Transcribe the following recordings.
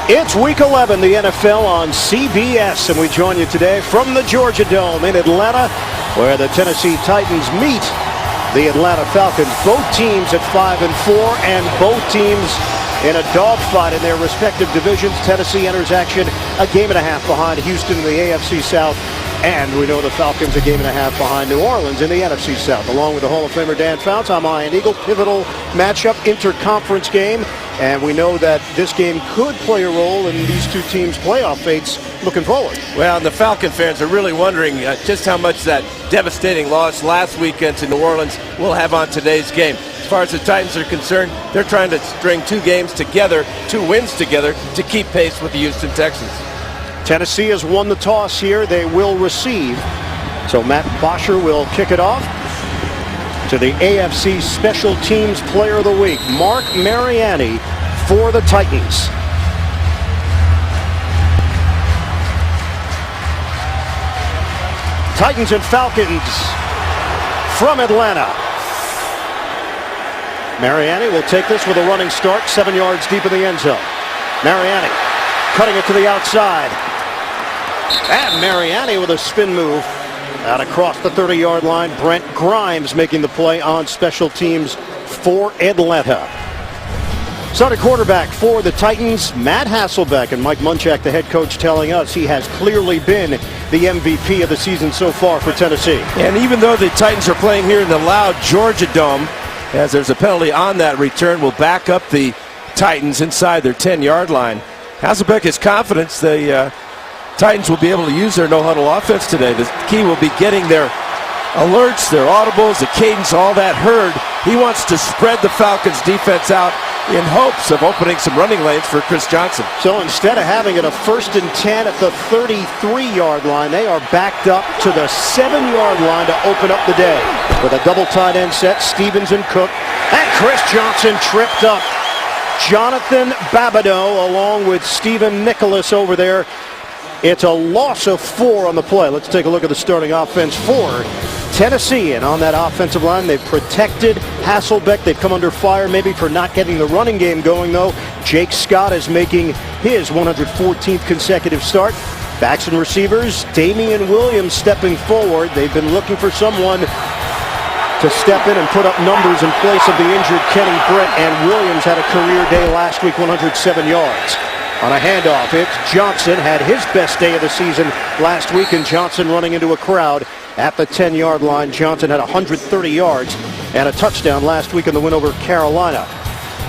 It's Week 11, the NFL on CBS, and we join you today from the Georgia Dome in Atlanta, where the Tennessee Titans meet the Atlanta Falcons. Both teams at 5-4, and both teams in a dogfight in their respective divisions. Tennessee enters action a game and a half behind Houston in the AFC South, and we know the Falcons a game and a half behind New Orleans in the NFC South. Along with the Hall of Famer Dan Fouts, I'm Ian Eagle. Pivotal matchup, interconference game, and we know that this game could play a role in these two teams' playoff fates looking forward. Well, and the Falcon fans are really wondering just how much that devastating loss last weekend to New Orleans will have on today's game. As far as the Titans are concerned, they're trying to string two games together, two wins together, to keep pace with the Houston Texans. Tennessee has won the toss here. They will receive. So Matt Bosher will kick it off to the AFC Special Teams Player of the Week, Mark Mariani for the Titans. Titans and Falcons from Atlanta. Mariani will take this with a running start, 7 yards deep in the end zone. Mariani cutting it to the outside. And Mariani with a spin move out across the 30-yard line. Brent Grimes making the play on special teams for Atlanta. Starting quarterback for the Titans, Matt Hasselbeck, and Mike Munchak, the head coach, telling us he has clearly been the MVP of the season so far for Tennessee. And even though the Titans are playing here in the loud Georgia Dome, as there's a penalty on that return, will back up the Titans inside their 10-yard line. Hasselbeck is confident the Titans will be able to use their no-huddle offense today. The key will be getting their alerts, their audibles, the cadence, all that heard. He wants to spread the Falcons' defense out in hopes of opening some running lanes for Chris Johnson. So instead of having it a 1st and 10 at the 33-yard line, they are backed up to the 7-yard line to open up the day. With a double tight end set, Stevens and Cook, and Chris Johnson tripped up. Jonathan Babineau along with Stephen Nicholas over there. It's a loss of 4 on the play. Let's take a look at the starting offense for Tennessee. And on that offensive line, they've protected Hasselbeck. They've come under fire maybe for not getting the running game going, though. Jake Scott is making his 114th consecutive start. Backs and receivers, Damian Williams stepping forward. They've been looking for someone to step in and put up numbers in place of the injured Kenny Britt, and Williams had a career day last week, 107 yards. On a handoff, it's Johnson, had his best day of the season last week, and Johnson running into a crowd at the 10-yard line. Johnson had 130 yards and a touchdown last week in the win over Carolina.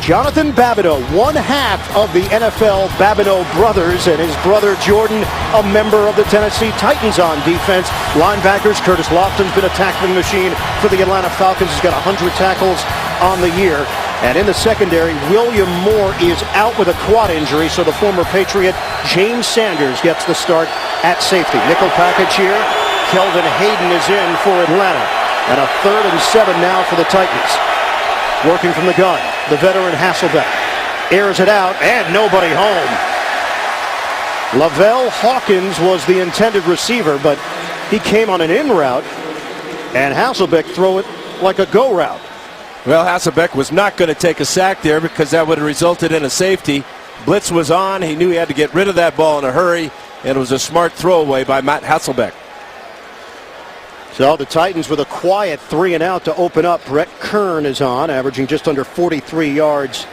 Jonathan Babineau, one half of the NFL Babineau brothers, and his brother Jordan, a member of the Tennessee Titans on defense. Linebackers, Curtis Lofton's been a tackling machine for the Atlanta Falcons. He's got 100 tackles on the year. And in the secondary, William Moore is out with a quad injury, so the former Patriot James Sanders gets the start at safety. Nickel package here. Kelvin Hayden is in for Atlanta. And a 3rd and 7 now for the Titans. Working from the gun, the veteran Hasselbeck airs it out, and nobody home. Lavelle Hawkins was the intended receiver, but he came on an in route, and Hasselbeck threw it like a go route. Well, Hasselbeck was not going to take a sack there because that would have resulted in a safety. Blitz was on. He knew he had to get rid of that ball in a hurry, and it was a smart throwaway by Matt Hasselbeck. So the Titans with a quiet 3 and out to open up. Brett Kern is on, averaging just under 43 yards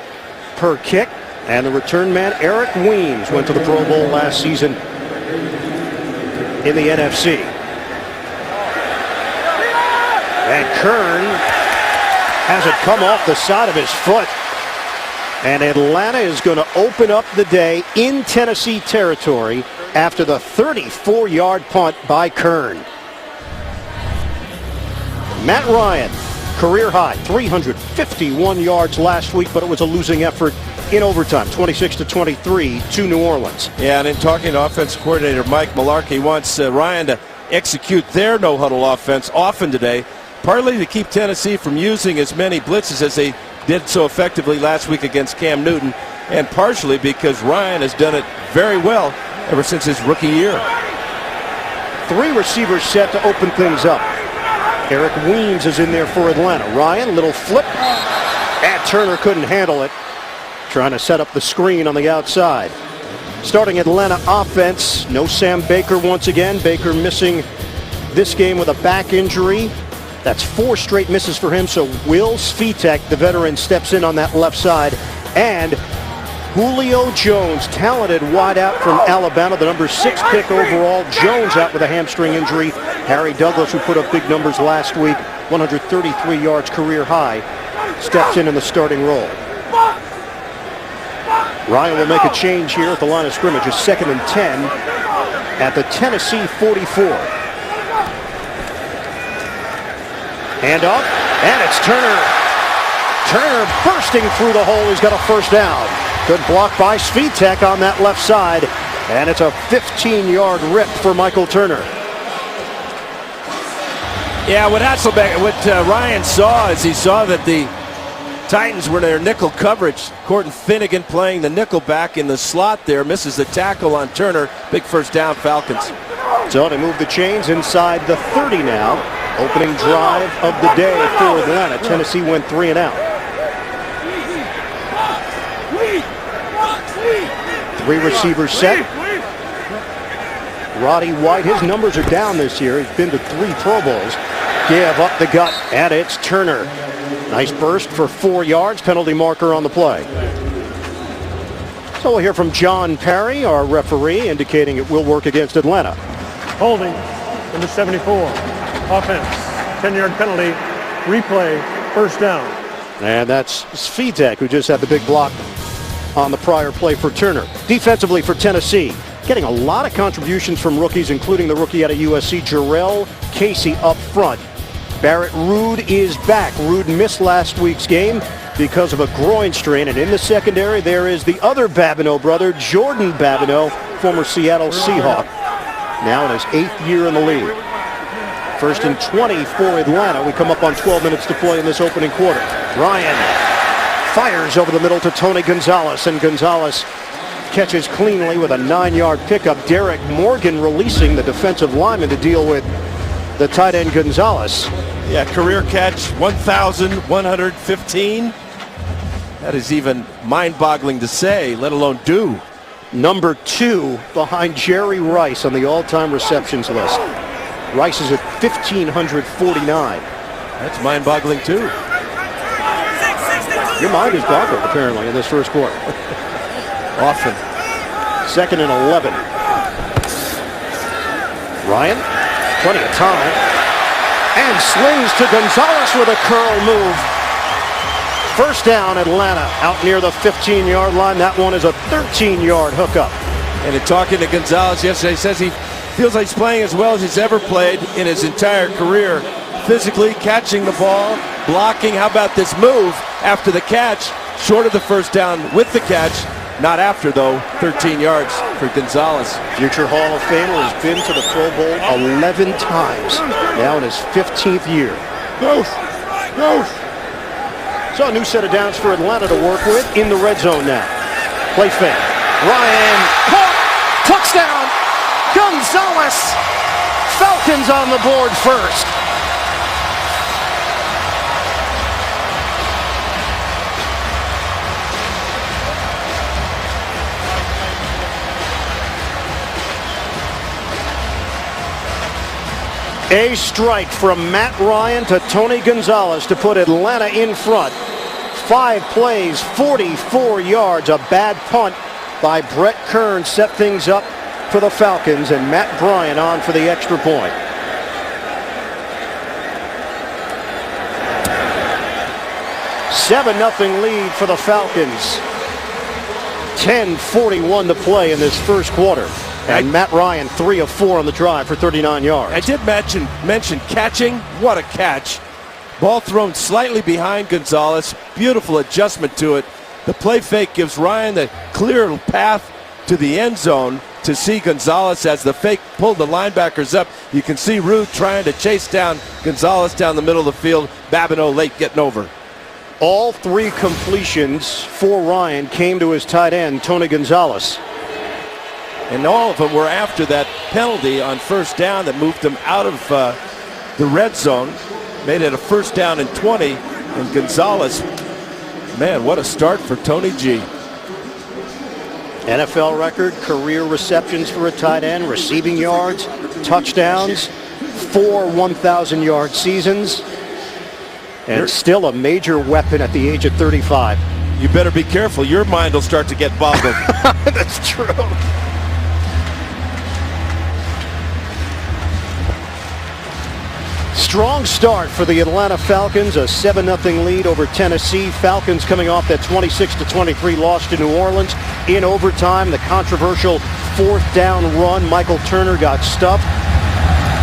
per kick. And the return man, Eric Weems, went to the Pro Bowl last season in the NFC. And Kern has it come off the side of his foot. And Atlanta is going to open up the day in Tennessee territory after the 34-yard punt by Kern. Matt Ryan, career high, 351 yards last week, but it was a losing effort in overtime, 26-23 to New Orleans. Yeah, and in talking to offensive coordinator Mike Mularkey, wants Ryan to execute their no-huddle offense often today, partly to keep Tennessee from using as many blitzes as they did so effectively last week against Cam Newton, and partially because Ryan has done it very well ever since his rookie year. 3 receivers set to open things up. Eric Weems is in there for Atlanta. Ryan, little flip. And Turner couldn't handle it. Trying to set up the screen on the outside. Starting Atlanta offense, no Sam Baker once again. Baker missing this game with a back injury. That's 4 straight misses for him. So Will Svitek, the veteran, steps in on that left side. And Julio Jones, talented wideout from Alabama, the number 6 pick overall. Jones out with a hamstring injury. Harry Douglas, who put up big numbers last week, 133 yards career high, steps in the starting role. Ryan will make a change here at the line of scrimmage. It's 2nd and 10 at the Tennessee 44. Hand off, and it's Turner. Turner bursting through the hole. He's got a first down. Good block by Svitek on that left side, and it's a 15-yard rip for Michael Turner. Yeah, what Ryan saw is he saw that the Titans were in their nickel coverage. Corton Finnegan playing the nickel back in the slot there, misses the tackle on Turner. Big first down, Falcons. So they move the chains inside the 30 now. Opening drive of the day for Atlanta. Tennessee went 3 and out. 3 receivers set. Roddy White, his numbers are down this year. He's been to 3 Pro Bowls. Give up the gut, and it's Turner. Nice burst for 4 yards. Penalty marker on the play. So we'll hear from John Parry, our referee, indicating it will work against Atlanta. Holding, number 74. Offense, 10-yard penalty, replay, first down. And that's Svitek, who just had the big block on the prior play for Turner. Defensively for Tennessee, getting a lot of contributions from rookies, including the rookie out of USC, Jarrell Casey up front. Barrett Ruud is back. Ruud missed last week's game because of a groin strain. And in the secondary, there is the other Babineau brother, Jordan Babineau, former Seattle Seahawk, now in his 8th year in the league. 1st and 20 for Atlanta. We come up on 12 minutes to play in this opening quarter. Ryan fires over the middle to Tony Gonzalez, and Gonzalez catches cleanly with a 9-yard pickup. Derek Morgan releasing the defensive lineman to deal with the tight end Gonzalez. Yeah, career catch 1,115. That is even mind-boggling to say, let alone do. Number 2 behind Jerry Rice on the all-time receptions list. Rice is at 1,549. That's mind-boggling too. Your mind is boggled, apparently, in this first quarter. Often. 2nd and 11. Ryan, plenty of time. And slings to Gonzalez with a curl move. First down, Atlanta, out near the 15-yard line. That one is a 13-yard hookup. And in talking to Gonzalez yesterday, he says he feels like he's playing as well as he's ever played in his entire career. Physically, catching the ball, blocking. How about this move after the catch? Short of the first down with the catch. Not after, though. 13 yards for Gonzalez. Future Hall of Famer has been to the Pro Bowl 11 times, now in his 15th year. So a new set of downs for Atlanta to work with in the red zone now. Play fake. Ryan caught. Touchdown. Gonzalez. Falcons on the board first. A strike from Matt Ryan to Tony Gonzalez to put Atlanta in front. 5 plays, 44 yards. A bad punt by Brett Kern set things up for the Falcons, and Matt Bryant on for the extra point. A 7-0 lead for the Falcons. 10:41 to play in this first quarter. And Matt Ryan, 3 of 4 on the drive for 39 yards. I did mention catching. What a catch. Ball thrown slightly behind Gonzalez. Beautiful adjustment to it. The play fake gives Ryan the clear path to the end zone to see Gonzalez as the fake pulled the linebackers up. You can see Ruud trying to chase down Gonzalez down the middle of the field. Babineau late getting over. All 3 completions for Ryan came to his tight end, Tony Gonzalez. And all of them were after that penalty on first down that moved them out of the red zone. Made it a first down and 20. And Gonzalez, man, what a start for Tony G. NFL record, career receptions for a tight end, receiving yards, touchdowns, 4 1,000-yard seasons, and still a major weapon at the age of 35. You better be careful. Your mind will start to get boggled. That's true. Strong start for the Atlanta Falcons, a 7-0 lead over Tennessee. Falcons coming off that 26-23 loss to New Orleans in overtime. The controversial 4th down run. Michael Turner got stuffed.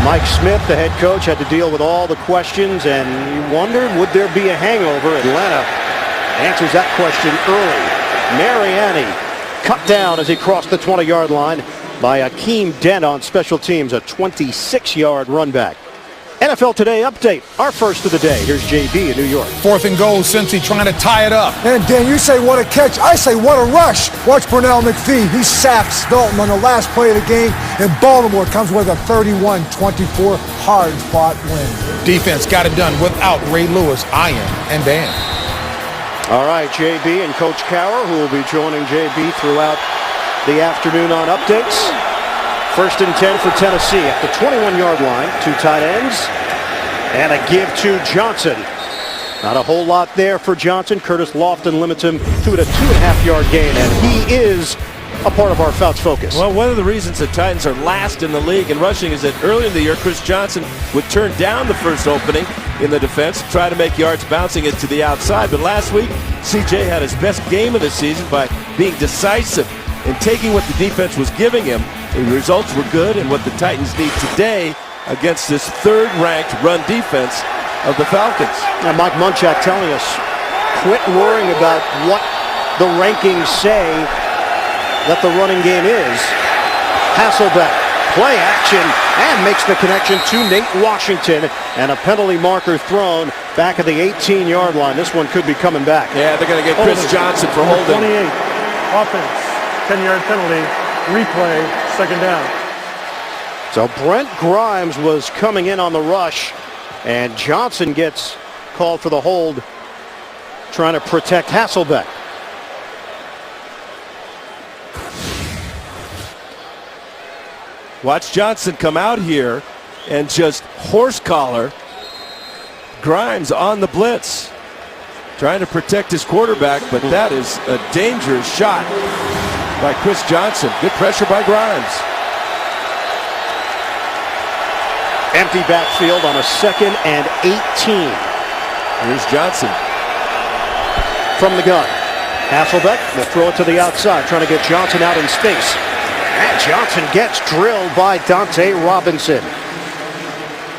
Mike Smith, the head coach, had to deal with all the questions, and you wondered, would there be a hangover? Atlanta answers that question early. Mariani cut down as he crossed the 20-yard line by Akeem Dent on special teams, a 26-yard run back. NFL Today update, our first of the day. Here's JB in New York. 4th and goal, Cincy trying to tie it up. And Dan, you say what a catch. I say what a rush. Watch Pernell McPhee. He sacks Dalton on the last play of the game, and Baltimore comes with a 31-24 hard-fought win. Defense got it done without Ray Lewis, Ian, and Dan. All right, JB and Coach Cowher, who will be joining JB throughout the afternoon on updates. 1st and 10 for Tennessee at the 21-yard line. 2 tight ends and a give to Johnson. Not a whole lot there for Johnson. Curtis Lofton limits him to a 2.5-yard gain, and he is a part of our Fouts Focus. Well, one of the reasons the Titans are last in the league in rushing is that early in the year, Chris Johnson would turn down the first opening in the defense, try to make yards bouncing it to the outside. But last week, CJ had his best game of the season by being decisive and taking what the defense was giving him. The results were good, and what the Titans need today against this 3rd-ranked run defense of the Falcons. Now, Mike Munchak telling us, quit worrying about what the rankings say that the running game is. Hasselbeck, play action, and makes the connection to Nate Washington, and a penalty marker thrown back at the 18-yard line. This one could be coming back. Yeah, they're going to get Chris Johnson for holding. 28, offense, 10-yard penalty, replay, 2nd down. So Brent Grimes was coming in on the rush, and Johnson gets called for the hold, trying to protect Hasselbeck. Watch Johnson come out here and just horse collar Grimes on the blitz, trying to protect his quarterback, but that is a dangerous shot by Chris Johnson. Good pressure by Grimes. Empty backfield on a 2nd and 18. Here's Johnson. From the gun. Hasselbeck will throw it to the outside, trying to get Johnson out in space. And Johnson gets drilled by Dante Robinson.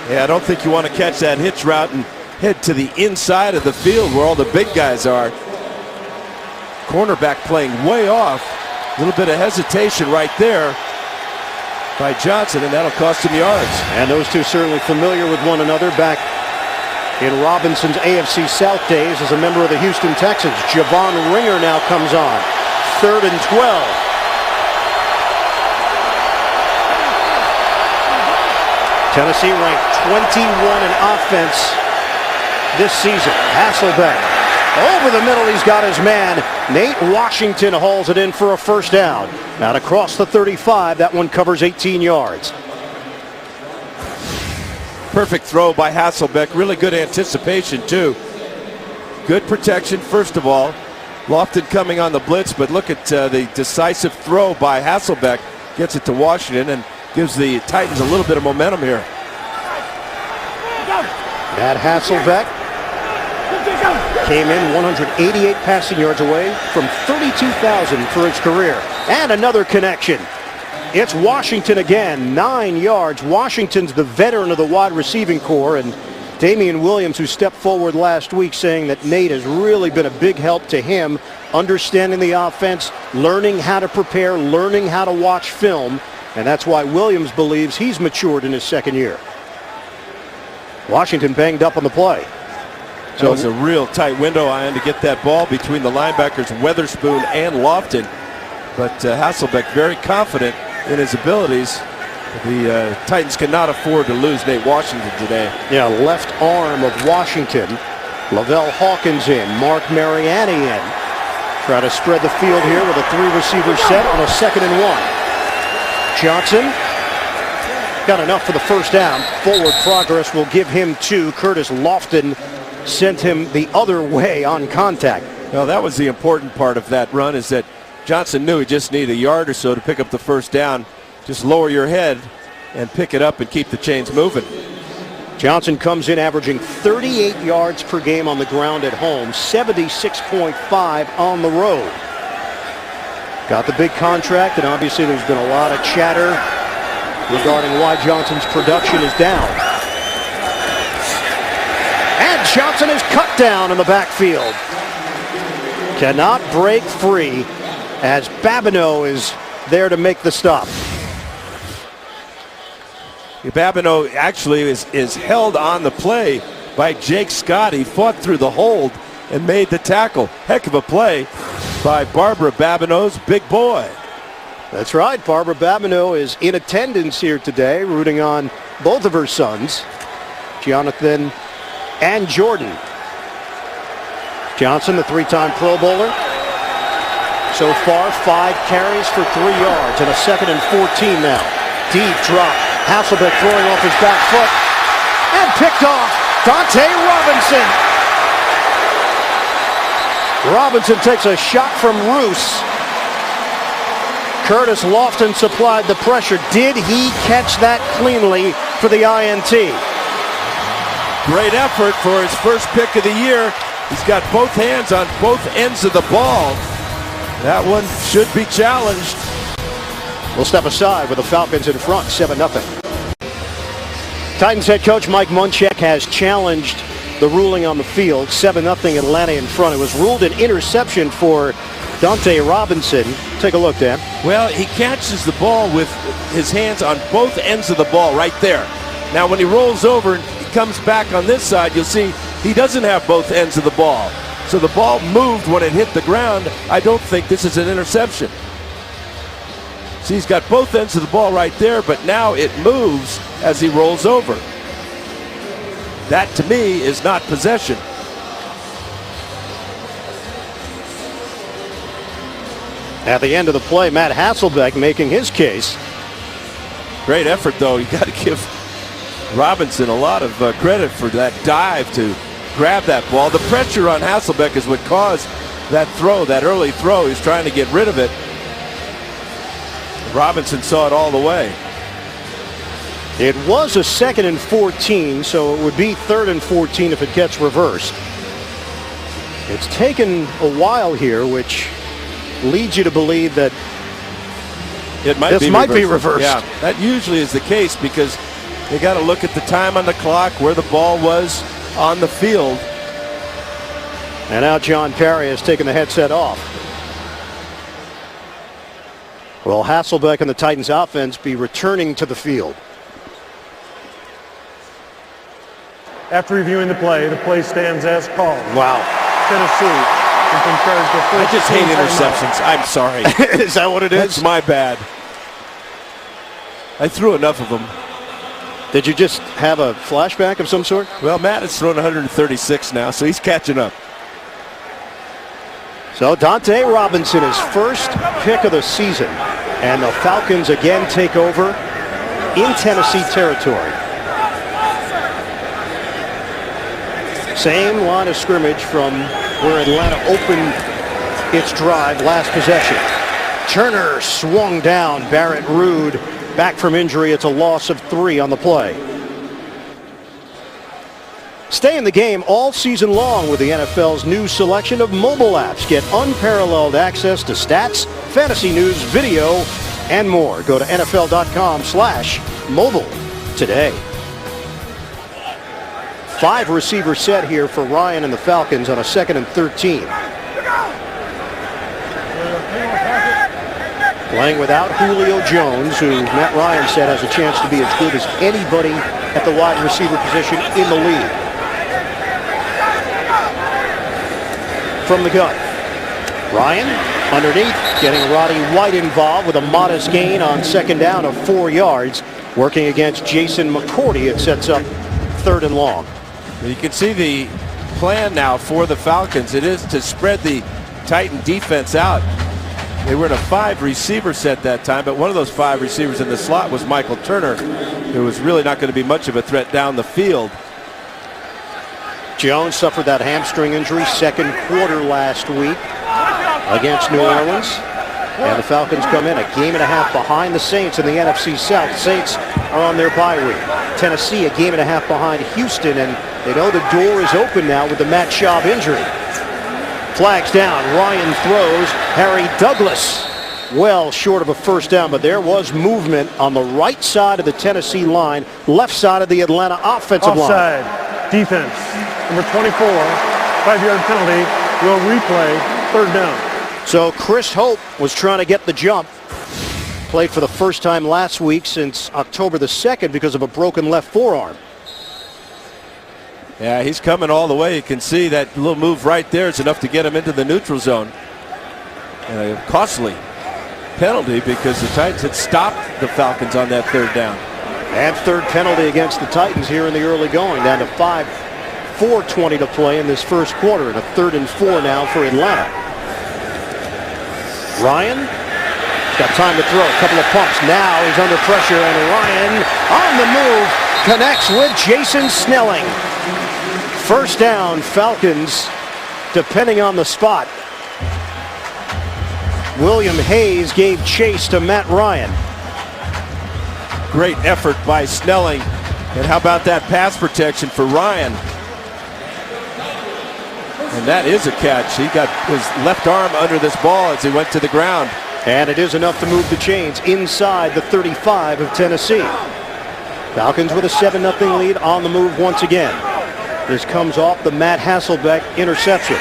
Yeah, I don't think you want to catch that hitch route and head to the inside of the field where all the big guys are. Cornerback playing way off. A little bit of hesitation right there by Johnson, and that'll cost him yards. And those two certainly familiar with one another back in Robinson's AFC South days as a member of the Houston Texans. Javon Ringer now comes on. 3rd and 12. Tennessee ranked 21 in offense this season. Hasselbeck over the middle, he's got his man. Nate Washington hauls it in for a 1st down. Now to cross the 35, that one covers 18 yards. Perfect throw by Hasselbeck. Really good anticipation, too. Good protection, first of all. Lofton coming on the blitz, but look at the decisive throw by Hasselbeck. Gets it to Washington and gives the Titans a little bit of momentum here. Matt Hasselbeck came in 188 passing yards away from 32,000 for his career. And another connection. It's Washington again, 9 yards. Washington's the veteran of the wide receiving corps, and Damian Williams, who stepped forward last week, saying that Nate has really been a big help to him, understanding the offense, learning how to prepare, learning how to watch film, and that's why Williams believes he's matured in his 2nd year. Washington banged up on the play. So it was a real tight window, Ian, to get that ball between the linebackers Weatherspoon and Lofton. But Hasselbeck very confident in his abilities. The Titans cannot afford to lose Nate Washington today. Yeah, left arm of Washington. Lavelle Hawkins in. Mark Mariani in. Try to spread the field here with a 3-receiver set on a 2nd and 1. Johnson got enough for the first down. Forward progress will give him 2. Curtis Lofton sent him the other way on contact. Well, that was the important part of that run, is that Johnson knew he just needed a yard or so to pick up the first down. Just lower your head and pick it up and keep the chains moving. Johnson comes in averaging 38 yards per game on the ground at home, 76.5 on the road. Got the big contract, and obviously there's been a lot of chatter regarding why Johnson's production is down. And Johnson is cut down in the backfield. Cannot break free as Babineau is there to make the stop. Babineau actually is held on the play by Jake Scott. He fought through the hold and made the tackle. Heck of a play by Barbara Babineau's big boy. That's right. Barbara Babineau is in attendance here today, rooting on both of her sons, Jonathan and Jordan. Johnson, the 3-time Pro Bowler. So far, 5 carries for 3 yards and a 2nd and 14 now. Deep drop. Hasselbeck throwing off his back foot and picked off. Dante Robinson. Robinson takes a shot from Roos. Curtis Lofton supplied the pressure. Did he catch that cleanly for the INT? Great effort for his first pick of the year. He's got both hands on both ends of the ball. That one should be challenged. We'll step aside with the Falcons in front, 7-0. Titans head coach Mike Munchak has challenged the ruling on the field. 7-0 Atlanta in front. It was ruled an interception for Dante Robinson. Take a look, Dan. Well, he catches the ball with his hands on both ends of the ball right there. Now, when he rolls over and he comes back on this side, you'll see he doesn't have both ends of the ball. So the ball moved when it hit the ground. I don't think this is an interception. See, he's got both ends of the ball right there, but now it moves as he rolls over. That, to me, is not possession. At the end of the play, Matt Hasselbeck making his case. Great effort, though. You got to give Robinson a lot of credit for that dive to grab that ball. The pressure on Hasselbeck is what caused that throw, that early throw. He's trying to get rid of it. Robinson saw it all the way. It was a 2nd and 14, so it would be 3rd and 14 if it gets reversed. It's taken a while here, which leads you to believe that this might be reversed. Yeah, that usually is the case because they got to look at the time on the clock, where the ball was on the field. And now John Perry has taken the headset off. Will Hasselbeck and the Titans offense be returning to the field? After reviewing the play stands as called. Wow. Tennessee is in charge of the I first. just hate interceptions. I'm sorry. Is that what it is? That's my bad. I threw enough of them. Did you just have a flashback of some sort? Well, Matt has thrown 136 now, so he's catching up. So Dante Robinson, his first pick of the season, and the Falcons again take over in Tennessee territory. Same line of scrimmage from where Atlanta opened its drive last possession. Turner swung down. Barrett Ruud back from injury. It's a loss of 3 on the play. Stay in the game all season long with the NFL's new selection of mobile apps. Get unparalleled access to stats, fantasy news, video, and more. Go to NFL.com/mobile today. 5 receiver set here for Ryan and the Falcons on a 2nd and 13. Playing without Julio Jones, who Matt Ryan said has a chance to be as good as anybody at the wide receiver position in the league. From the gun, Ryan underneath, getting Roddy White involved with a modest gain on 2nd down of 4 yards. Working against Jason McCourty, it sets up 3rd and long. You can see the plan now for the Falcons. It is to spread the Titan defense out. They were in a 5-receiver set that time, but one of those 5 receivers in the slot was Michael Turner, who was really not going to be much of a threat down the field. Jones suffered that hamstring injury second quarter last week against New Orleans. And the Falcons come in a game and a half behind the Saints in the NFC South. Saints are on their bye week. Tennessee a game and a half behind Houston, and they know the door is open now with the Matt Schaub injury. Flags down. Ryan throws. Harry Douglas well short of a first down, but there was movement on the right side of the Tennessee line, left side of the Atlanta offensive line. Offside. Defense. Number 24. 5-yard penalty. Will replay. Third down. So Chris Hope was trying to get the jump. Played for the first time last week since October the 2nd because of a broken left forearm. Yeah, he's coming all the way. You can see that little move right there is enough to get him into the neutral zone. And a costly penalty because the Titans had stopped the Falcons on that third down. And third penalty against the Titans here in the early going, down to 4:20 to play in this first quarter, and a 3rd and 4 now for Atlanta. Ryan got time to throw, a couple of pumps. Now he's under pressure, and Ryan on the move connects with Jason Snelling. First down, Falcons, depending on the spot. William Hayes gave chase to Matt Ryan. Great effort by Snelling. And how about that pass protection for Ryan? And that is a catch. He got his left arm under this ball as he went to the ground. And it is enough to move the chains inside the 35 of Tennessee. Falcons with a 7-0 lead on the move once again. This comes off the Matt Hasselbeck interception.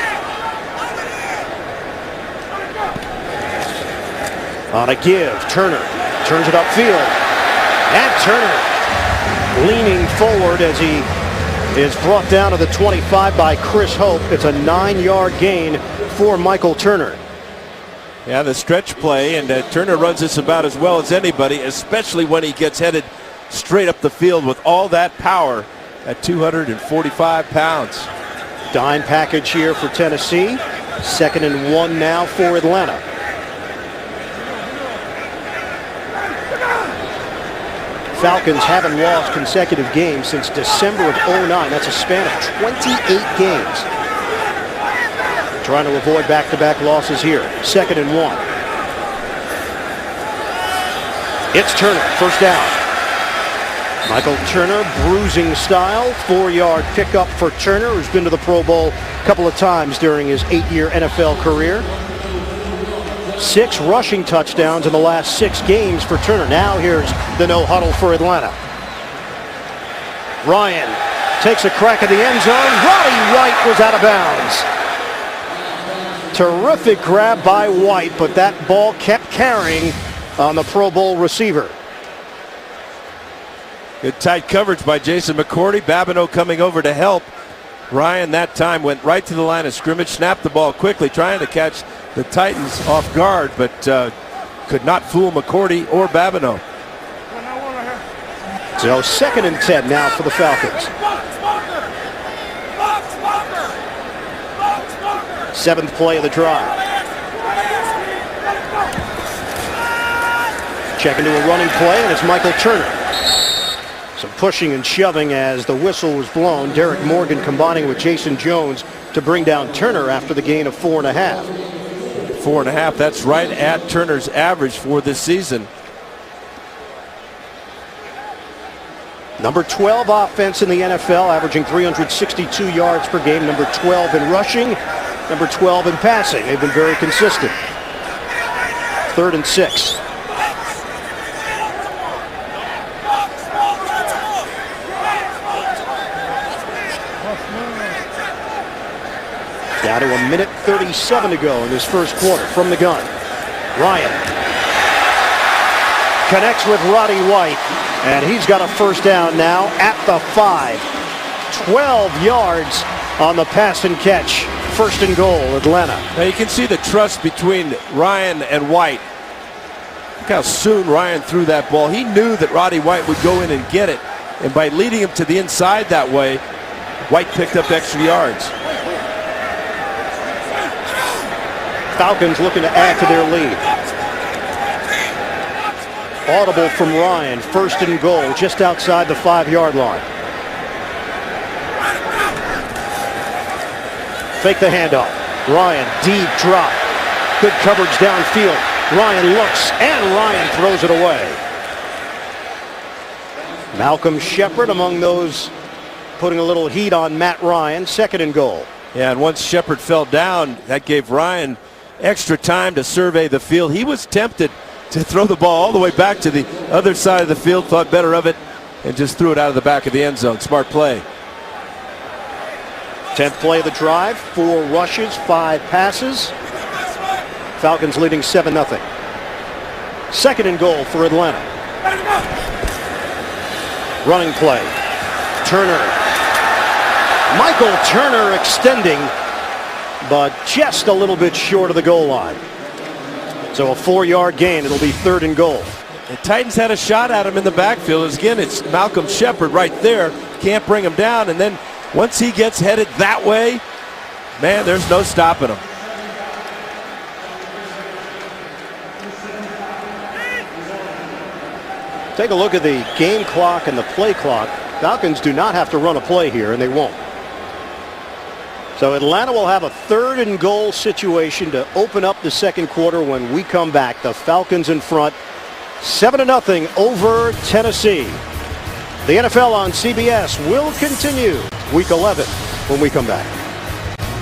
On a give, Turner turns it upfield. And Turner leaning forward as he is brought down to the 25 by Chris Hope. It's a 9-yard gain for Michael Turner. Yeah, the stretch play, and Turner runs this about as well as anybody, especially when he gets headed straight up the field with all that power at 245 pounds. Dime package here for Tennessee. 2nd and 1 now for Atlanta. Falcons haven't lost consecutive games since December of 2009. That's a span of 28 games. Trying to avoid back-to-back losses here. 2nd and 1. It's Turner, first down. Michael Turner, bruising style, 4-yard pickup for Turner, who's been to the Pro Bowl a couple of times during his 8-year NFL career. 6 rushing touchdowns in the last 6 games for Turner. Now here's the no huddle for Atlanta. Ryan takes a crack at the end zone. Roddy White was out of bounds. Terrific grab by White, but that ball kept carrying on the Pro Bowl receiver. Good tight coverage by Jason McCourty. Babineau coming over to help. Ryan that time went right to the line of scrimmage, snapped the ball quickly, trying to catch the Titans off guard, but could not fool McCourty or Babineau. So 2nd and 10 now for the Falcons. 7th play of the drive. Check into a running play, and it's Michael Turner. Some pushing and shoving as the whistle was blown. Derek Morgan combining with Jason Jones to bring down Turner after the gain of 4.5. 4.5, that's right at Turner's average for this season. Number 12 offense in the NFL, averaging 362 yards per game. Number 12 in rushing, number 12 in passing. They've been very consistent. 3rd and 6. Down to 1:37 to go in this first quarter from the gun. Ryan connects with Roddy White, and he's got a first down now at the 5. 12 yards on the pass and catch. 1st and goal, Atlanta. Now you can see the trust between Ryan and White. Look how soon Ryan threw that ball. He knew that Roddy White would go in and get it, and by leading him to the inside that way, White picked up extra yards. Falcons looking to add to their lead. Audible from Ryan, 1st and goal, just outside the 5-yard line. Fake the handoff. Ryan, deep drop. Good coverage downfield. Ryan looks, and Ryan throws it away. Malcolm Shepard among those putting a little heat on Matt Ryan, 2nd and goal. Yeah, and once Shepard fell down, that gave Ryan extra time to survey the field. He was tempted to throw the ball all the way back to the other side of the field, thought better of it, and just threw it out of the back of the end zone. Smart play. 10th play of the drive, 4 rushes, 5 passes. Falcons leading 7-0. 2nd and goal for Atlanta. Running play. Turner. Michael Turner extending, but just a little bit short of the goal line. So a 4-yard gain. It'll be 3rd and goal. The Titans had a shot at him in the backfield. Again, it's Malcolm Shepard right there. Can't bring him down. And then once he gets headed that way, man, there's no stopping him. Take a look at the game clock and the play clock. Falcons do not have to run a play here, and they won't. So Atlanta will have a 3rd and goal situation to open up the 2nd quarter when we come back. The Falcons in front, 7-0 over Tennessee. The NFL on CBS will continue Week 11 when we come back.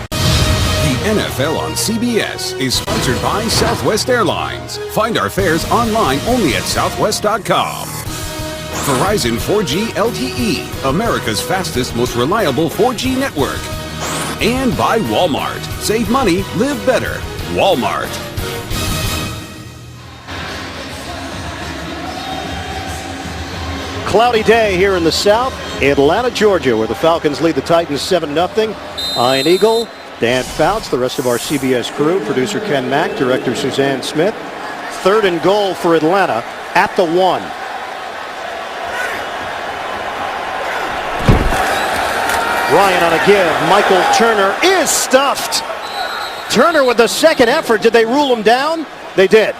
The NFL on CBS is sponsored by Southwest Airlines. Find our fares online only at southwest.com. Verizon 4G LTE, America's fastest, most reliable 4G network. And by Walmart. Save money, live better. Walmart. Cloudy day here in the South, Atlanta, Georgia, where the Falcons lead the Titans 7-0. Ian Eagle, Dan Fouts, the rest of our CBS crew, producer Ken Mack, director Suzanne Smith. 3rd and goal for Atlanta at the 1. Ryan on a give. Michael Turner is stuffed. Turner with the 2nd effort. Did they rule him down? They did.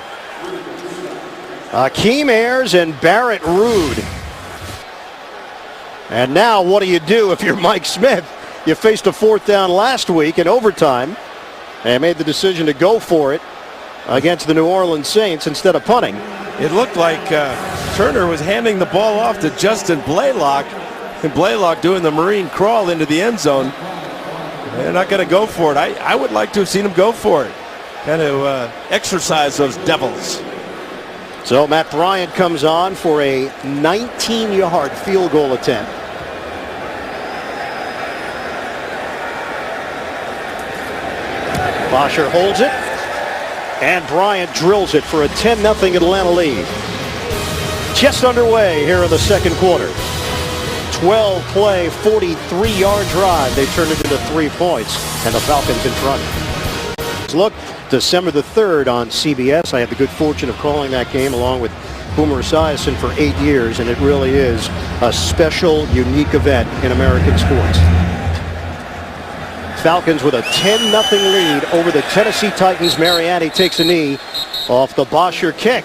Akeem Ayers and Barrett Ruud. And now what do you do if you're Mike Smith? You faced a 4th down last week in overtime and made the decision to go for it against the New Orleans Saints instead of punting. It looked like Turner was handing the ball off to Justin Blaylock, and Blaylock doing the Marine crawl into the end zone. They're not going to go for it. I would like to have seen him go for it. Kind of exercise those devils. So Matt Bryant comes on for a 19-yard field goal attempt. Bosher holds it, and Bryant drills it for a 10-0 Atlanta lead. Just underway here in the 2nd quarter. 12-play, 43-yard drive. They turned it into 3 points, and the Falcons in front. Look, December the 3rd on CBS. I had the good fortune of calling that game along with Boomer Esiason for 8 years, and it really is a special, unique event in American sports. Falcons with a 10-0 lead over the Tennessee Titans. Mariani takes a knee off the Bosher kick.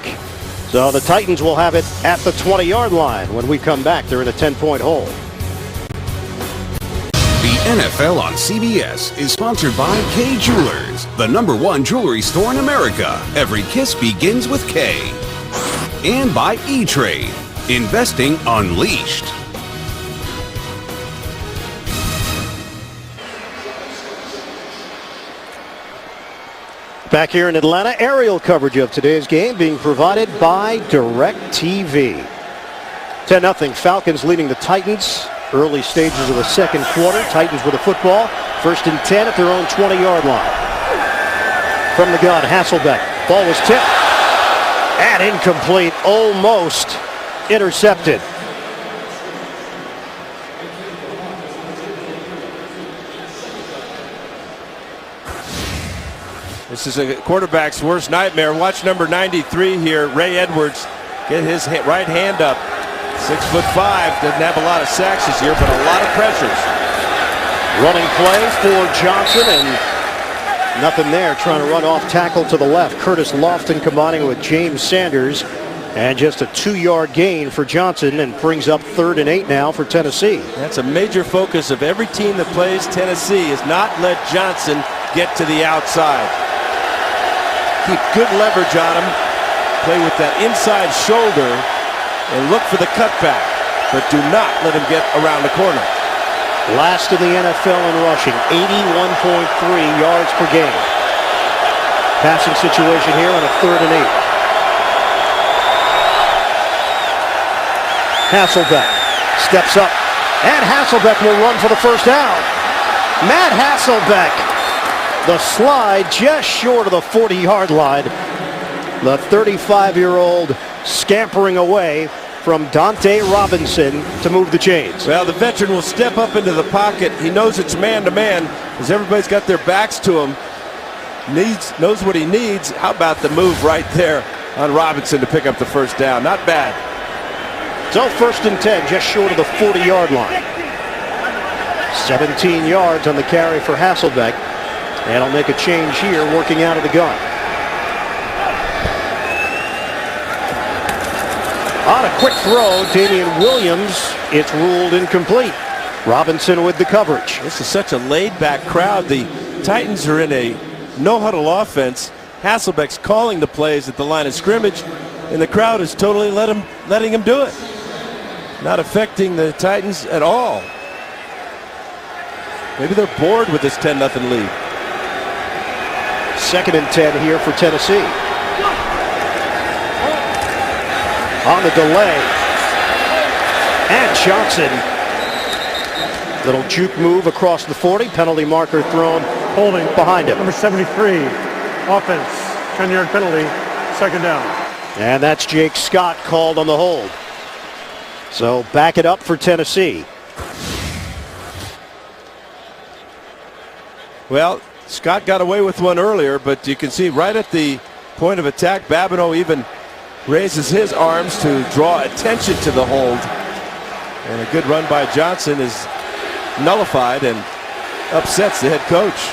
So the Titans will have it at the 20-yard line. When we come back, they're in a 10-point hole. The NFL on CBS is sponsored by Kay Jewelers, the #1 jewelry store in America. Every kiss begins with K. And by E-Trade, investing unleashed. Back here in Atlanta, aerial coverage of today's game being provided by DirecTV. 10-0 Falcons leading the Titans. Early stages of the 2nd quarter. Titans with the football. 1st and 10 at their own 20-yard line. From the gun, Hasselbeck. Ball was tipped. And incomplete. Almost intercepted. This is a quarterback's worst nightmare. Watch number 93 here, Ray Edwards, get his right hand up. 6'5", doesn't have a lot of sacks this year, but a lot of pressures. Running play for Johnson, and Nothing there, trying to run off tackle to the left. Curtis Lofton combining with James Sanders. And just a 2-yard gain for Johnson, and brings up 3rd and 8 now for Tennessee. That's a major focus of every team that plays Tennessee, is not let Johnson get to the outside. Keep good leverage on him. Play with that inside shoulder and look for the cutback, but do not let him get around the corner. Last in the NFL in rushing, 81.3 yards per game. Passing situation here on a 3rd and 8. Hasselbeck steps up, and Hasselbeck will run for the first down. Matt Hasselbeck, the slide just short of the 40-yard line. The 35-year-old scampering away from Dante Robinson to move the chains. Well, the veteran will step up into the pocket. He knows it's man-to-man as everybody's got their backs to him. Knows what he needs. How about the move right there on Robinson to pick up the first down? Not bad. So 1st and 10, just short of the 40-yard line. 17 yards on the carry for Hasselbeck. And he'll make a change here, working out of the gun. On a quick throw, Damian Williams, it's ruled incomplete. Robinson with the coverage. This is such a laid-back crowd. The Titans are in a no-huddle offense. Hasselbeck's calling the plays at the line of scrimmage, and the crowd is totally letting him do it. Not affecting the Titans at all. Maybe they're bored with this 10-0 lead. 2nd and 10 here for Tennessee. On the delay. And Johnson. Little juke move across the 40. Penalty marker thrown. Holding behind him. Number 73. Offense. 10-yard penalty. 2nd down. And that's Jake Scott called on the hold. So back it up for Tennessee. Well, Scott got away with one earlier, but you can see right at the point of attack, Babineau even raises his arms to draw attention to the hold. And a good run by Johnson is nullified and upsets the head coach.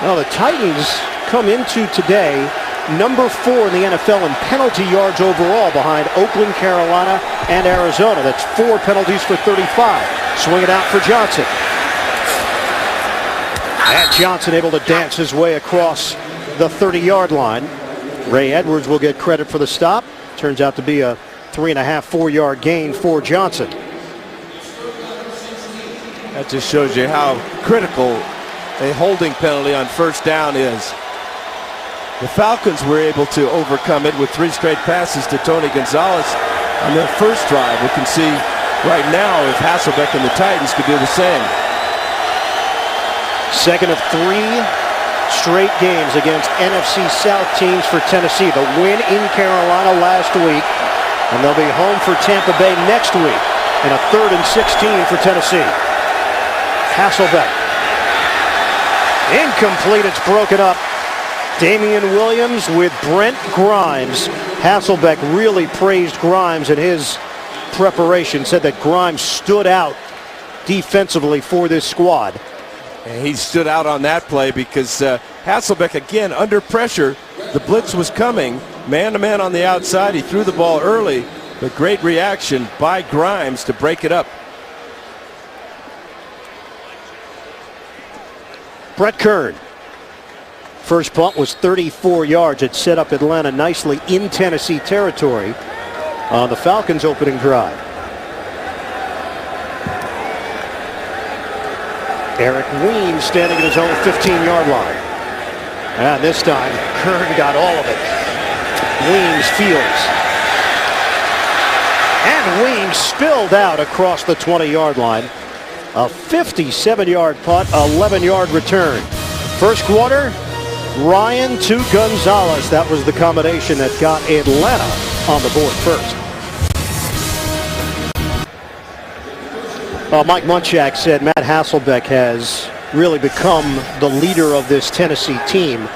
Well, the Titans come into today number 4 in the NFL in penalty yards overall, behind Oakland, Carolina, and Arizona. That's 4 penalties for 35. Swing it out for Johnson. And Johnson able to dance his way across the 30-yard line. Ray Edwards will get credit for the stop. Turns out to be a 3.5, 4-yard gain for Johnson. That just shows you how critical a holding penalty on first down is. The Falcons were able to overcome it with 3 straight passes to Tony Gonzalez on their first drive. We can see right now if Hasselbeck and the Titans could do the same. 2nd of 3 straight games against NFC South teams for Tennessee. The win in Carolina last week, and they'll be home for Tampa Bay next week in a 3rd and 16 for Tennessee. Hasselbeck. Incomplete, it's broken up. Damian Williams with Brent Grimes. Hasselbeck really praised Grimes in his preparation, said that Grimes stood out defensively for this squad. And he stood out on that play because Hasselbeck, again, under pressure. The blitz was coming. Man-to-man on the outside. He threw the ball early, but great reaction by Grimes to break it up. Brett Kern. First punt was 34 yards. It set up Atlanta nicely in Tennessee territory on the Falcons' opening drive. Eric Weems standing at his own 15-yard line. And this time, Kern got all of it. Weems fields. And Weems spilled out across the 20-yard line. A 57-yard punt, 11-yard return. First quarter, Ryan to Gonzalez. That was the combination that got Atlanta on the board first. Mike Munchak said Matt Hasselbeck has really become the leader of this Tennessee team.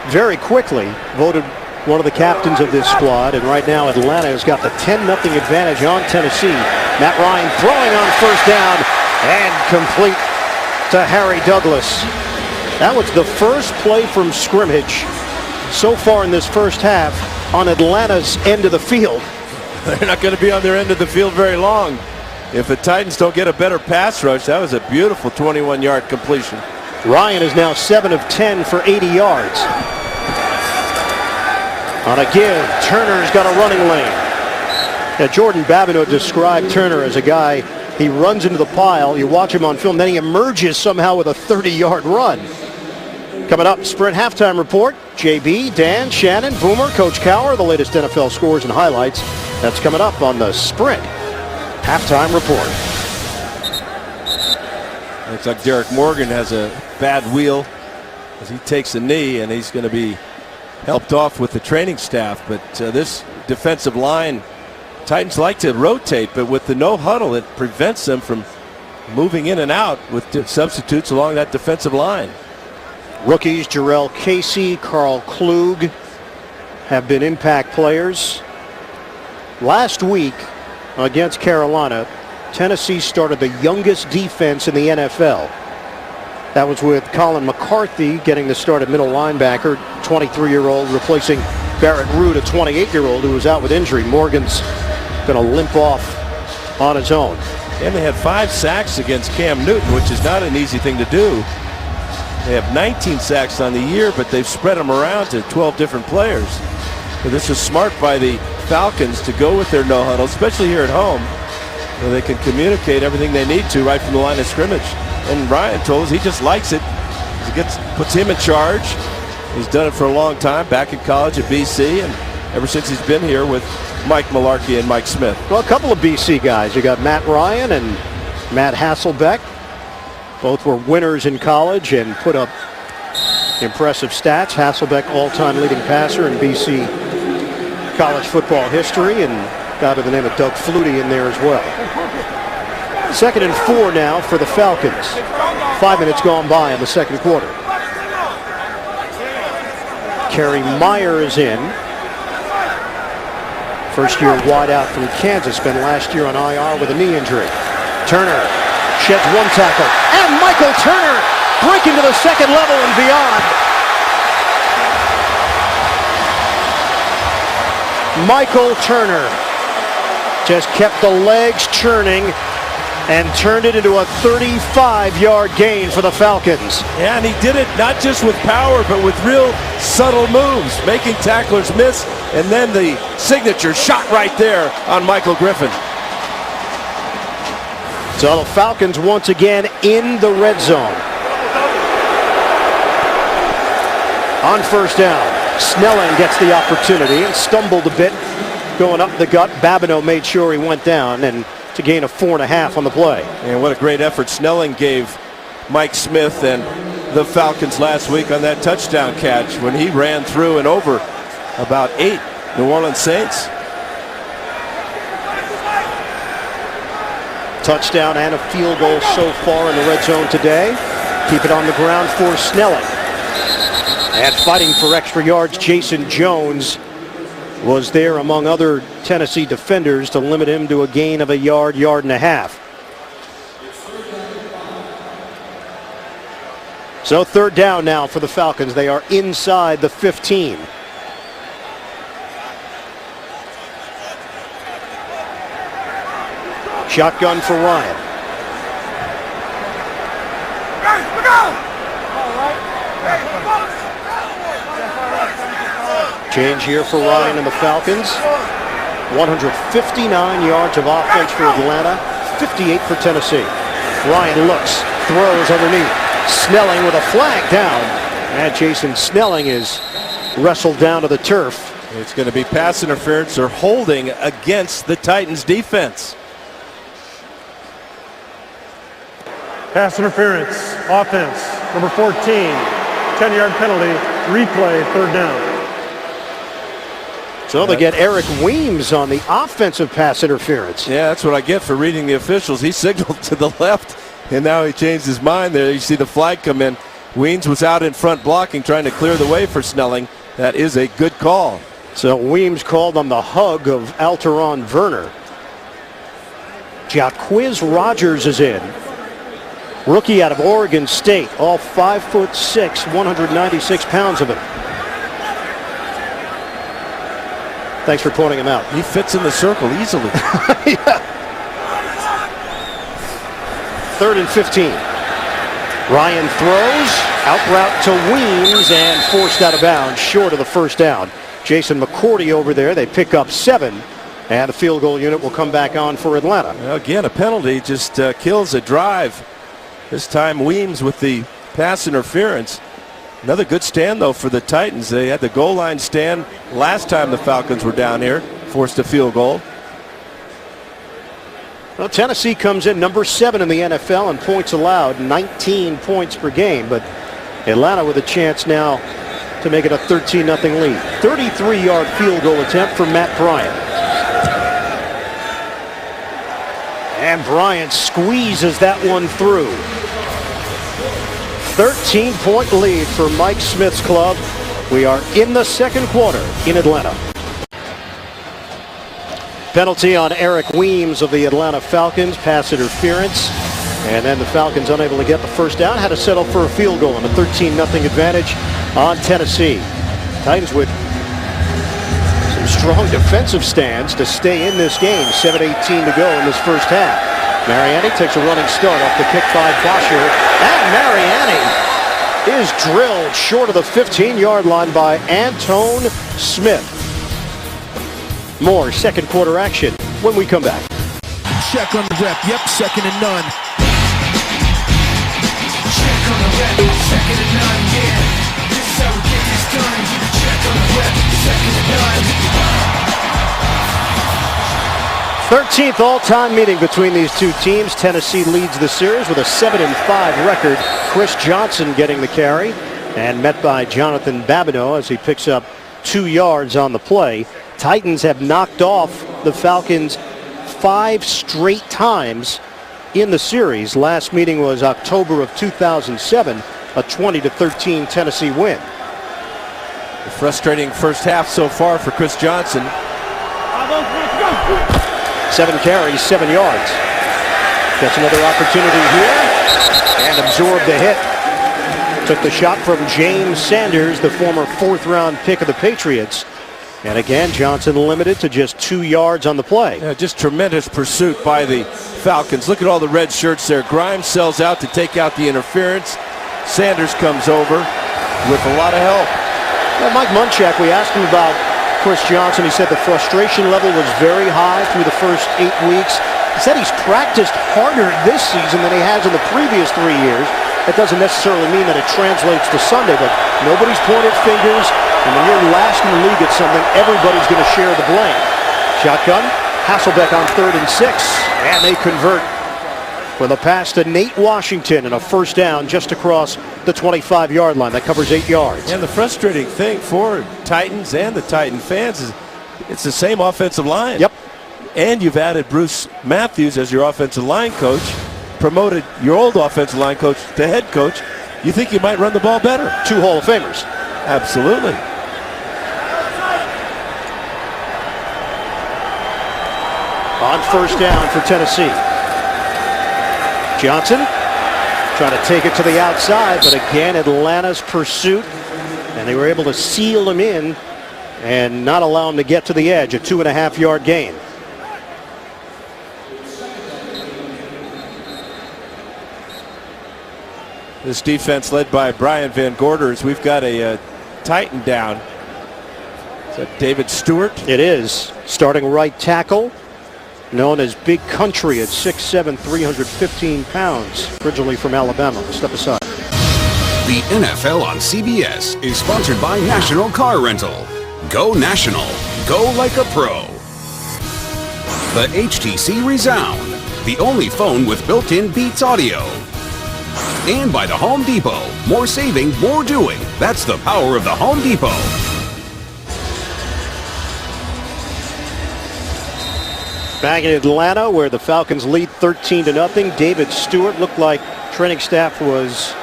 Very quickly voted one of the captains of this squad, and right now Atlanta has got the 10-0 advantage on Tennessee. Matt Ryan throwing on first down and complete to Harry Douglas. That was the first play from scrimmage so far in this first half on Atlanta's end of the field. They're not going to be on their end of the field very long. If the Titans don't get a better pass rush, that was a beautiful 21-yard completion. Ryan is now 7 of 10 for 80 yards. On a give, Turner's got a running lane. Now, Jordan Babineau described Turner as a guy, he runs into the pile, you watch him on film, then he emerges somehow with a 30-yard run. Coming up, Sprint Halftime Report. JB, Dan, Shannon, Boomer, Coach Cowher, the latest NFL scores and highlights. That's coming up on the Sprint Halftime Report. Looks like Derek Morgan has a bad wheel as he takes a knee, and he's going to be helped off with the training staff. But this defensive line, Titans like to rotate, but with the no huddle, it prevents them from moving in and out with substitutes along that defensive line. Rookies Jarrell Casey, Carl Klug have been impact players. Last week against Carolina, Tennessee started the youngest defense in the NFL. That was with Colin McCarthy getting the start at middle linebacker, 23-year-old replacing Barrett Root, a 28-year-old who was out with injury. Morgan's going to limp off on his own. And they had 5 sacks against Cam Newton, which is not an easy thing to do. They have 19 sacks on the year, but they've spread them around to 12 different players. So this is smart by the Falcons to go with their no huddle, especially here at home, where they can communicate everything they need to right from the line of scrimmage. And Ryan told us he just likes it. Puts him in charge. He's done it for a long time, back in college at BC, and ever since he's been here with Mike Mularkey and Mike Smith. Well, a couple of BC guys. You got Matt Ryan and Matt Hasselbeck. Both were winners in college and put up impressive stats. Hasselbeck, all-time leading passer in BC college football history, and got by the name of Doug Flutie in there as well. 2nd and 4 now for the Falcons. 5 minutes gone by in the second quarter. Kerry Meyer is in. First-year wideout from Kansas, spent last year on IR with a knee injury. Turner sheds one tackle, and Michael Turner breaking to the second level and beyond. Michael Turner just kept the legs churning and turned it into a 35-yard gain for the Falcons. Yeah, and he did it not just with power, but with real subtle moves, making tacklers miss, and then the signature shot right there on Michael Griffin. So the Falcons once again in the red zone. On first down, Snelling gets the opportunity and stumbled a bit going up the gut. Babineau made sure he went down, and to gain a 4.5 on the play. And what a great effort Snelling gave Mike Smith and the Falcons last week on that touchdown catch when he ran through and over about 8 New Orleans Saints. Touchdown and a field goal so far in the red zone today. Keep it on the ground for Snelling. And fighting for extra yards, Jason Jones was there among other Tennessee defenders to limit him to a gain of a yard, yard and a half. So 3rd down now for the Falcons. They are inside the 15. Shotgun for Ryan. Change here for Ryan and the Falcons. 159 yards of offense for Atlanta, 58 for Tennessee. Ryan looks, throws underneath. Snelling with a flag down. And Jason Snelling is wrestled down to the turf. It's going to be pass interference or holding against the Titans defense. Pass interference, offense, number 14, 10-yard penalty, replay, 3rd down. So they get Eric Weems on the offensive pass interference. Yeah, that's what I get for reading the officials. He signaled to the left, and now he changed his mind there. You see the flag come in. Weems was out in front blocking, trying to clear the way for Snelling. That is a good call. So Weems called on the hug of Alteron Werner. Jacquizz Rodgers is in. Rookie out of Oregon State, all 5'6", 196 pounds of him. Thanks for pointing him out. He fits in the circle easily. Yeah. 3rd and 15. Ryan throws, out route to Weems, and forced out of bounds, short of the first down. Jason McCourty over there. They pick up 7, and the field goal unit will come back on for Atlanta. Well, again, a penalty just kills a drive. This time Weems with the pass interference. Another good stand, though, for the Titans. They had the goal line stand last time the Falcons were down here, forced a field goal. Well, Tennessee comes in number 7 in the NFL in points allowed, 19 points per game. But Atlanta with a chance now to make it a 13-0 lead. 33-yard field goal attempt for Matt Bryant. And Bryant squeezes that one through. 13-point lead for Mike Smith's club. We are in the second quarter in Atlanta. Penalty on Eric Weems of the Atlanta Falcons, pass interference. And then the Falcons unable to get the first down, had to settle for a field goal and a 13-0 advantage on Tennessee. Titans with some strong defensive stands to stay in this game. 7:18 to go in this first half. Mariani takes a running start off the kick by Bosher. And Mariani is drilled short of the 15-yard line by Antone Smith. More second quarter action when we come back. Check on the rep. Yep, 2nd and none. Check on the rep. 2nd and none. Yeah, this is how we get this done. Check on the rep. 2nd and none. 13th all-time meeting between these two teams. Tennessee leads the series with a 7-5 record. Chris Johnson getting the carry and met by Jonathan Babineau as he picks up 2 yards on the play. Titans have knocked off the Falcons 5 straight times in the series. Last meeting was October of 2007, a 20-13 Tennessee win. A frustrating first half so far for Chris Johnson. 7 carries, 7 yards. Gets another opportunity here and absorbed the hit. Took the shot from James Sanders, the former 4th-round pick of the Patriots. And again, Johnson limited to just 2 yards on the play. Yeah, just tremendous pursuit by the Falcons. Look at all the red shirts there. Grimes sells out to take out the interference. Sanders comes over with a lot of help. Well, Mike Munchak, we asked him about Chris Johnson. He said the frustration level was very high through the first 8 weeks. He said he's practiced harder this season than he has in the previous 3 years. That doesn't necessarily mean that it translates to Sunday, but nobody's pointed fingers. And when you're last in the league at something, everybody's going to share the blame. Shotgun, Hasselbeck on 3rd and 6, and they convert with a pass to Nate Washington and a first down just across the 25-yard line. That covers 8 yards. And the frustrating thing for Titans and the Titan fans is it's the same offensive line. Yep. And you've added Bruce Matthews as your offensive line coach, promoted your old offensive line coach to head coach. You think you might run the ball better. 2 Hall of Famers. Absolutely. On first down for Tennessee. Johnson trying to take it to the outside, but again, Atlanta's pursuit, and they were able to seal him in and not allow him to get to the edge. A 2.5-yard gain. This defense led by Brian Van Gorders. We've got a Titan down. Is that David Stewart? It is. Starting right tackle, known as Big Country at 6'7", 315 pounds, originally from Alabama. Step aside. The NFL on CBS is sponsored by National Car Rental. Go national. Go like a pro. The HTC Resound, the only phone with built-in Beats audio. And by the Home Depot. More saving, more doing. That's the power of the Home Depot. Back in Atlanta, where the Falcons lead 13-0. David Stewart looked like training staff was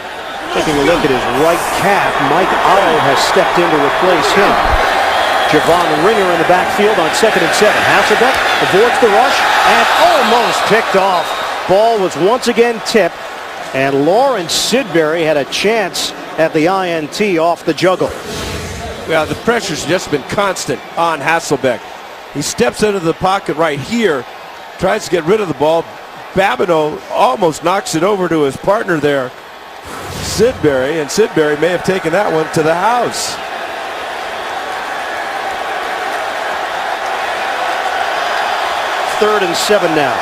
taking a look at his right calf. Mike Otto has stepped in to replace him. Javon Ringer in the backfield on 2nd and 7. Hasselbeck avoids the rush and almost picked off. Ball was once again tipped And Lawrence Sidbury had a chance at the INT off the juggle. Well, the pressure's just been constant on Hasselbeck. He steps into the pocket right here, tries to get rid of the ball. Babineau almost knocks it over to his partner there, Sidbury, and Sidbury may have taken that one to the house. Third and 7 now.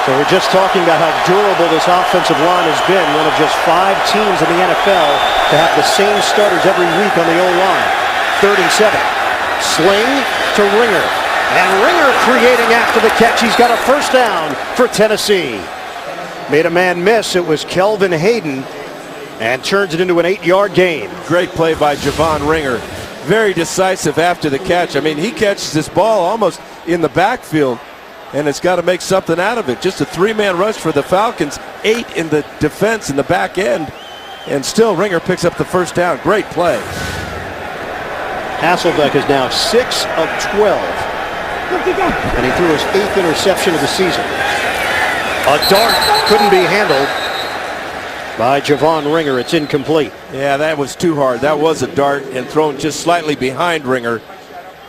So we're just talking about how durable this offensive line has been. One of just 5 teams in the NFL to have the same starters every week on the O-line. Third and 7. Sling to Ringer. And Ringer creating after the catch. He's got a first down for Tennessee. Made a man miss. It was Kelvin Hayden. And turns it into an 8-yard gain. Great play by Javon Ringer. Very decisive after the catch. I mean, he catches this ball almost in the backfield, and it's got to make something out of it. Just a 3-man rush for the Falcons, 8 in the defense in the back end, and still Ringer picks up the first down. Great play. Hasselbeck is now 6 of 12, and he threw his 8th interception of the season. A dart couldn't be handled by Javon Ringer. It's incomplete. Yeah, that was too hard. That was a dart and thrown just slightly behind Ringer.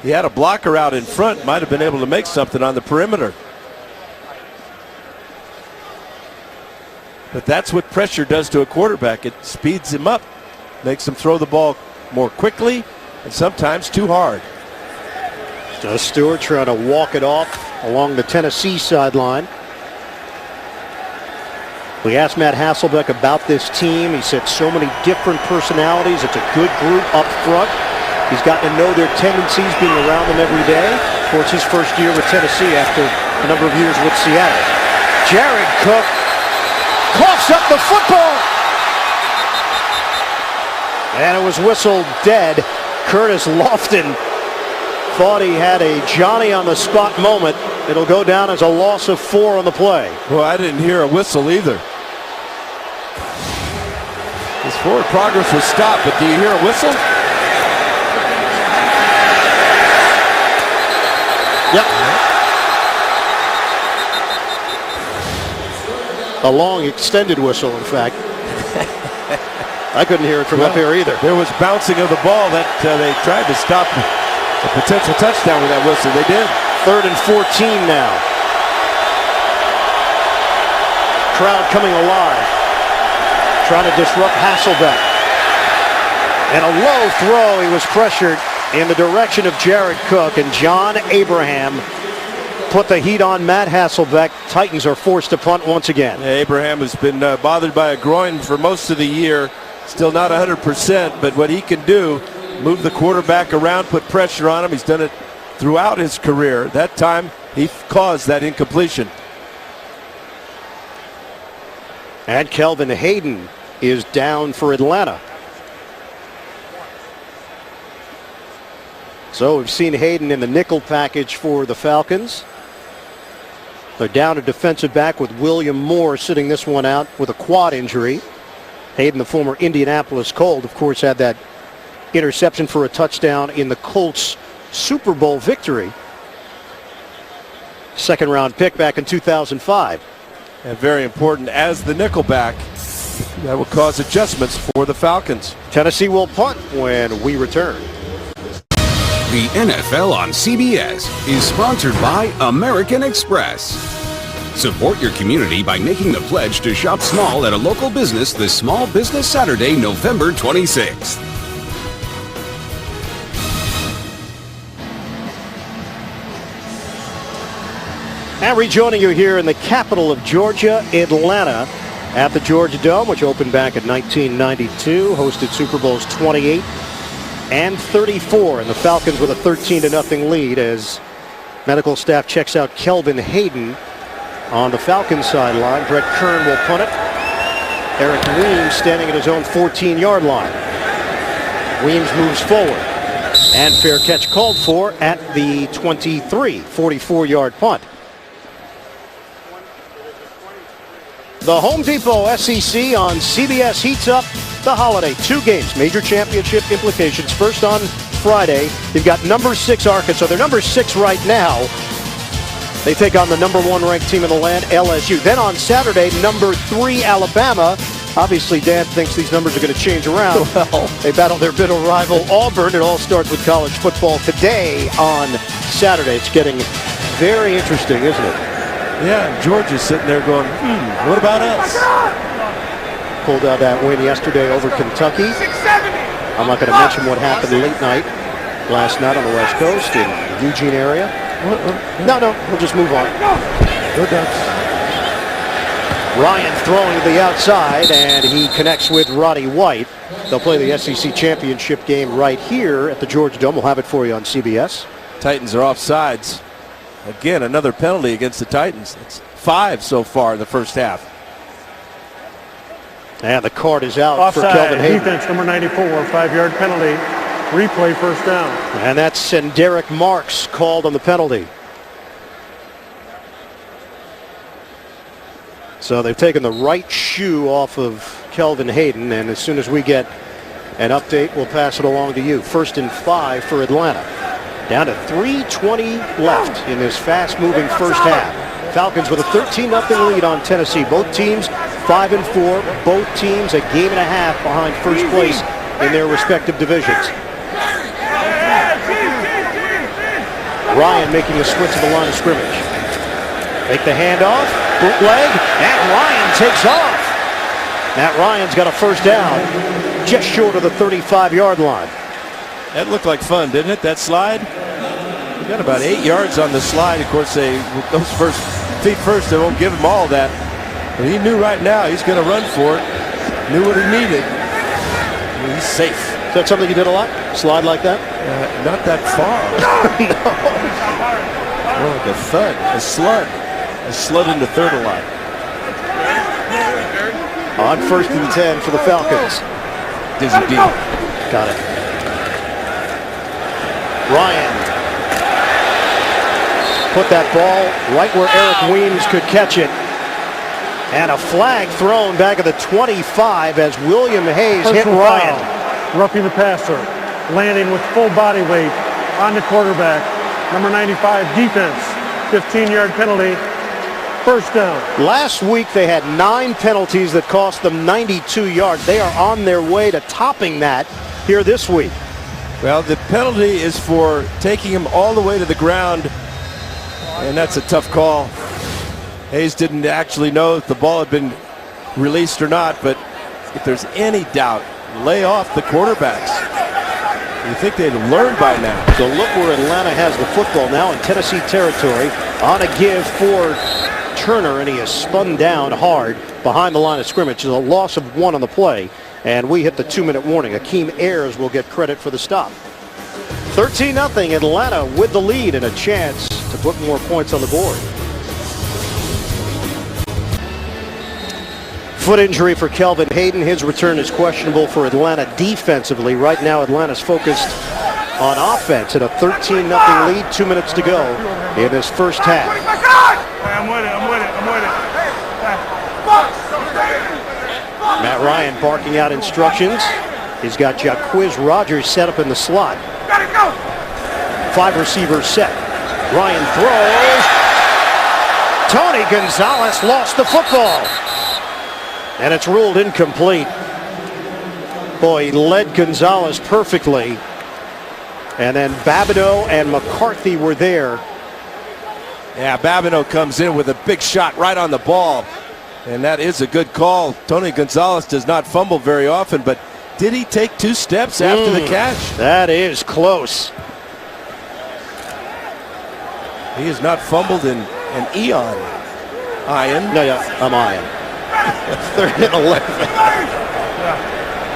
He had a blocker out in front, might have been able to make something on the perimeter. But that's what pressure does to a quarterback. It speeds him up, makes him throw the ball more quickly, and sometimes too hard. Does Stewart trying to walk it off along the Tennessee sideline. We asked Matt Hasselbeck about this team. He said so many different personalities. It's a good group up front. He's gotten to know their tendencies being around them every day. Of course, his first year with Tennessee after a number of years with Seattle. Jared Cook coughs up the football. And it was whistled dead. Curtis Lofton thought he had a Johnny-on-the-spot moment. It'll go down as a loss of 4 on the play. Well, I didn't hear a whistle either. His forward progress was stopped, but do you hear a whistle? Yep. A long extended whistle, in fact. I couldn't hear it from up here either. There was bouncing of the ball that they tried to stop a potential touchdown with that whistle. They did. 3rd and 14 now. Crowd coming alive. Trying to disrupt Hasselbeck. And a low throw. He was pressured in the direction of Jared Cook, and John Abraham put the heat on Matt Hasselbeck. Titans are forced to punt once again. Yeah, Abraham has been bothered by a groin for most of the year. Still not 100%, but what he can do, move the quarterback around, put pressure on him. He's done it throughout his career. That time, he caused that incompletion. And Kelvin Hayden is down for Atlanta. So we've seen Hayden in the nickel package for the Falcons. They're down a defensive back with William Moore sitting this one out with a quad injury. Hayden, the former Indianapolis Colt, of course, had that interception for a touchdown in the Colts Super Bowl victory. 2nd-round pick back in 2005. And very important as the nickelback. That will cause adjustments for the Falcons. Tennessee will punt when we return. The NFL on CBS is sponsored by American Express. Support your community by making the pledge to shop small at a local business this Small Business Saturday, November 26th. And rejoining you here in the capital of Georgia, Atlanta, at the Georgia Dome, which opened back in 1992, hosted Super Bowls 28 and 34, and the Falcons with a 13-0 lead as medical staff checks out Kelvin Hayden on the Falcons sideline. Brett Kern will punt it. Eric Weems standing at his own 14-yard line. Weems moves forward, and fair catch called for at the 23, 44-yard punt. The Home Depot SEC on CBS heats up the holiday. 2 games, major championship implications. First on Friday, you've got number 6 Arkansas. They're number 6 right now. They take on the number 1 ranked team in the land, LSU. Then on Saturday, number 3 Alabama. Obviously, Dan thinks these numbers are going to change around. Well, they battle their bitter rival Auburn. It all starts with college football today on Saturday. It's getting very interesting, isn't it? Yeah, Georgia's sitting there going, what about us? Pulled out that win yesterday over Kentucky. I'm not going to mention what happened late night last night on the West Coast in Eugene area. No, we'll just move on. Go Ducks. Ryan throwing to the outside, and he connects with Roddy White. They'll play the SEC championship game right here at the Georgia Dome. We'll have it for you on CBS. Titans are offsides. Again, another penalty against the Titans. It's 5 so far in the first half. And the card is out Offside, for Kelvin Hayden. defense number 94, 5-yard penalty. Replay, first down. And that's Derek Marks called on the penalty. So they've taken the right shoe off of Kelvin Hayden, and as soon as we get an update, we'll pass it along to you. 1st and 5 for Atlanta. Down to 3:20 left in this fast-moving first half. Falcons with a 13-0 lead on Tennessee. Both teams 5-4. Both teams a game and a half behind first place in their respective divisions. Ryan making a switch to the line of scrimmage. Make the handoff, bootleg, and Ryan takes off. Matt Ryan's got a first down, just short of the 35-yard line. That looked like fun, didn't it, that slide? He got about 8 yards on the slide. Of course, those feet first, they won't give him all that. But he knew right now he's going to run for it. Knew what he needed. He's safe. Is that something you did a lot? Slide like that? Not that far. No. More like a thud, a slud. A slud into third a lot. On 1st and 10 for the Falcons. Dizzy D. Got it. Ryan put that ball right where Eric Weems could catch it. And a flag thrown back at the 25 as William Hayes hit Personal Ryan. foul. Roughing the passer. Landing with full body weight on the quarterback. Number 95, defense. 15-yard penalty. First down. Last week they had 9 penalties that cost them 92 yards. They are on their way to topping that here this week. Well, the penalty is for taking him all the way to the ground, and that's a tough call. Hayes didn't actually know if the ball had been released or not, but if there's any doubt, lay off the quarterbacks. You think they'd learn by now. So look where Atlanta has the football now in Tennessee territory. On a give for Turner, and he is spun down hard behind the line of scrimmage. There's a loss of 1 on the play, and we hit the 2-minute warning. Akeem Ayers will get credit for the stop. 13-0 Atlanta with the lead and a chance to put more points on the board. Foot injury for Kelvin Hayden. His return is questionable for Atlanta defensively. Right now Atlanta's focused on offense at a 13-0 lead. 2 minutes to go in this first half. I'm with it. Matt Ryan barking out instructions. He's got Jacquizz Rodgers set up in the slot. 5 receivers set. Ryan throws. Tony Gonzalez lost the football. And it's ruled incomplete. Boy, he led Gonzalez perfectly. And then Babineau and McCarthy were there. Yeah, Babineau comes in with a big shot right on the ball. And that is a good call. Tony Gonzalez does not fumble very often, but did he take 2 steps after the catch? That is close. He has not fumbled in an eon. Ian. No, I'm Ian. 3rd and 11.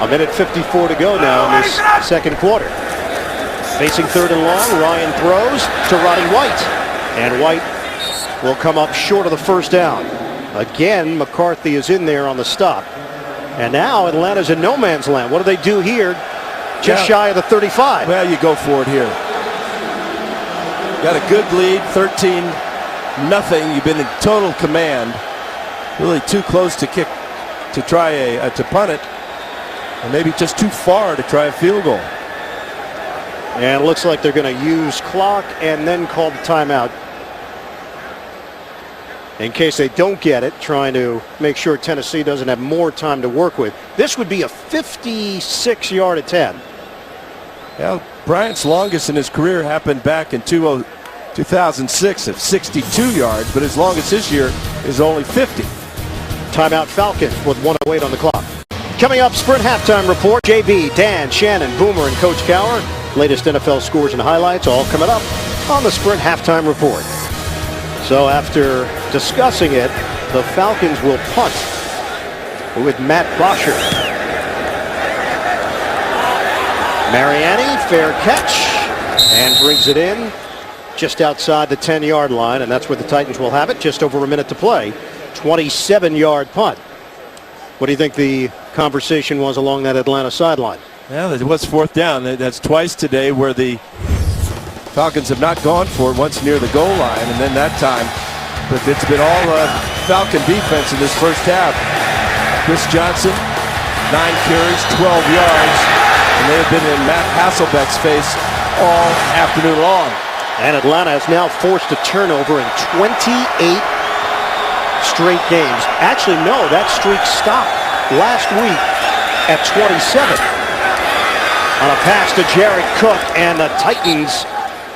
A minute 54 to go now in this second quarter. Facing 3rd and long, Ryan throws to Roddy White. And White will come up short of the first down. Again, McCarthy is in there on the stop. And now Atlanta's in no man's land. What do they do here? Just shy of the 35. Well, you go for it here. Got a good lead, 13-0. You've been in total command. Really too close to kick, to try to punt it. And maybe just too far to try a field goal. And it looks like they're going to use clock and then call the timeout. In case they don't get it, trying to make sure Tennessee doesn't have more time to work with. This would be a 56-yard attempt. Well, Bryant's longest in his career happened back in 2006 of 62 yards, but his longest this year is only 50. Timeout Falcons with 1:08 on the clock. Coming up, Sprint halftime report. JB, Dan, Shannon, Boomer, and Coach Cower. Latest NFL scores and highlights all coming up on the Sprint halftime report. So after discussing it, the Falcons will punt with Matt Bosher. Mariani, fair catch, and brings it in just outside the 10-yard line, and that's where the Titans will have it. Just over a minute to play. 27-yard punt. What do you think the conversation was along that Atlanta sideline? Well, it was fourth down. That's twice today where the Falcons have not gone for it, once near the goal line, and then that time. But it's been all Falcon defense in this first half. Chris Johnson, 9 carries, 12 yards, and they have been in Matt Hasselbeck's face all afternoon long. And Atlanta has now forced a turnover in 28 straight games. Actually, no, that streak stopped last week at 27 on a pass to Jared Cook, and the Titans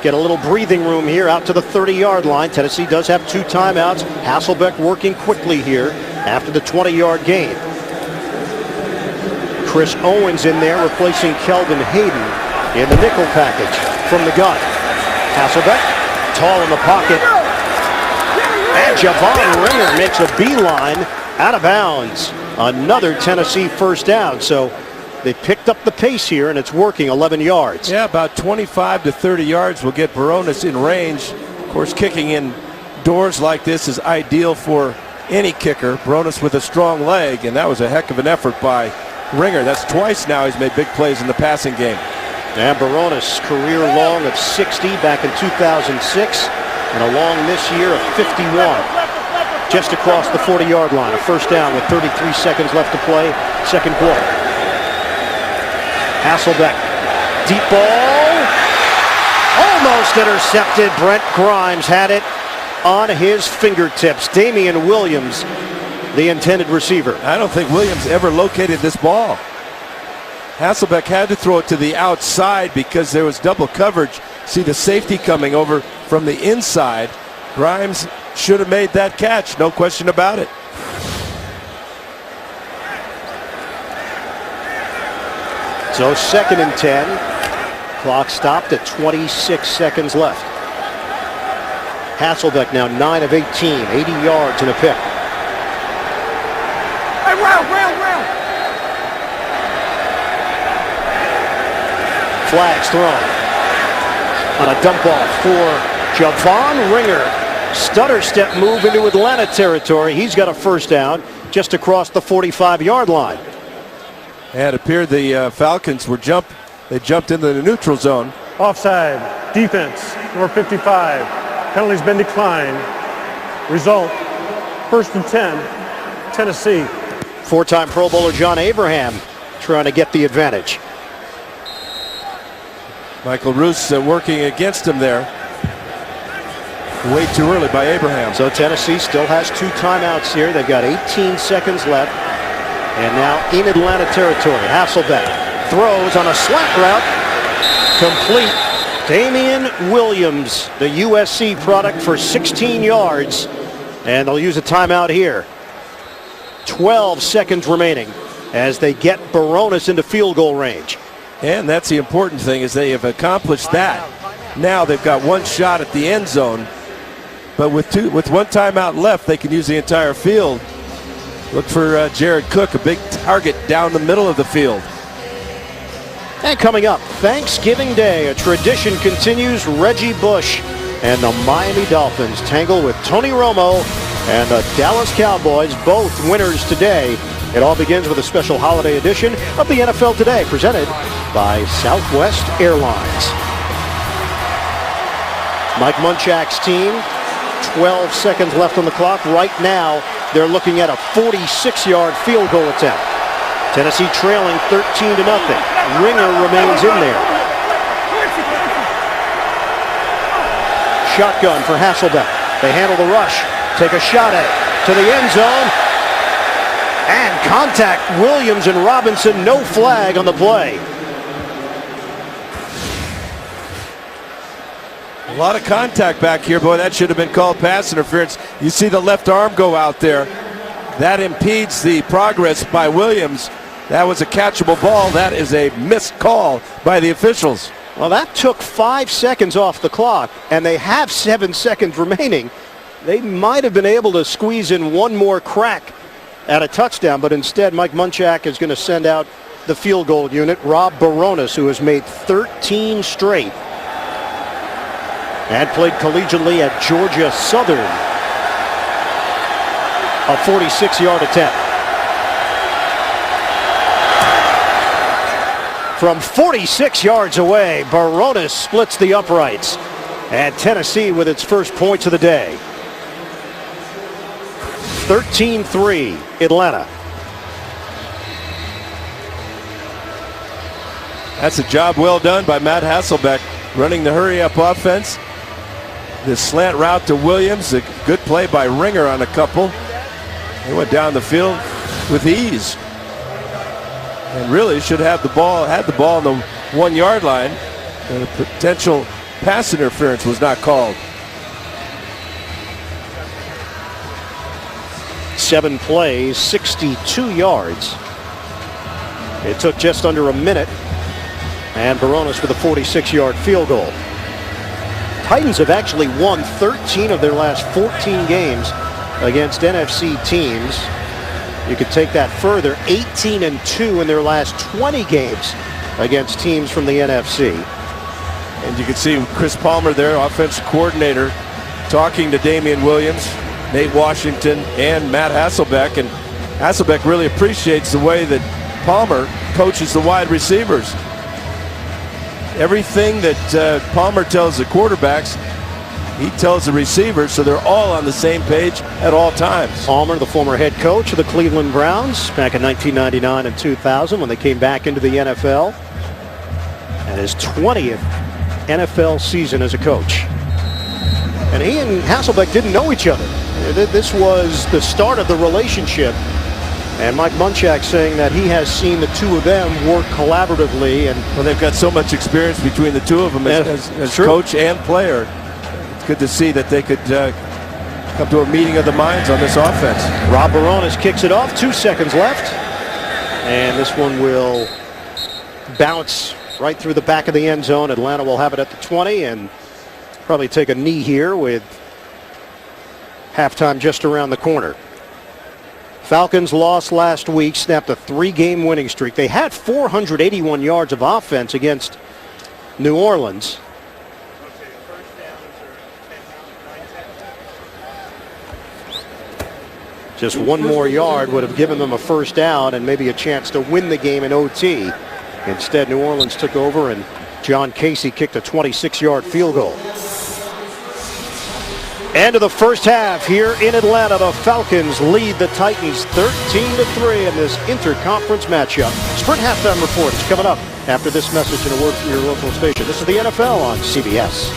get a little breathing room here out to the 30-yard line. Tennessee does have 2 timeouts. Hasselbeck working quickly here after the 20-yard gain. Chris Owens in there replacing Kelvin Hayden in the nickel package from the gun. Hasselbeck, tall in the pocket. And Javon Ringer makes a beeline out of bounds. Another Tennessee first down. So they picked up the pace here, and it's working. 11 yards. Yeah, about 25 to 30 yards will get Baronis in range. Of course, kicking in doors like this is ideal for any kicker. Baronis with a strong leg, and that was a heck of an effort by Ringer. That's twice now he's made big plays in the passing game. And Baronis, career long of 60 back in 2006, and a long this year of 51. Just across the 40-yard line. A first down with 33 seconds left to play, second quarter. Hasselbeck, deep ball, almost intercepted. Brent Grimes had it on his fingertips. Damian Williams, the intended receiver. I don't think Williams ever located this ball. Hasselbeck had to throw it to the outside because there was double coverage. See the safety coming over from the inside. Grimes should have made that catch, no question about it. So 2nd and 10. Clock stopped at 26 seconds left. Hasselbeck now 9 of 18, 80 yards and a pick. Hey, round. Flags thrown on a dump off for Javon Ringer. Stutter step move into Atlanta territory. He's got a first down just across the 45-yard line. And it appeared the Falcons were they jumped into the neutral zone. Offside. Defense. Number 55. Penalty's been declined. Result, 1st and 10. Tennessee. 4-time Pro Bowler John Abraham trying to get the advantage. Michael Roos working against him there. Way too early by Abraham. So Tennessee still has 2 timeouts here. They've got 18 seconds left. And now in Atlanta territory, Hasselbeck throws on a slant route. Complete. Damian Williams, the USC product, for 16 yards. And they'll use a timeout here. 12 seconds remaining as they get Baronis into field goal range. And that's the important thing, is they have accomplished that. Now they've got 1 shot at the end zone. But with 1 timeout left, they can use the entire field. Look for Jared Cook, a big target down the middle of the field. And coming up, Thanksgiving Day, a tradition continues. Reggie Bush and the Miami Dolphins tangle with Tony Romo and the Dallas Cowboys, both winners today. It all begins with a special holiday edition of the NFL Today, presented by Southwest Airlines. Mike Munchak's team, 12 seconds left on the clock. Right now, they're looking at a 46-yard field goal attempt. Tennessee trailing 13-0. Ringer remains in there. Shotgun for Hasselbeck. They handle the rush. take a shot at it to the end zone. And contact. Williams and Robinson, no flag on the play. A lot of contact back here. Boy, that should have been called pass interference. You see the left arm go out there. That impedes the progress by Williams. That was a catchable ball. That is a missed call by the officials. Well, that took 5 seconds off the clock, and they have 7 seconds remaining. They might have been able to squeeze in one more crack at a touchdown, but instead Mike Munchak is going to send out the field goal unit. Rob Baronis, who has made 13 straight and played collegiately at Georgia Southern. A 46-yard attempt. From 46 yards away, Baronis splits the uprights. And Tennessee with its first points of the day. 13-3 Atlanta. That's a job well done by Matt Hasselbeck, running the hurry-up offense. This slant route to Williams, a good play by Ringer on a couple. He went down the field with ease. And really should have the ball, had the ball on the 1 yard line. And a potential pass interference was not called. 7 plays, 62 yards. It took just under a minute. And Baronis with a 46-yard field goal. Titans have actually won 13 of their last 14 games against NFC teams. You could take that further, 18-2 in their last 20 games against teams from the NFC. And you can see Chris Palmer there, offensive coordinator, talking to Damian Williams, Nate Washington, and Matt Hasselbeck. And Hasselbeck really appreciates the way that Palmer coaches the wide receivers. Everything that Palmer tells the quarterbacks, he tells the receivers, so they're all on the same page at all times. Palmer, the former head coach of the Cleveland Browns back in 1999 and 2000 when they came back into the NFL. And his 20th NFL season as a coach. And he and Hasselbeck didn't know each other. This was the start of the relationship. And Mike Munchak saying that he has seen the two of them work collaboratively. And well, they've got so much experience between the two of them as coach and player. It's good to see that they could come to a meeting of the minds on this offense. Rob Baronis kicks it off. 2 seconds left. And this one will bounce right through the back of the end zone. Atlanta will have it at the 20 and probably take a knee here with halftime just around the corner. Falcons lost last week, snapped a 3-game winning streak. They had 481 yards of offense against New Orleans. Just one more yard would have given them a first down and maybe a chance to win the game in OT. Instead, New Orleans took over and John Casey kicked a 26-yard field goal. End of the first half here in Atlanta. The Falcons lead the Titans 13-3 in this interconference matchup. Sprint halftime report is coming up after this message and a word from your local station. This is the NFL on CBS.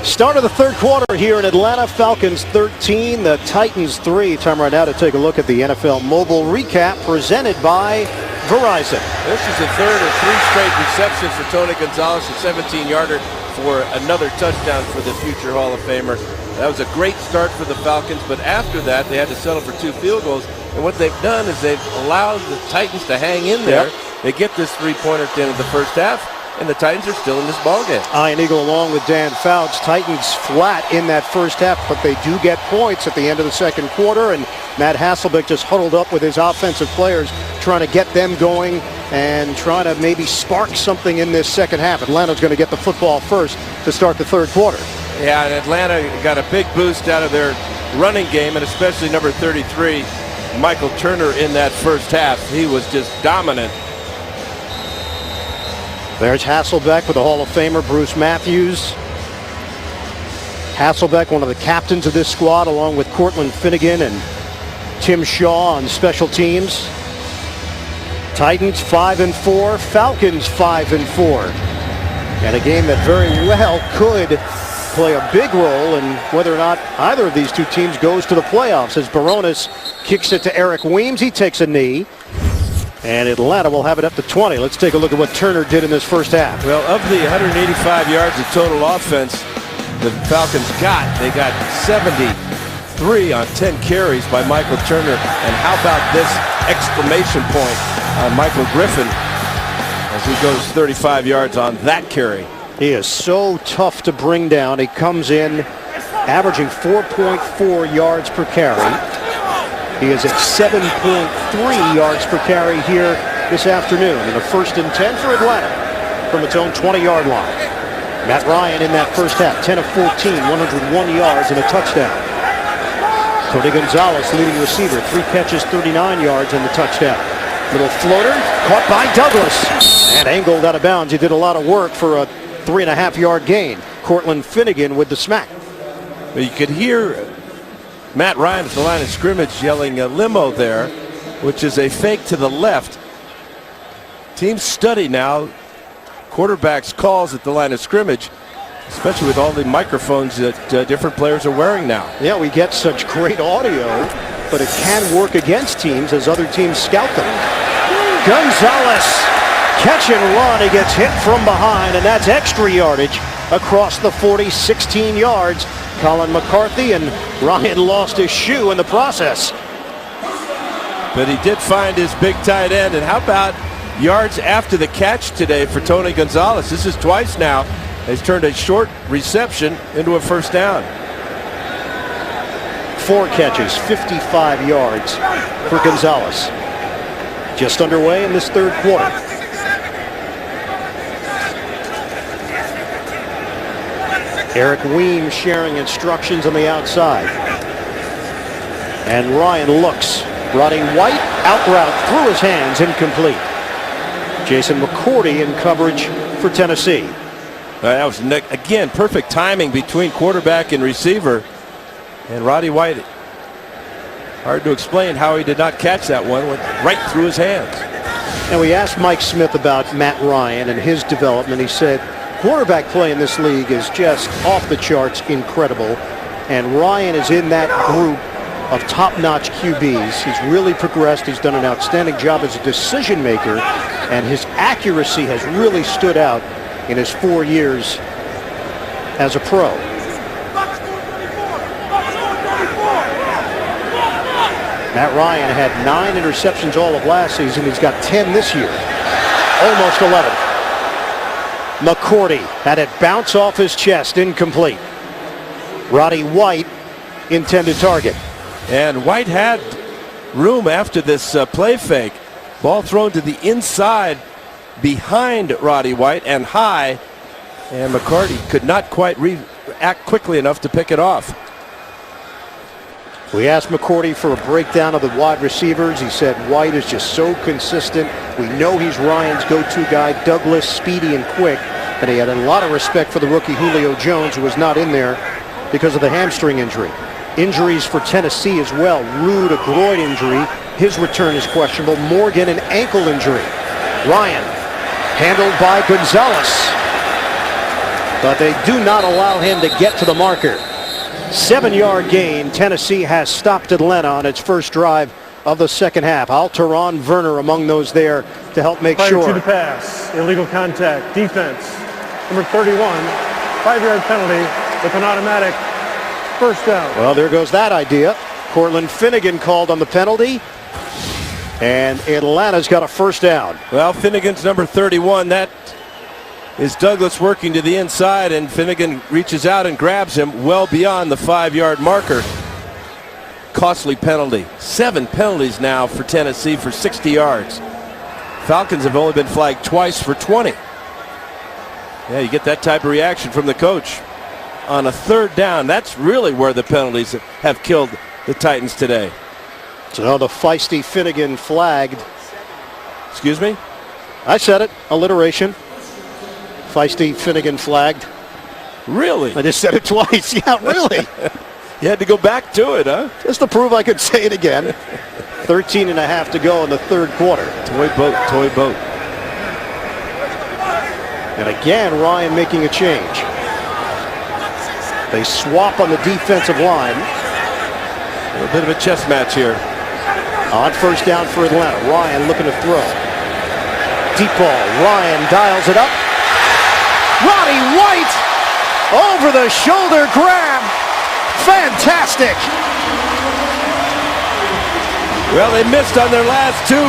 Start of the third quarter here in Atlanta. Falcons 13, the Titans 3. Time right now to take a look at the NFL mobile recap presented by Verizon. This is the third of 3 straight receptions for Tony Gonzalez, a 17-yarder for another touchdown for the future Hall of Famer. That was a great start for the Falcons, but after that they had to settle for 2 field goals. And what they've done is they've allowed the Titans to hang in there. Yep. They get this 3-pointer at the end of the first half, and the Titans are still in this ballgame. Ian Eagle along with Dan Fouts. Titans flat in that first half, but they do get points at the end of the second quarter, and Matt Hasselbeck just huddled up with his offensive players trying to get them going and trying to maybe spark something in this second half. Atlanta's going to get the football first to start the third quarter. Yeah, and Atlanta got a big boost out of their running game, and especially number 33, Michael Turner, in that first half. He was just dominant. There's Hasselbeck with the Hall of Famer Bruce Matthews. Hasselbeck, one of the captains of this squad, along with Cortland Finnegan and Tim Shaw on special teams. Titans 5-4, Falcons 5-4. And a game that very well could play a big role in whether or not either of these two teams goes to the playoffs, as Barones kicks it to Eric Weems. He takes a knee. And Atlanta will have it up to 20. Let's take a look at what Turner did in this first half. Well, of the 185 yards of total offense the Falcons they got 73 on 10 carries by Michael Turner. And how about this exclamation point on Michael Griffin as he goes 35 yards on that carry. He is so tough to bring down. He comes in averaging 4.4 yards per carry. He is at 7.3 yards per carry here this afternoon in a 1st and 10 for Atlanta from its own 20-yard line. Matt Ryan in that first half, 10 of 14, 101 yards and a touchdown. Tony Gonzalez, leading receiver, 3 catches, 39 yards and the touchdown. Little floater caught by Douglas and angled out of bounds. He did a lot of work for a 3.5-yard gain. Cortland Finnegan with the smack. But you could hear Matt Ryan at the line of scrimmage yelling a limo there, which is a fake to the left. Teams study now quarterbacks' calls at the line of scrimmage, especially with all the microphones that different players are wearing now. Yeah, we get such great audio, but it can work against teams as other teams scout them. Gonzalez, catch and run. He gets hit from behind, and that's extra yardage across the 40, 16 yards. Colin McCarthy, and Ryan lost his shoe in the process. But he did find his big tight end. And how about yards after the catch today for Tony Gonzalez? This is twice now. He's turned a short reception into a first down. 4 catches, 55 yards for Gonzalez. Just underway in this third quarter. Eric Weems sharing instructions on the outside. And Ryan looks. Roddy White out route through his hands, incomplete. Jason McCourty in coverage for Tennessee. That was, again, perfect timing between quarterback and receiver. And Roddy White, hard to explain how he did not catch that one. Went right through his hands. And we asked Mike Smith about Matt Ryan and his development. He said, quarterback play in this league is just off the charts incredible. And Ryan is in that group of top-notch QBs. He's really progressed. He's done an outstanding job as a decision maker. And his accuracy has really stood out in his 4 years as a pro. Matt Ryan had 9 interceptions all of last season. He's got 10 this year. Almost 11. McCourty had it bounce off his chest, incomplete. Roddy White, intended target. And White had room after this play fake. Ball thrown to the inside behind Roddy White and high. And McCarty could not quite react quickly enough to pick it off. We asked McCourty for a breakdown of the wide receivers. He said White is just so consistent. We know he's Ryan's go-to guy. Douglas, speedy and quick. And he had a lot of respect for the rookie Julio Jones, who was not in there because of the hamstring injury. Injuries for Tennessee as well. Rude, a groin injury. His return is questionable. Morgan, an ankle injury. Ryan, handled by Gonzalez. But they do not allow him to get to the marker. 7-yard gain. Tennessee has stopped Atlanta on its first drive of the second half. Alteron Werner among those there to help make Prior sure. to the pass, illegal contact, defense. Number 31, 5-yard penalty with an automatic first down. Well, there goes that idea. Cortland Finnegan called on the penalty. And Atlanta's got a first down. Well, Finnegan's number 31. That is Douglas working to the inside, and Finnegan reaches out and grabs him well beyond the 5-yard marker. Costly penalty. 7 penalties now for Tennessee for 60 yards. Falcons have only been flagged twice for 20. Yeah, you get that type of reaction from the coach. On a third down, that's really where the penalties have killed the Titans today. So the feisty Finnegan flagged. Excuse me? I said it. Alliteration. Feisty Finnegan flagged. Really? I just said it twice. Yeah, really. You had to go back to it, huh? Just to prove I could say it again. 13 and a half to go in the third quarter. Toy boat, toy boat. And again, Ryan making a change. They swap on the defensive line. A little bit of a chess match here. On first down for Atlanta. Ryan looking to throw. Deep ball. Ryan dials it up. Roddy White over the shoulder grab. Fantastic. Well, they missed on their last two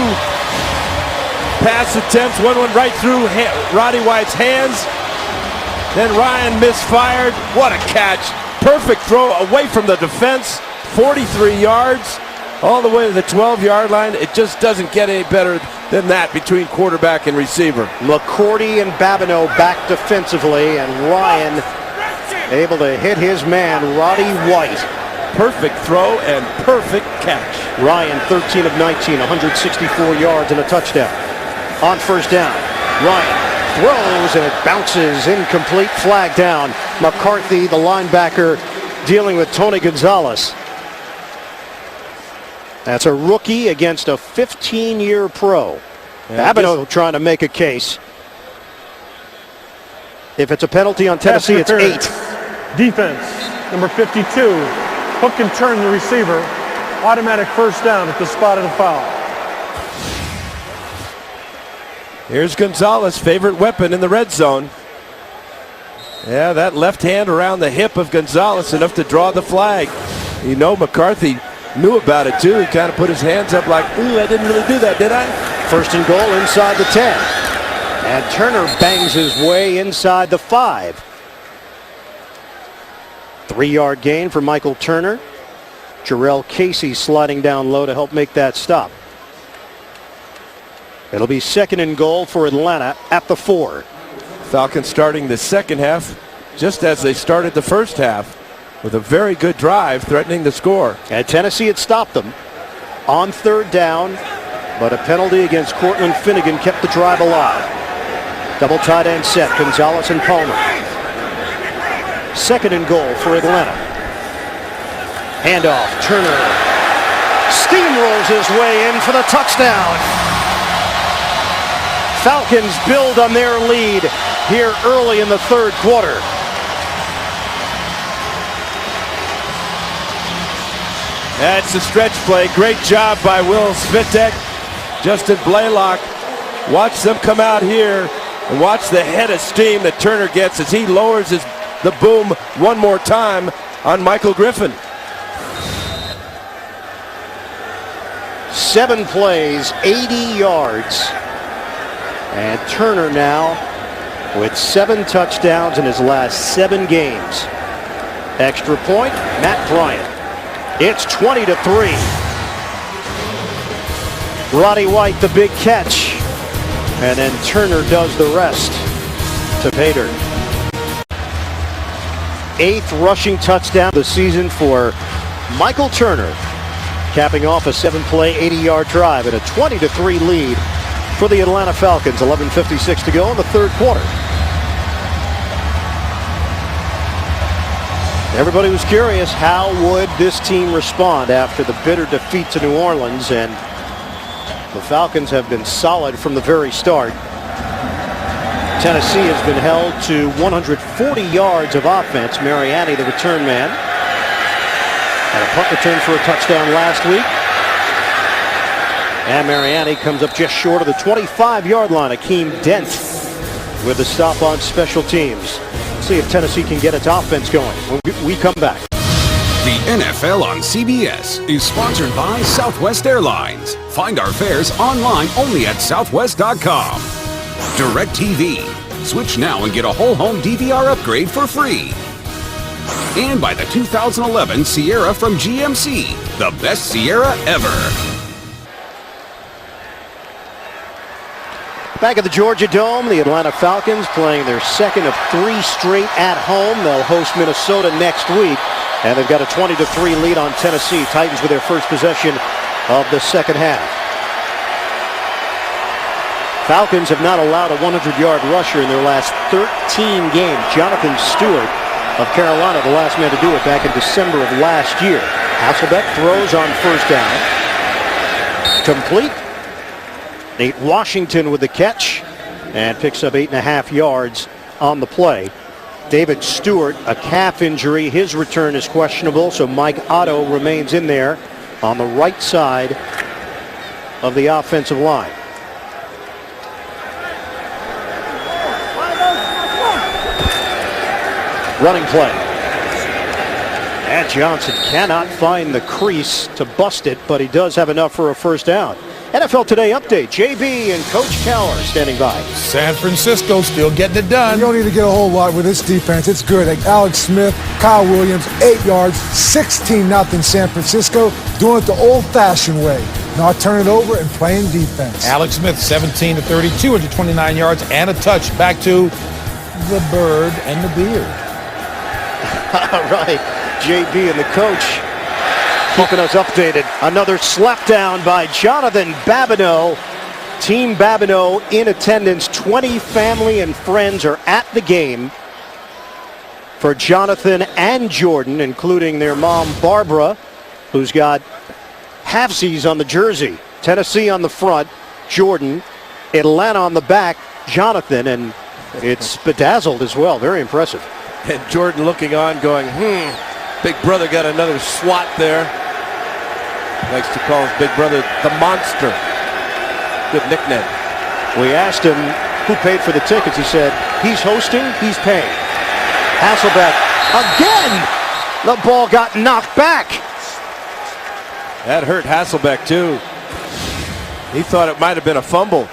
pass attempts. One went right through Roddy White's hands. Then Ryan misfired. What a catch. Perfect throw away from the defense. 43 yards all the way to the 12-yard line. It just doesn't get any better than that between quarterback and receiver. McCourty and Babineau back defensively, and Ryan able to hit his man, Roddy White. Perfect throw and perfect catch. Ryan 13 of 19, 164 yards and a touchdown. On first down, Ryan throws and it bounces incomplete, flag down. McCarthy, the linebacker, dealing with Tony Gonzalez. That's a rookie against a 15-year pro. Babineau trying to make a case. If it's a penalty on Tennessee, it's 8. Defense, number 52. Hook and turn the receiver. Automatic first down at the spot of the foul. Here's Gonzalez, favorite weapon in the red zone. Yeah, that left hand around the hip of Gonzalez, enough to draw the flag. You know, McCarthy knew about it too. He kind of put his hands up like, ooh, I didn't really do that, did I? First and goal inside the 10. And Turner bangs his way inside the 5. 3-yard gain for Michael Turner. Jarrell Casey sliding down low to help make that stop. It'll be second and goal for Atlanta at the 4. Falcons starting the second half just as they started the first half with a very good drive threatening the score. And Tennessee had stopped them on third down, but a penalty against Cortland Finnegan kept the drive alive. Double tight end set, Gonzalez and Palmer. Second and goal for Atlanta. Handoff, Turner steamrolls his way in for the touchdown. Falcons build on their lead here early in the third quarter. That's a stretch play. Great job by Will Svitek. Justin Blaylock. Watch them come out here and watch the head of steam that Turner gets as he lowers the boom one more time on Michael Griffin. 7 plays, 80 yards. And Turner now with 7 touchdowns in his last 7 games. Extra point, Matt Bryant. It's 20-3. Roddy White, the big catch. And then Turner does the rest to Pater. 8th rushing touchdown of the season for Michael Turner, capping off a 7-play, 80-yard drive and a 20-3 lead for the Atlanta Falcons. 11:56 to go in the third quarter. Everybody was curious, how would this team respond after the bitter defeat to New Orleans, and the Falcons have been solid from the very start. Tennessee has been held to 140 yards of offense. Mariani, the return man, had a punt return for a touchdown last week. And Mariani comes up just short of the 25-yard line. Akeem Dent with the stop on special teams. See if Tennessee can get its offense going when we come back. The NFL on CBS is sponsored by Southwest Airlines. Find our fares online only at southwest.com. DirecTV. Switch now and get a whole home DVR upgrade for free. And by the 2011 Sierra from GMC, the best Sierra ever. Back at the Georgia Dome, the Atlanta Falcons playing their second of 3 straight at home. They'll host Minnesota next week, and they've got a 20-3 lead on Tennessee. Titans with their first possession of the second half. Falcons have not allowed a 100-yard rusher in their last 13 games. Jonathan Stewart of Carolina, the last man to do it back in December of last year. Hasselbeck throws on first down. Complete. Nate Washington with the catch and picks up 8.5 yards on the play. David Stewart, a calf injury. His return is questionable, so Mike Otto remains in there on the right side of the offensive line. Running play. And Johnson cannot find the crease to bust it, but he does have enough for a first down. NFL Today update. JB and Coach Cowher standing by. San Francisco still getting it done. You don't need to get a whole lot with this defense. It's good. Like Alex Smith, Kyle Williams, 8 yards, 16-0 San Francisco, doing it the old-fashioned way. Not turning it over and playing defense. Alex Smith, 17 to 30, 229 yards and a touch. Back to the bird and the beard. All right, JB and the coach keeping us updated. Another slap down by Jonathan Babineau. Team Babineau in attendance. 20 family and friends are at the game for Jonathan and Jordan, including their mom, Barbara, who's got halfsies on the jersey. Tennessee on the front, Jordan, Atlanta on the back, Jonathan, and it's bedazzled as well. Very impressive. And Jordan looking on going, big brother got another swat there. Likes to call his big brother the Monster. Good nickname. We asked him who paid for the tickets. He said, he's hosting, he's paying. Hasselbeck again. The ball got knocked back. That hurt Hasselbeck too. He thought it might have been a fumble.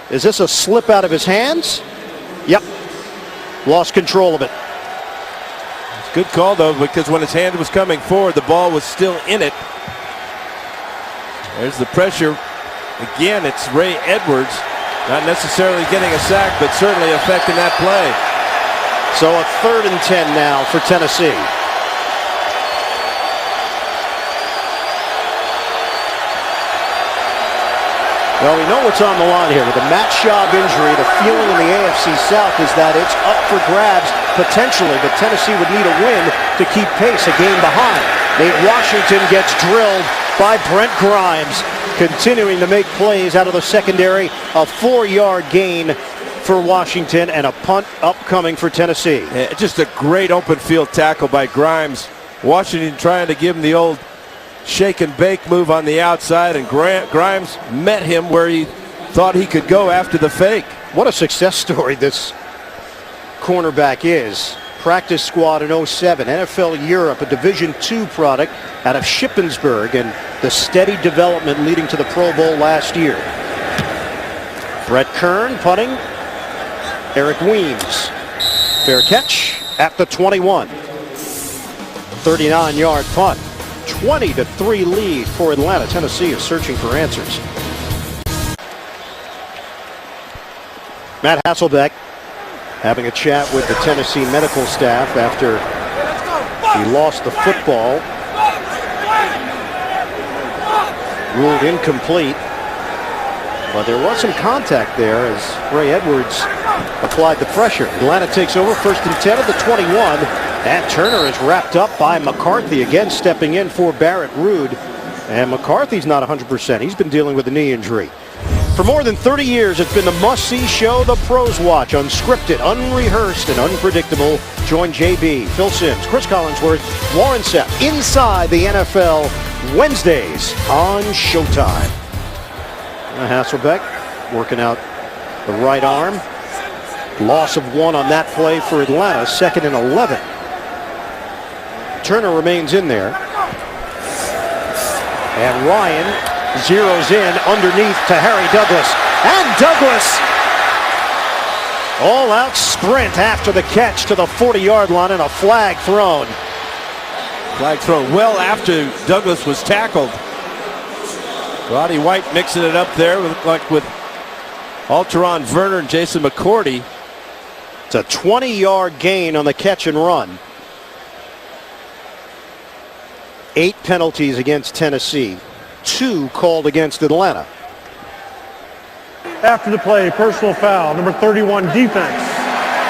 Is this a slip out of his hands? Yep. Lost control of it. Good call though, because when his hand was coming forward, the ball was still in it. There's the pressure. Again, it's Ray Edwards. Not necessarily getting a sack, but certainly affecting that play. So a 3rd and 10 now for Tennessee. Well, we know what's on the line here. With a Matt Schaub injury, the feeling in the AFC South is that it's up for grabs potentially, but Tennessee would need a win to keep pace, a game behind. Nate Washington gets drilled by Brent Grimes, continuing to make plays out of the secondary. A 4-yard gain for Washington and a punt upcoming for Tennessee. Yeah, just a great open field tackle by Grimes. Washington trying to give him the old shake and bake move on the outside, and Grimes met him where he thought he could go after the fake. What a success story this cornerback is. Practice squad in 07, NFL Europe, a Division II product out of Shippensburg, and the steady development leading to the Pro Bowl last year. Brett Kern punting. Eric Weems. Fair catch at the 21. 39-yard punt. 20-3 lead for Atlanta. Tennessee is searching for answers. Matt Hasselbeck having a chat with the Tennessee medical staff after he lost the football. Ruled incomplete. But there was some contact there as Ray Edwards applied the pressure. Atlanta takes over, 1st and 10 at the 21. And Turner is wrapped up by McCarthy, again stepping in for Barrett Ruud. And McCarthy's not 100%. He's been dealing with a knee injury. For more than 30 years, it's been the must-see show the pros watch. Unscripted, unrehearsed, and unpredictable. Join JB, Phil Simms, Chris Collinsworth, Warren Sapp inside the NFL Wednesdays on Showtime. Hasselbeck working out the right arm. Loss of 1 on that play for Atlanta. 2nd and 11. Turner remains in there. And Ryan zeroes in underneath to Harry Douglas. And Douglas! All-out sprint after the catch to the 40-yard line and a flag thrown. Flag thrown well after Douglas was tackled. Roddy White mixing it up there with Alteron Verner and Jason McCourty. It's a 20-yard gain on the catch and run. 8 penalties against Tennessee, 2 called against Atlanta. After the play, personal foul, number 31, defense.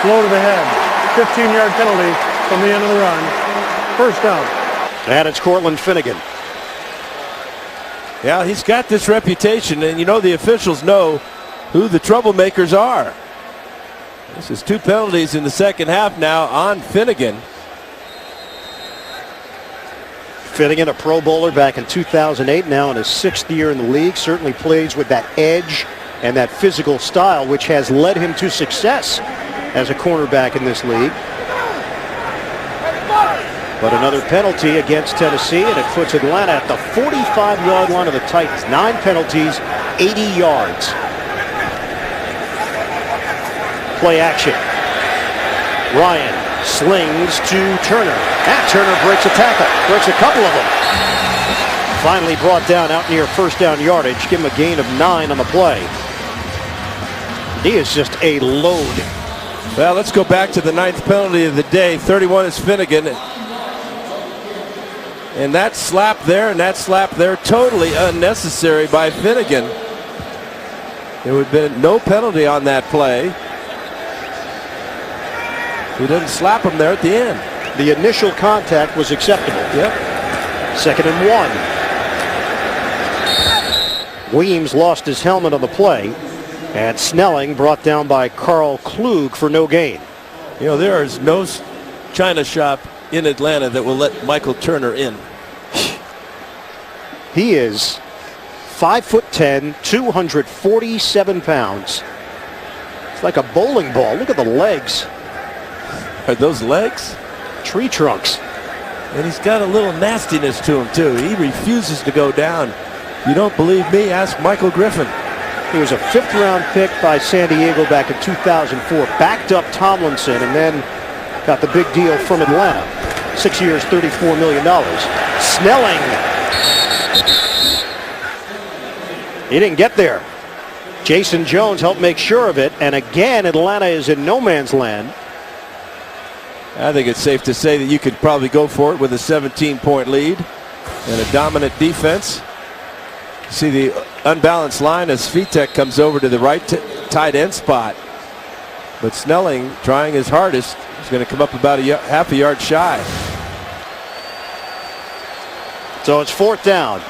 Blow to the head. 15-yard penalty from the end of the run. First down. And it's Cortland Finnegan. Yeah, he's got this reputation, and you know the officials know who the troublemakers are. This is 2 penalties in the second half now on Finnegan. Finnegan, a Pro Bowler back in 2008, now in his 6th year in the league, certainly plays with that edge and that physical style, which has led him to success as a cornerback in this league. But another penalty against Tennessee, and it puts Atlanta at the 45-yard line of the Titans. 9 penalties, 80 yards. Play action. Ryan slings to Turner. And Turner breaks a tackle. Breaks a couple of them. Finally brought down out near first down yardage. Give him a gain of 9 on the play. He is just a load. Well, let's go back to the 9th penalty of the day. 31 is Finnegan. And that slap there and that slap there, totally unnecessary by Finnegan. There would have been no penalty on that play. He didn't slap him there at the end. The initial contact was acceptable. Yep. 2nd and 1. Weems lost his helmet on the play. And Snelling brought down by Carl Klug for no gain. You know, there is no China shop in Atlanta that will let Michael Turner in. He is 5'10", 247 pounds. It's like a bowling ball. Look at the legs. Are those legs? Tree trunks. And he's got a little nastiness to him, too. He refuses to go down. You don't believe me? Ask Michael Griffin. He was a 5th-round pick by San Diego back in 2004. Backed up Tomlinson and then got the big deal from Atlanta. 6 years, $34 million. Snelling. He didn't get there. Jason Jones helped make sure of it. And again, Atlanta is in no man's land. I think it's safe to say that you could probably go for it with a 17-point lead and a dominant defense. See the unbalanced line as Svitek comes over to the right tight end spot. But Snelling, trying his hardest, is going to come up about half a yard shy. So it's 4th down.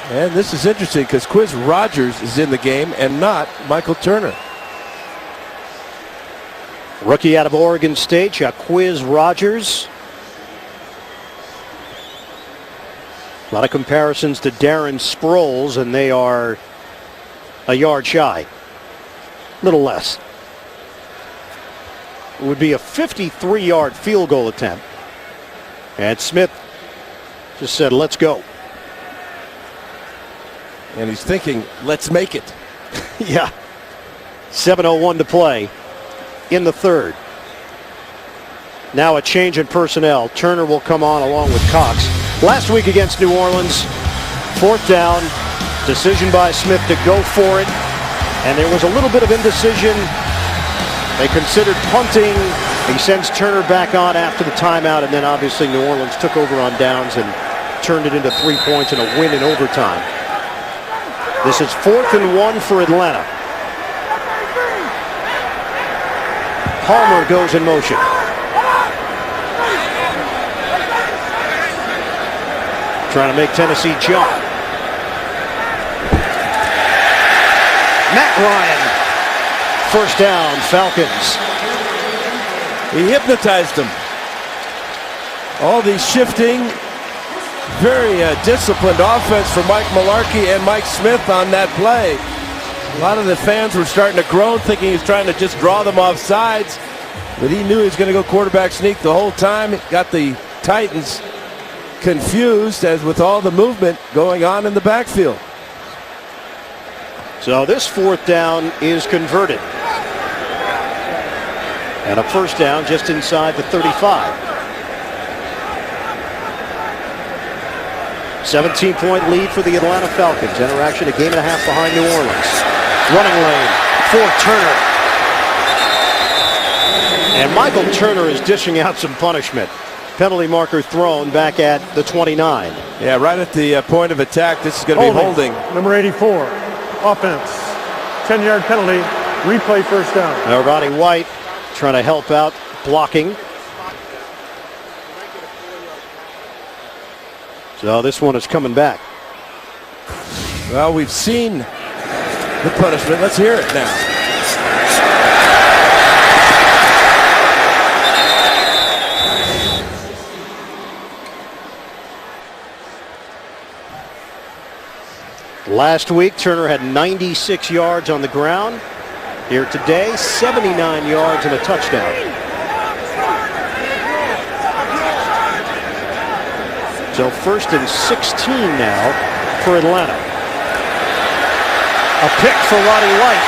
And this is interesting because Quiz Rogers is in the game and not Michael Turner. Rookie out of Oregon State, Quiz Rogers. A lot of comparisons to Darren Sproles, and they are a yard shy. A little less. It would be a 53-yard field goal attempt. And Smith just said, let's go. And he's thinking, let's make it. Yeah. 7:01 to play in the 3rd. Now a change in personnel. Turner will come on along with Cox. Last week against New Orleans, 4th down, decision by Smith to go for it. And there was a little bit of indecision. They considered punting. He sends Turner back on after the timeout, and then obviously New Orleans took over on downs and turned it into 3 points and a win in overtime. This is 4th and 1 for Atlanta. Palmer goes in motion. Trying to make Tennessee jump. Matt Ryan. 1st down, Falcons. He hypnotized him. All these shifting, very disciplined offense for Mike Mularkey and Mike Smith on that play. A lot of the fans were starting to groan, thinking he was trying to just draw them off sides. But he knew he was going to go quarterback sneak the whole time. It got the Titans confused as with all the movement going on in the backfield. So this 4th down is converted. And a 1st down just inside the 35. 17-point lead for the Atlanta Falcons. Interaction a game and a half behind New Orleans. Running lane for Turner. And Michael Turner is dishing out some punishment. Penalty marker thrown back at the 29. Yeah, right at the point of attack. This is going to be holding. Number 84, offense. 10-yard penalty, replay 1st down. Now Roddy White trying to help out, blocking. So this one is coming back. Well, we've seen the punishment. Let's hear it now. Last week, Turner had 96 yards on the ground. Here today, 79 yards and a touchdown. So 1st and 16 now for Atlanta. A pick for Roddy White.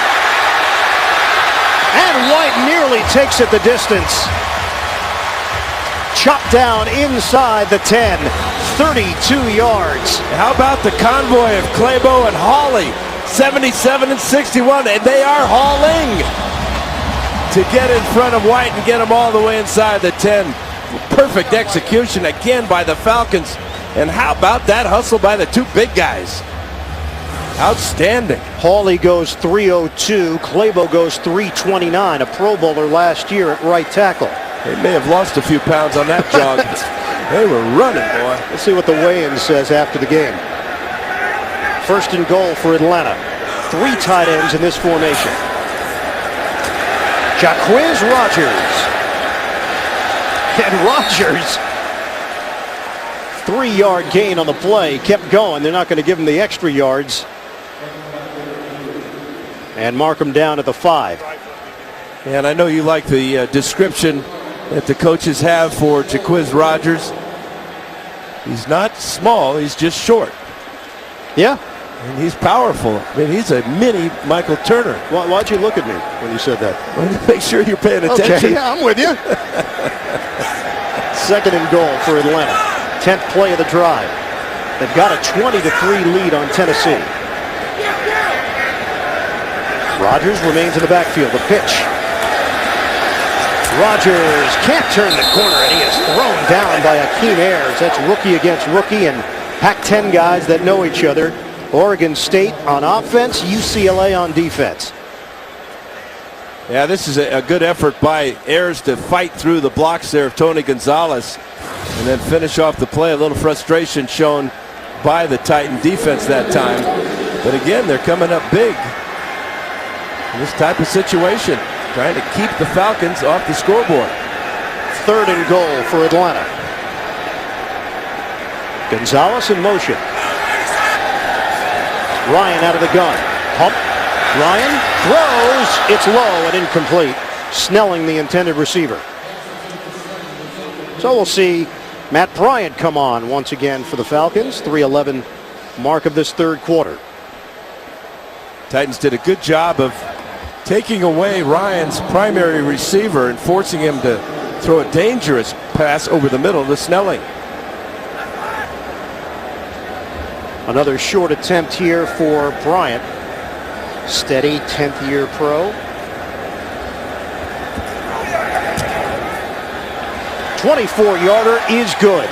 And White nearly takes it the distance. Chopped down inside the 10. 32 yards. How about the convoy of Claybo and Hawley? 77 and 61, and they are hauling to get in front of White and get him all the way inside the 10. Perfect execution again by the Falcons. And how about that hustle by the two big guys? Outstanding. Hawley goes 302. Claybo goes 329, a Pro Bowler last year at right tackle. They may have lost a few pounds on that jog. They were running, boy. Let's see what the weigh-in says after the game. 1st and goal for Atlanta. 3 tight ends in this formation. Jacquizz Rodgers. And Rodgers, 3-yard gain on the play, kept going. They're not going to give him the extra yards. And mark him down at the 5. And I know you like the description that the coaches have for Jacquizz Rodgers. He's not small, he's just short. Yeah. And he's powerful. I mean, he's a mini Michael Turner. Why'd you look at me when you said that? Make sure you're paying attention. Okay, yeah, I'm with you. 2nd and goal for Atlanta. 10th play of the drive. They've got a 20-3 lead on Tennessee. Rodgers remains in the backfield. The pitch. Rodgers can't turn the corner, and he is thrown down by Akeem Ayers. That's rookie against rookie, and Pac-10 guys that know each other. Oregon State on offense, UCLA on defense. Yeah, this is a good effort by Ayers to fight through the blocks there of Tony Gonzalez and then finish off the play. A little frustration shown by the Titan defense that time. But again, they're coming up big in this type of situation, trying to keep the Falcons off the scoreboard. 3rd and goal for Atlanta. Gonzalez in motion. Ryan out of the gun. Pump. Ryan throws. It's low and incomplete. Snelling the intended receiver. So we'll see Matt Bryant come on once again for the Falcons. 3:11 mark of this 3rd quarter. Titans did a good job of taking away Ryan's primary receiver and forcing him to throw a dangerous pass over the middle to Snelling. Another short attempt here for Bryant. Steady 10th year pro. 24-yarder is good.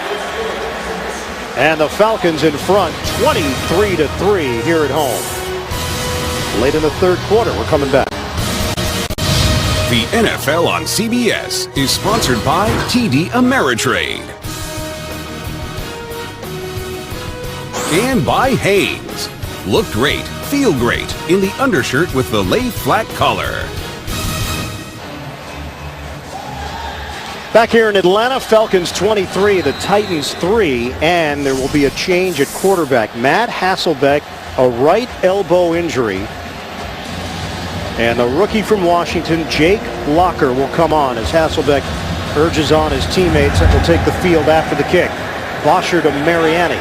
And the Falcons in front 23-3 here at home. Late in the 3rd quarter, we're coming back. The NFL on CBS is sponsored by TD Ameritrade. And by Hanes. Look great, feel great in the undershirt with the lay flat collar. Back here in Atlanta, Falcons 23, the Titans 3, and there will be a change at quarterback. Matt Hasselbeck, a right elbow injury. And the rookie from Washington, Jake Locker, will come on as Hasselbeck urges on his teammates that will take the field after the kick. Bosher to Mariani.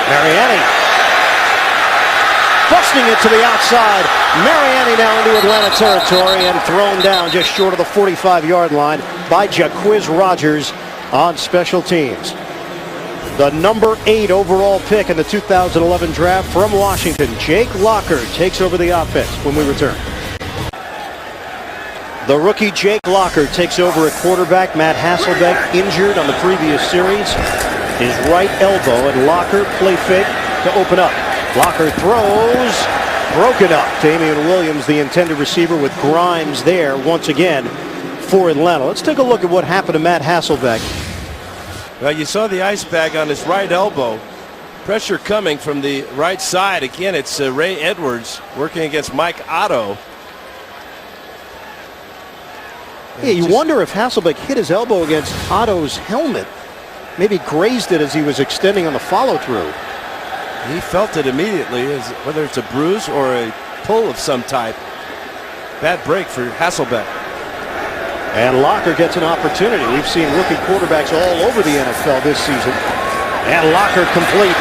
Mariani busting it to the outside. Mariani now into Atlanta territory and thrown down just short of the 45-yard line by Jacquizz Rodgers on special teams. The number 8 overall pick in the 2011 draft from Washington, Jake Locker, takes over the offense when we return. The rookie Jake Locker takes over at quarterback. Matt Hasselbeck injured on the previous series. His right elbow, and Locker play fake to open up. Locker throws, broken up. Damian Williams, the intended receiver, with Grimes there once again for Atlanta. Let's take a look at what happened to Matt Hasselbeck. Well, you saw the ice bag on his right elbow. Pressure coming from the right side. Again, it's Ray Edwards working against Mike Otto. Yeah, you wonder if Hasselbeck hit his elbow against Otto's helmet. maybe grazed it as he was extending on the follow-through. He felt it immediately, as whether it's a bruise or a pull of some type. Bad break for Hasselbeck. And Locker gets an opportunity. We've seen rookie quarterbacks all over the NFL this season. And Locker complete.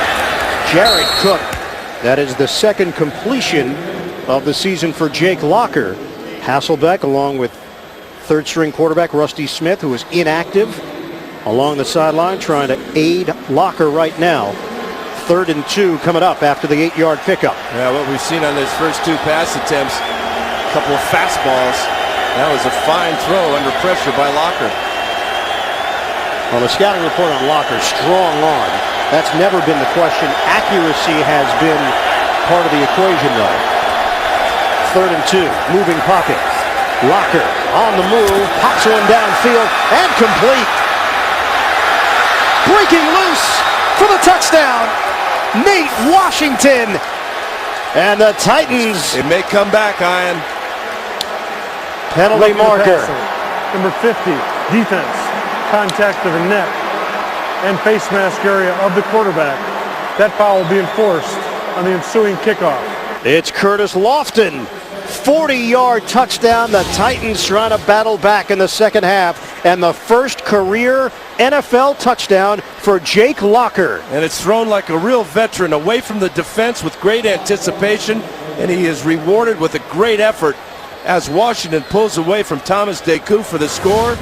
Jared Cook. That is the second completion of the season for Jake Locker. Hasselbeck, along with third-string quarterback Rusty Smith, who is inactive, along the sideline trying to aid Locker right now. 3rd and 2 coming up after the 8-yard pickup. Yeah, what we've seen on those first 2 pass attempts, a couple of fastballs. That was a fine throw under pressure by Locker. Well, the scouting report on Locker, strong arm. That's never been the question. Accuracy has been part of the equation, though. 3rd and 2, moving pocket. Locker on the move, pops one downfield, and complete. Breaking loose for the touchdown, Nate Washington. And the Titans. It may come back, Ian. Penalty marker. Number 50, defense. Contact to the neck and face mask area of the quarterback. That foul will be enforced on the ensuing kickoff. It's Curtis Lofton. 40-yard touchdown. The Titans trying to battle back in the second half. And the first career NFL touchdown for Jake Locker. And it's thrown like a real veteran away from the defense with great anticipation. And he is rewarded with a great effort as Washington pulls away from Thomas Decoud for the score.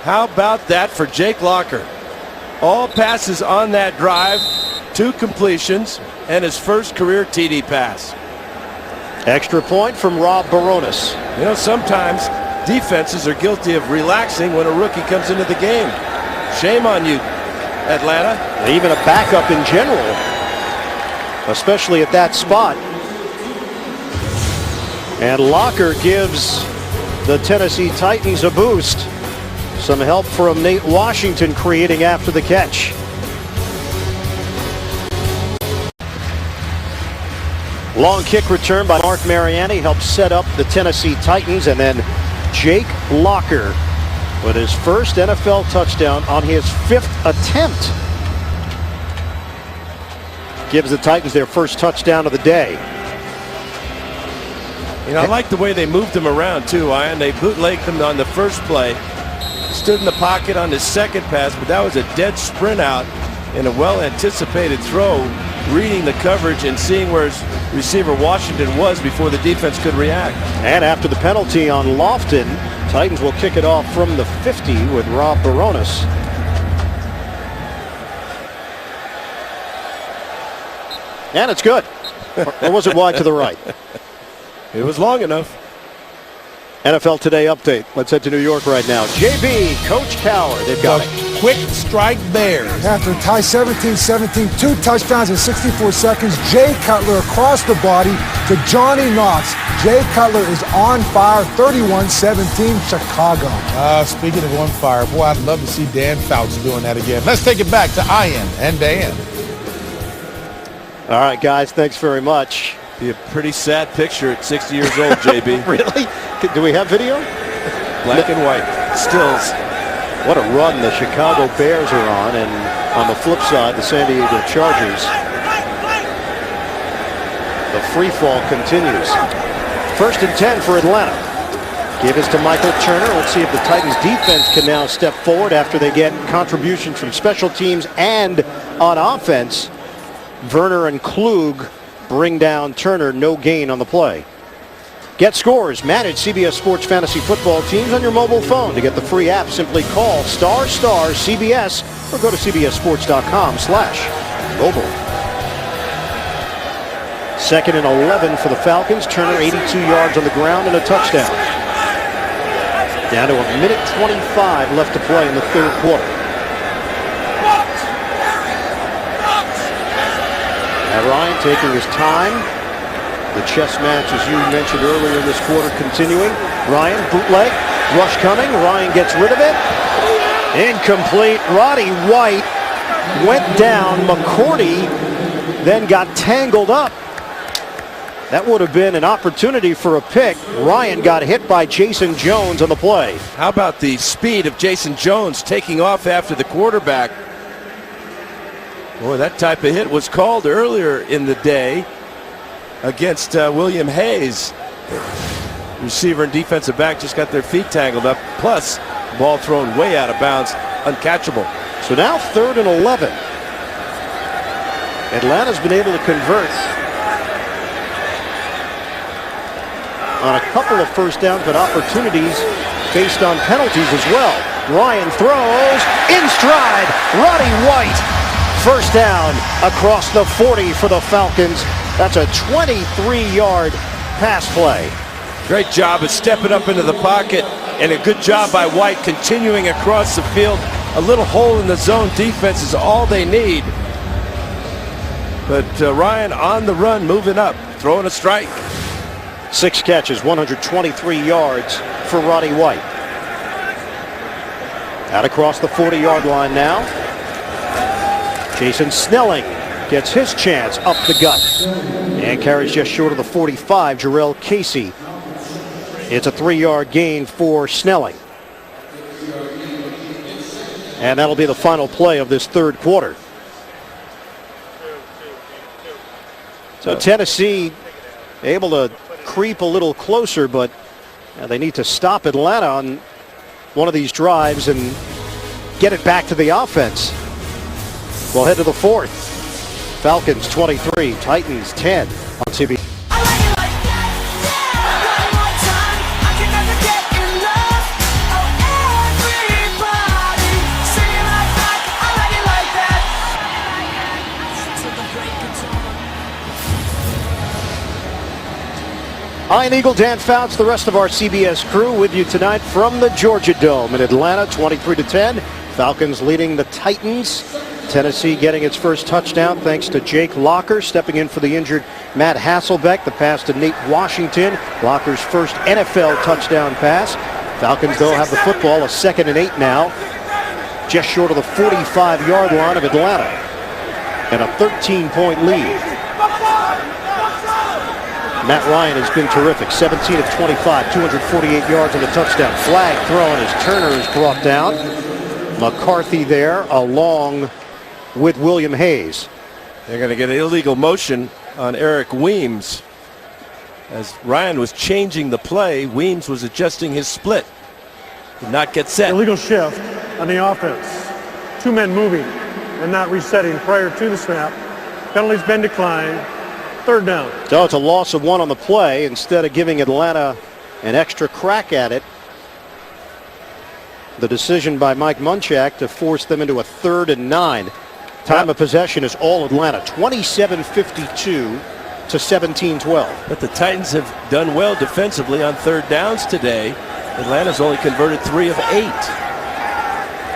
How about that for Jake Locker? All passes on that drive, 2 completions, and his first career TD pass. Extra point from Rob Baronis. You know, sometimes defenses are guilty of relaxing when a rookie comes into the game. Shame on you, Atlanta. Even a backup in general, especially at that spot. And Locker gives the Tennessee Titans a boost. Some help from Nate Washington creating after the catch. Long kick return by Mark Mariani helps set up the Tennessee Titans, and then Jake Locker with his first NFL touchdown on his 5th attempt gives the Titans their first touchdown of the day. You know, I like the way they moved him around too, Ian. They bootlegged him on the first play, stood in the pocket on the second pass, but that was a dead sprint out in a well-anticipated throw, reading the coverage and seeing where his receiver Washington was before the defense could react. And after the penalty on Lofton, Titans will kick it off from the 50 with Rob Baronis. And it's good. Or was it wide to the right? It was long enough. NFL Today update. Let's head to New York right now. JB, Coach Cowher, they've got it. Quick strike Bears. After a tie 17-17, 2 touchdowns in 64 seconds, Jay Cutler across the body to Johnny Knox. Jay Cutler is on fire, 31-17, Chicago. Speaking of on fire, boy, I'd love to see Dan Fouts doing that again. Let's take it back to Ian and Dan. All right, guys, thanks very much. Be a pretty sad picture at 60 years old, JB. Really? Do we have video? Black and white. Stills. What a run the Chicago Bears are on, and on the flip side, the San Diego Chargers. The free fall continues. 1st and 10 for Atlanta. Give this to Michael Turner. Let's see if the Titans defense can now step forward after they get contributions from special teams and on offense. Werner and Klug bring down Turner. No gain on the play. Get scores. Manage CBS Sports Fantasy Football teams on your mobile phone. To get the free app, simply call *CBS or go to cbssports.com/mobile. 2nd and 11 for the Falcons. Turner 82 yards on the ground and a touchdown. Down to 1:25 left to play in the 3rd quarter. Now Ryan taking his time. The chess match, as you mentioned earlier in this quarter, continuing. Ryan, bootleg, rush coming. Ryan gets rid of it. Incomplete. Roddy White went down. McCourty then got tangled up. That would have been an opportunity for a pick. Ryan got hit by Jason Jones on the play. How about the speed of Jason Jones taking off after the quarterback? Boy, that type of hit was called earlier in the day against William Hayes. Receiver and defensive back just got their feet tangled up. Plus, ball thrown way out of bounds, uncatchable. So now 3rd and 11. Atlanta's been able to convert on a couple of first downs, but opportunities based on penalties as well. Ryan throws in stride. Roddy White, first down across the 40 for the Falcons. That's a 23-yard pass play. Great job of stepping up into the pocket, and a good job by White continuing across the field. A little hole in the zone defense is all they need. But Ryan on the run, moving up, throwing a strike. 6 catches, 123 yards for Roddy White. Out across the 40-yard line now. Jason Snelling gets his chance up the gut and carries just short of the 45. Jarrell Casey. It's a 3-yard gain for Snelling. And that'll be the final play of this third quarter. So Tennessee able to creep a little closer, but they need to stop Atlanta on one of these drives and get it back to the offense. We'll head to the fourth. Falcons 23, Titans 10 on CBS. Ian Eagle, Dan Fouts, the rest of our CBS crew with you tonight from the Georgia Dome in Atlanta, 23-10. Falcons leading the Titans. Tennessee getting its first touchdown thanks to Jake Locker stepping in for the injured Matt Hasselbeck. The pass to Nate Washington. Locker's first NFL touchdown pass. Falcons, though, have the football, a 2nd and 8 now. Just short of the 45-yard line of Atlanta. And a 13-point lead. Matt Ryan has been terrific. 17 of 25, 248 yards and a touchdown. Flag thrown as Turner is brought down. McCarthy there along with William Hayes. They're going to get an illegal motion on Eric Weems. As Ryan was changing the play, Weems was adjusting his split. Did not get set. Illegal shift on the offense. 2 men moving and not resetting prior to the snap. Penalty's been declined. 3rd down. So it's a loss of 1 on the play instead of giving Atlanta an extra crack at it. The decision by Mike Munchak to force them into a 3rd and 9. Time of possession is all Atlanta, 27:52 to 17-12. But the Titans have done well defensively on 3rd downs today. Atlanta's only converted 3 of 8.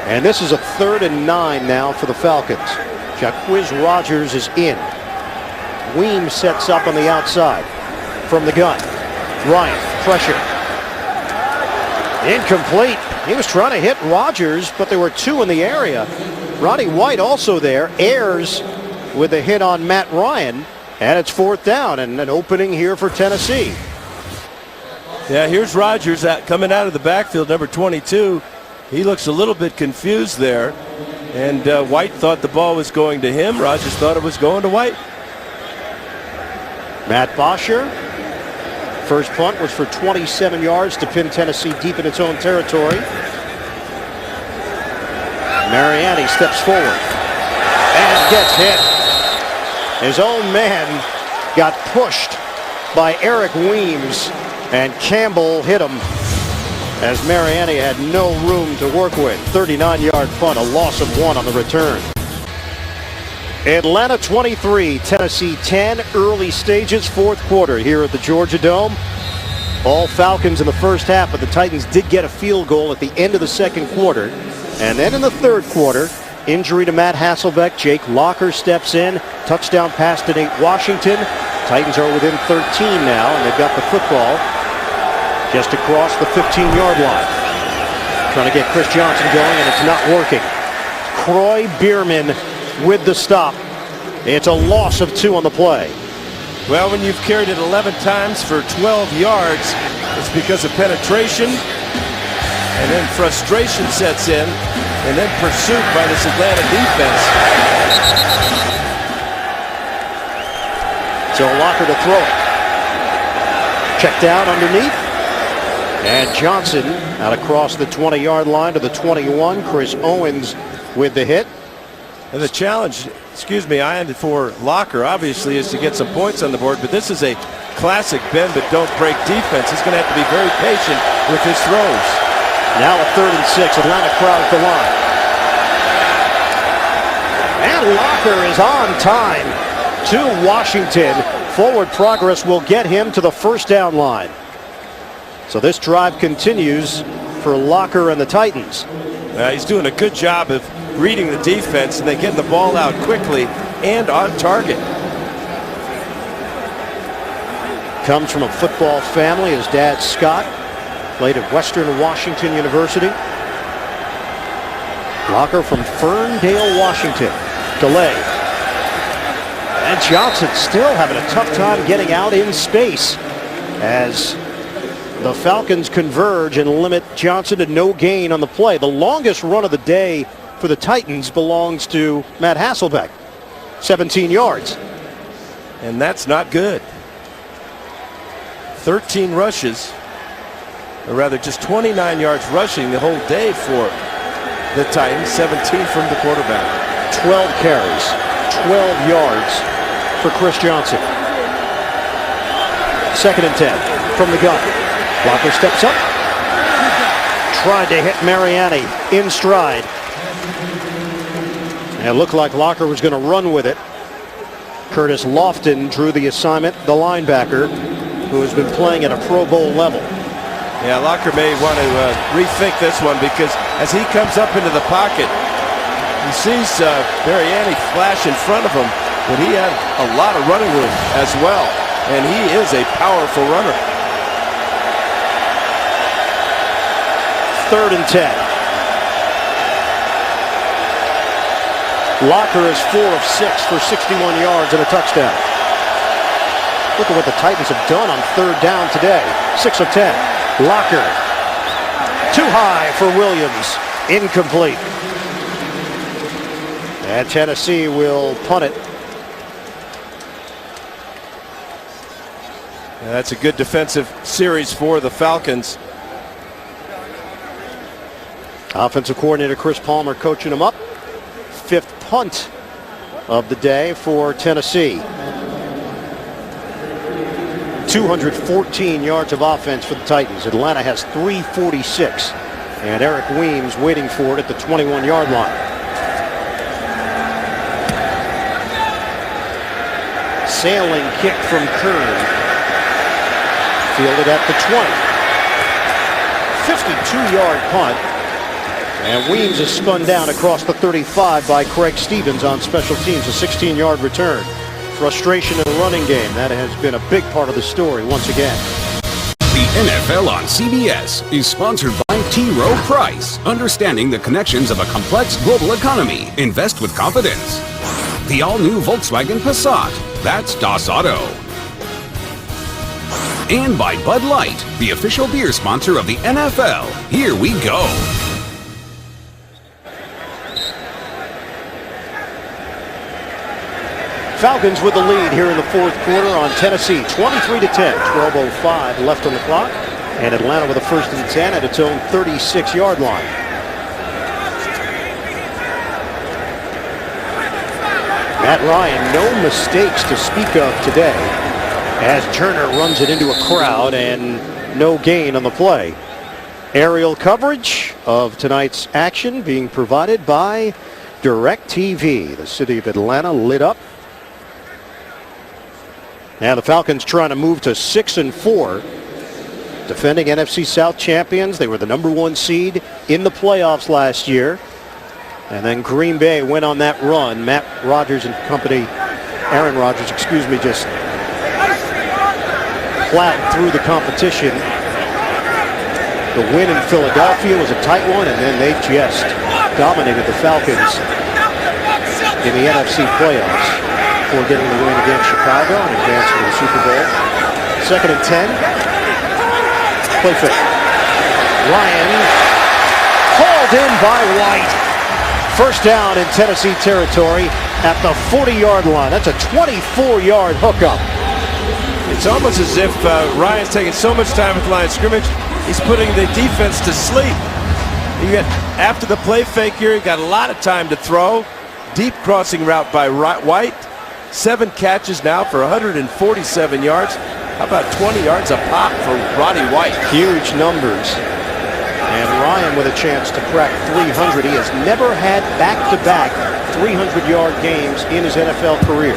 And this is a 3rd and 9 now for the Falcons. Jacquizz Rodgers is in. Weems sets up on the outside from the gun. Ryan, pressure. Incomplete. He was trying to hit Rodgers, but there were 2 in the area. Roddy White also there. Ayers with a hit on Matt Ryan. And it's 4th down and an opening here for Tennessee. Yeah, here's Rodgers coming out of the backfield, number 22. He looks a little bit confused there. And White thought the ball was going to him. Rodgers thought it was going to White. Matt Bosher. First punt was for 27 yards to pin Tennessee deep in its own territory. Mariani steps forward and gets hit. His own man got pushed by Eric Weems, and Campbell hit him as Mariani had no room to work with. 39-yard punt, a loss of 1 on the return. Atlanta 23, Tennessee 10, early stages, 4th quarter here at the Georgia Dome. All Falcons in the first half, but the Titans did get a field goal at the end of the 2nd quarter. And then in the 3rd quarter, injury to Matt Hasselbeck, Jake Locker steps in, touchdown pass to Nate Washington. Titans are within 13 now, and they've got the football just across the 15-yard line. Trying to get Chris Johnson going, and it's not working. Croy Bierman with the stop. It's a loss of 2 on the play. Well, when you've carried it 11 times for 12 yards, it's because of penetration, and then frustration sets in, and then pursuit by this Atlanta defense. So Locker to throw it. Check down underneath. And Johnson out across the 20-yard line to the 21. Chris Owens with the hit. And the challenge, Ian, for Locker obviously is to get some points on the board, but this is a classic bend but don't break defense. He's going to have to be very patient with his throws. Now a 3rd and 6. Atlanta crowds the line. And Locker is on time to Washington. Forward progress will get him to the first down line. So this drive continues for Locker and the Titans. He's doing a good job of reading the defense and then getting the ball out quickly and on target. Comes from a football family. His dad, Scott, played at Western Washington University. Locker from Ferndale, Washington. Delay. And Johnson still having a tough time getting out in space as the Falcons converge and limit Johnson to no gain on the play. The longest run of the day for the Titans belongs to Matt Hasselbeck. 17 yards. And that's not good. 13 rushes, or rather just 29 yards rushing the whole day for the Titans, 17 from the quarterback. 12 carries, 12 yards for Chris Johnson. 2nd and 10 from the gun. Locker steps up. Tried to hit Mariani in stride. And it looked like Locker was going to run with it. Curtis Lofton drew the assignment, the linebacker, who has been playing at a Pro Bowl level. Yeah, Locker may want to rethink this one because as he comes up into the pocket, he sees Mariani flash in front of him, but he had a lot of running room as well, and he is a powerful runner. 3rd and 10. Locker is 4 of 6 for 61 yards and a touchdown. Look at what the Titans have done on 3rd down today. 6 of 10. Locker. Too high for Williams. Incomplete. And Tennessee will punt it. Yeah, that's a good defensive series for the Falcons. Offensive coordinator Chris Palmer coaching them up. 5th punt of the day for Tennessee. 214 yards of offense for the Titans. Atlanta has 346. And Eric Weems waiting for it at the 21-yard line. Sailing kick from Kern. Fielded at the 20. 52-yard punt. And Weems is spun down across the 35 by Craig Stevens on special teams. A 16-yard return. Frustration in the running game. That has been a big part of the story once again. The NFL on CBS is sponsored by T. Rowe Price. Understanding the connections of a complex global economy. Invest with confidence. The all-new Volkswagen Passat. That's Das Auto. And by Bud Light, the official beer sponsor of the NFL. Here we go. Falcons with the lead here in the 4th quarter on Tennessee. 23-10. 12:05 left on the clock. And Atlanta with a 1st and 10 at its own 36-yard line. Matt Ryan, no mistakes to speak of today as Turner runs it into a crowd and no gain on the play. Aerial coverage of tonight's action being provided by DirecTV. The city of Atlanta lit up. Now the Falcons trying to move to 6-4. Defending NFC South champions. They were the #1 seed in the playoffs last year. And then Green Bay went on that run. Matt Rodgers and company, Aaron Rodgers, just plowed through the competition. The win in Philadelphia was a tight one, and then they just dominated the Falcons in the NFC playoffs before getting the win against Chicago and advancing to the Super Bowl. 2nd and 10. Play fake. Ryan hauled in by White. First down in Tennessee territory at the 40-yard line. That's a 24-yard hookup. It's almost as if Ryan's taking so much time at the line of scrimmage, he's putting the defense to sleep. After the play fake here, he got a lot of time to throw. Deep crossing route by White. 7 catches now for 147 yards. How about 20 yards a pop for Roddy White? Huge numbers. And Ryan with a chance to crack 300. He has never had back-to-back 300-yard games in his NFL career.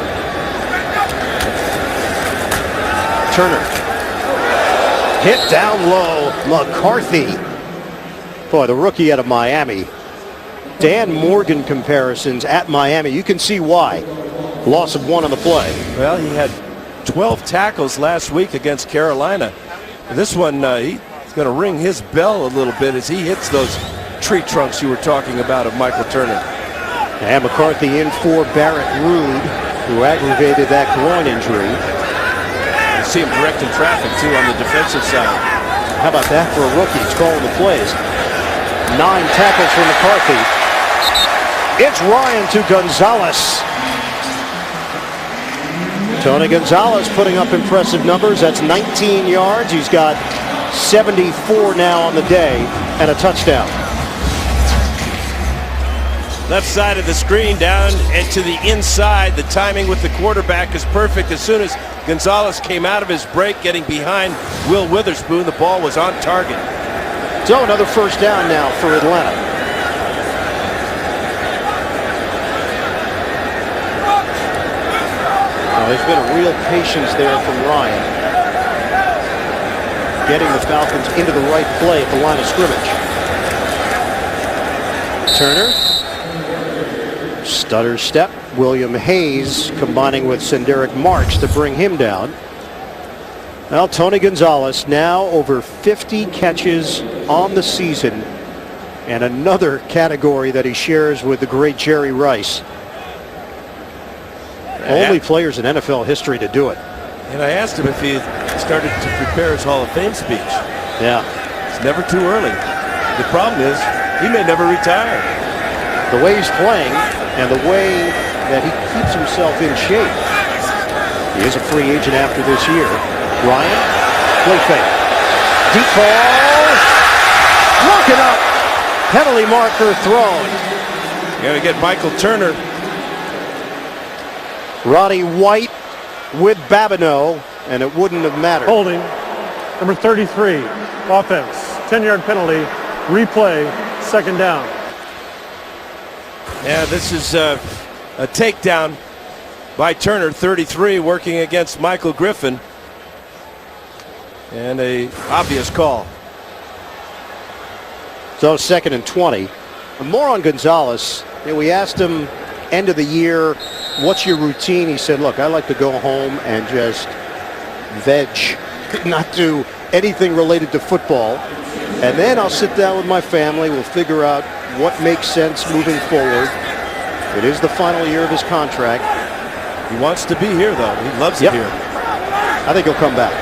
Turner. Hit down low. McCarthy. Boy, the rookie out of Miami. Dan Morgan comparisons at Miami. You can see why. Loss of 1 on the play. Well, he had 12 tackles last week against Carolina. This one, he's going to ring his bell a little bit as he hits those tree trunks you were talking about of Michael Turner. And McCarthy in for Barrett Ruud, who aggravated that groin injury. You see him directing traffic, too, on the defensive side. How about that for a rookie? He's calling the plays. 9 tackles for McCarthy. It's Ryan to Gonzalez. Tony Gonzalez putting up impressive numbers. That's 19 yards. He's got 74 now on the day and a touchdown. Left side of the screen down and to the inside. The timing with the quarterback is perfect. As soon as Gonzalez came out of his break, getting behind Will Witherspoon, the ball was on target. So another first down now for Atlanta. There's been a real patience there from Ryan, getting the Falcons into the right play at the line of scrimmage. Turner, stutter step. William Hayes combining with Senderick March to bring him down. Well, Tony Gonzalez now over 50 catches on the season, and another category that he shares with the great Jerry Rice. Only players in NFL history to do it. And I asked him if he started to prepare his Hall of Fame speech. Yeah. It's never too early. The problem is he may never retire. The way he's playing and the way that he keeps himself in shape. He is a free agent after this year. Ryan, play fake. Deep ball. Broken up. Penalty marker thrown. You got to get Michael Turner. Roddy White with Babineau, and it wouldn't have mattered. Holding. Number 33. Offense. 10-yard penalty. Replay. Second down. Yeah, this is a takedown by Turner, 33, working against Michael Griffin. And a obvious call. So 2nd and 20. And more on Gonzalez. We asked him end of the year, what's your routine? He said, look, I like to go home and just veg, not do anything related to football. And then I'll sit down with my family. We'll figure out what makes sense moving forward. It is the final year of his contract. He wants to be here, though. He loves it here. I think he'll come back.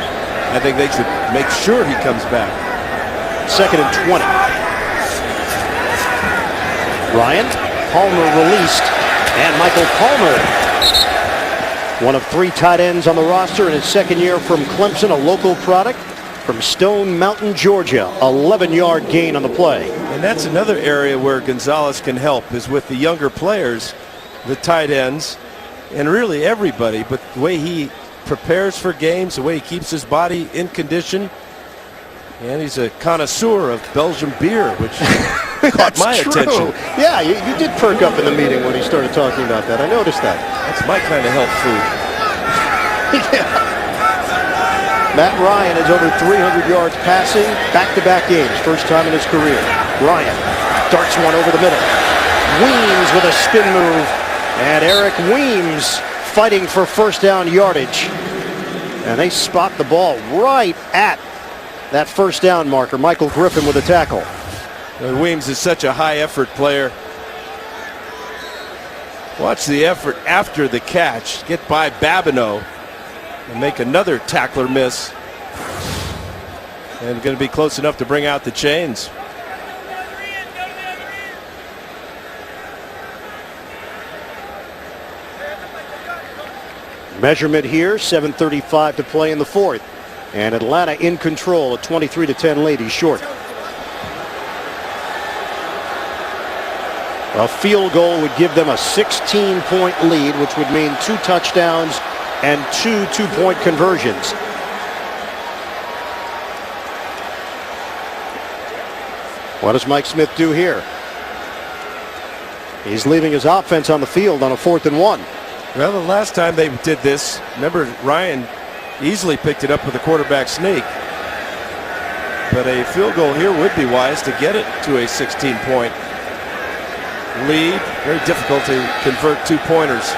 I think they should make sure he comes back. 2nd and 20. Ryan, Palmer released. And Michael Palmer, one of 3 tight ends on the roster in his 2nd year from Clemson, a local product from Stone Mountain, Georgia. 11-yard gain on the play. And that's another area where Gonzalez can help, is with the younger players, the tight ends, and really everybody. But the way he prepares for games, the way he keeps his body in condition, and he's a connoisseur of Belgian beer, which caught my attention. Yeah, you did perk up in the meeting when he started talking about that. I noticed that. That's my kind of health food. Yeah. Matt Ryan is over 300 yards passing, back-to-back games, first time in his career. Ryan darts one over the middle. Weems with a spin move, and Eric Weems fighting for first down yardage. And they spot the ball right at that first down marker. Michael Griffin with a tackle. Weems is such a high-effort player. Watch the effort after the catch. Get by Babineau and make another tackler miss. And going to be close enough to bring out the chains. Measurement here, 7:35 to play in the fourth. And Atlanta in control, a 23-10 lead. He's short. A field goal would give them a 16-point lead, which would mean 2 touchdowns and 2 two-point conversions. What does Mike Smith do here? He's leaving his offense on the field on a 4th and 1. Well, the last time they did this, remember Ryan easily picked it up with a quarterback sneak. But a field goal here would be wise to get it to a 16-point lead. Very difficult to convert 2-pointers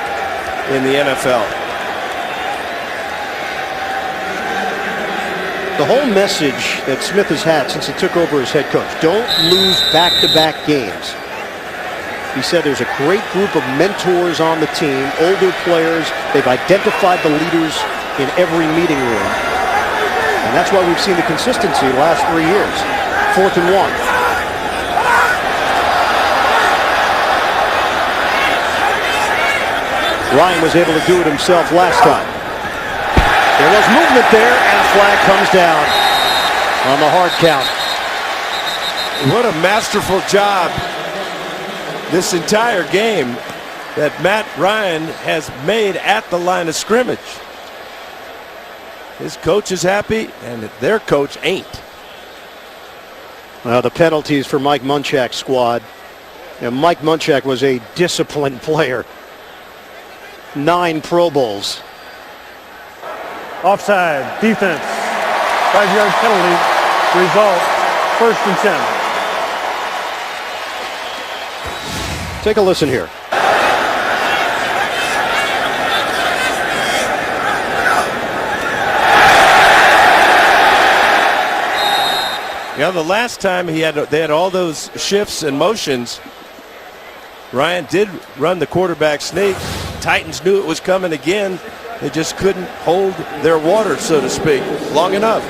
in the NFL. The whole message that Smith has had since he took over as head coach, don't lose back-to-back games. He said there's a great group of mentors on the team, older players. They've identified the leaders in every meeting room. And that's why we've seen the consistency the last 3 years. 4th and 1. Ryan was able to do it himself last time. There was movement there, and a flag comes down on the hard count. What a masterful job this entire game that Matt Ryan has made at the line of scrimmage. His coach is happy, and their coach ain't. The penalties for Mike Munchak's squad. Mike Munchak was a disciplined player. 9 Pro Bowls. Offside, defense, 5-yard penalty, result, 1st and 10. Take a listen here. The last time they had all those shifts and motions, Ryan did run the quarterback sneak. Titans knew it was coming again. They just couldn't hold their water, so to speak, long enough.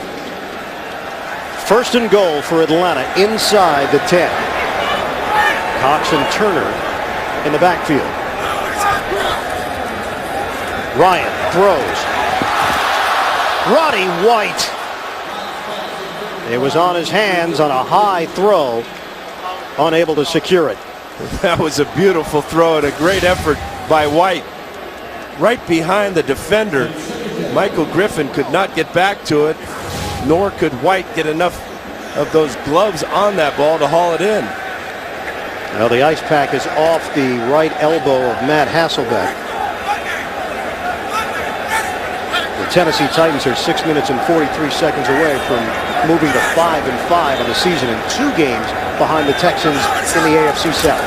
1st and goal for Atlanta inside the 10. Cox and Turner in the backfield. Ryan throws. Roddy White. It was on his hands on a high throw, unable to secure it. That was a beautiful throw and a great effort by White. Right behind the defender. Michael Griffin could not get back to it, nor could White get enough of those gloves on that ball to haul it in. Well, the ice pack is off the right elbow of Matt Hasselbeck. The Tennessee Titans are 6 minutes and 43 seconds away from moving to 5-5 on the season and 2 games behind the Texans in the AFC South.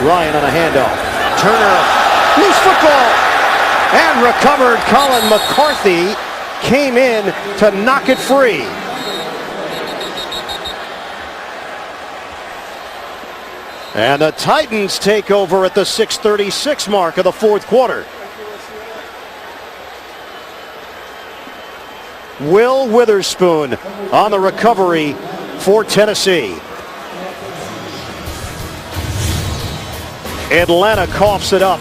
Ryan on a handoff. Turner, loose football, and recovered. Colin McCarthy came in to knock it free. And the Titans take over at the 6:36 mark of the 4th quarter. Will Witherspoon on the recovery for Tennessee. Atlanta coughs it up.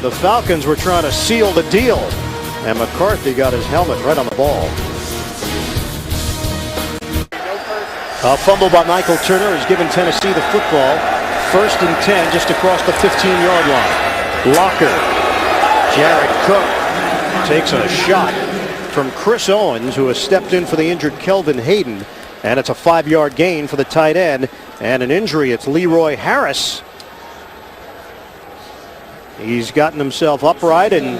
The Falcons were trying to seal the deal, and McCarthy got his helmet right on the ball. A fumble by Michael Turner has given Tennessee the football. 1st and 10 just across the 15-yard line. Locker. Jared Cook takes a shot from Chris Owens, who has stepped in for the injured Kelvin Hayden. And it's a 5-yard gain for the tight end. And an injury, it's Leroy Harris. He's gotten himself upright and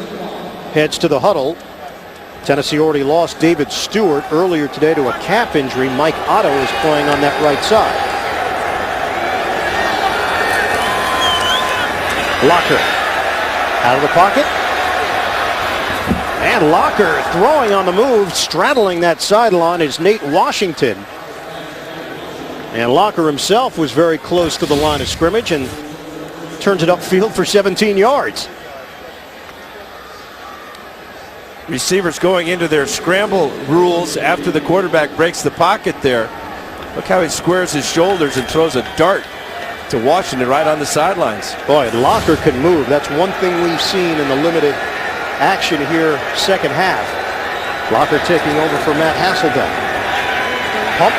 heads to the huddle. Tennessee already lost David Stewart earlier today to a calf injury. Mike Otto is playing on that right side. Locker out of the pocket. And Locker throwing on the move, straddling that sideline is Nate Washington. And Locker himself was very close to the line of scrimmage and turns it upfield for 17 yards. Receivers going into their scramble rules after the quarterback breaks the pocket there. Look how he squares his shoulders and throws a dart to Washington right on the sidelines. Boy, Locker can move. That's one thing we've seen in the limited action here, second half. Locker taking over for Matt Hasselbeck. Pump,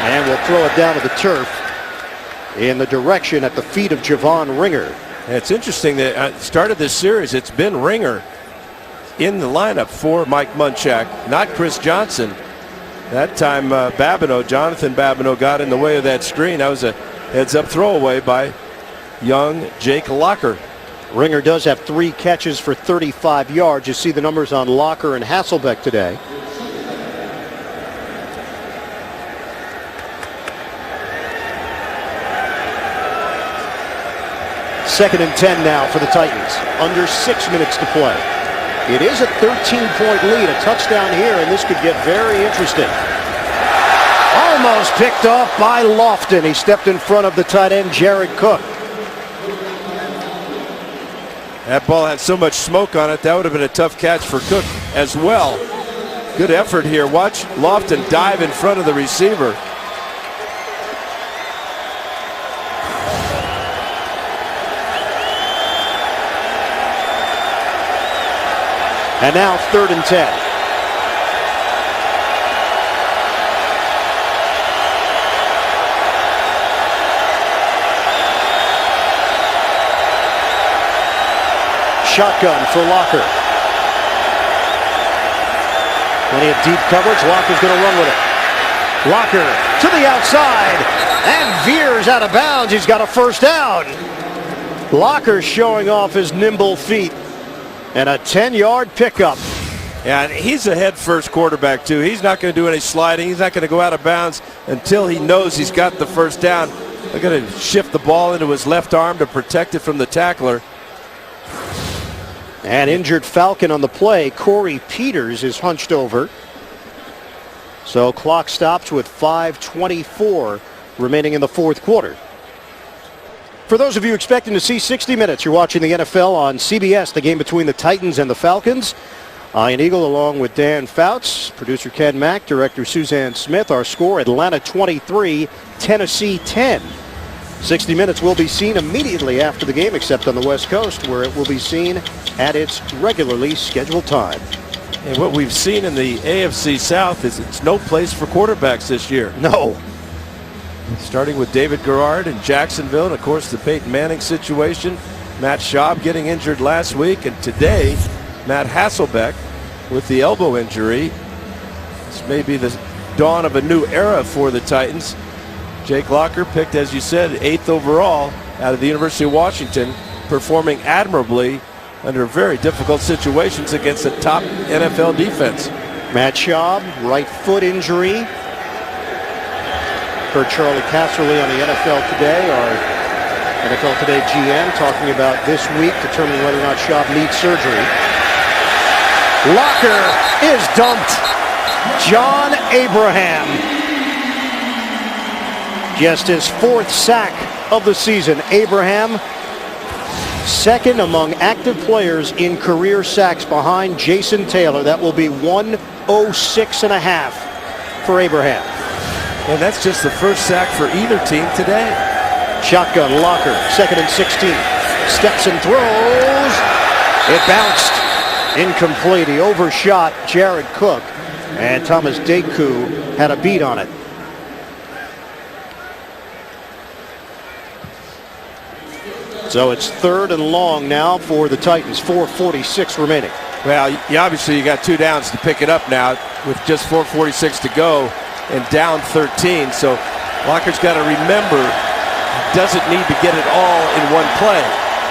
and will throw it down to the turf in the direction at the feet of Javon Ringer. And it's interesting that at the start of this series, it's been Ringer in the lineup for Mike Munchak, not Chris Johnson. That time Jonathan Babineau got in the way of that screen. That was a heads-up throwaway by young Jake Locker. Ringer does have 3 catches for 35 yards. You see the numbers on Locker and Hasselbeck today. Second and 10 now for the Titans. Under 6 minutes to play. It is a 13-point lead. A touchdown here, and this could get very interesting. Almost picked off by Lofton. He stepped in front of the tight end, Jared Cook. That ball had so much smoke on it, that would have been a tough catch for Cook as well. Good effort here. Watch Lofton dive in front of the receiver. And now 3rd and 10. Shotgun for Locker. Plenty of deep coverage. Locker's going to run with it. Locker to the outside and veers out of bounds. He's got a first down. Locker showing off his nimble feet. And a 10-yard pickup. Yeah, and he's a head-first quarterback, too. He's not going to do any sliding. He's not going to go out of bounds until he knows he's got the first down. They're going to shift the ball into his left arm to protect it from the tackler. An injured Falcon on the play. Corey Peters is hunched over. So clock stops with 5:24 remaining in the fourth quarter. For those of you expecting to see 60 minutes, you're watching the NFL on CBS, the game between the Titans and the Falcons. Ian Eagle along with Dan Fouts, producer Ken Mack, director Suzanne Smith. Our score, Atlanta 23, Tennessee 10. 60 minutes will be seen immediately after the game, except on the West Coast, where it will be seen at its regularly scheduled time. And what we've seen in the AFC South is it's no place for quarterbacks this year. No. Starting with David Garrard in Jacksonville, and of course the Peyton Manning situation. Matt Schaub getting injured last week, and today Matt Hasselbeck with the elbow injury. This may be the dawn of a new era for the Titans. Jake Locker picked, as you said, 8th overall out of the University of Washington, performing admirably under very difficult situations against a top NFL defense. Matt Schaub, right foot injury. Per Charlie Casserly on the NFL Today, our NFL Today GM, talking about this week, determining whether or not Schaub needs surgery. Locker is dumped. John Abraham. Just his 4th sack of the season. Abraham, second among active players in career sacks behind Jason Taylor. That will be 106.5 for Abraham. And that's just the first sack for either team today. Shotgun, Locker, 2nd and 16. Steps and throws. It bounced. Incomplete. He overshot Jared Cook. And Thomas Deku had a beat on it. So it's 3rd and long now for the Titans. 4:46 remaining. Well, obviously you got 2 downs to pick it up now with just 4:46 to go. And down 13, so Locker's got to remember he doesn't need to get it all in one play.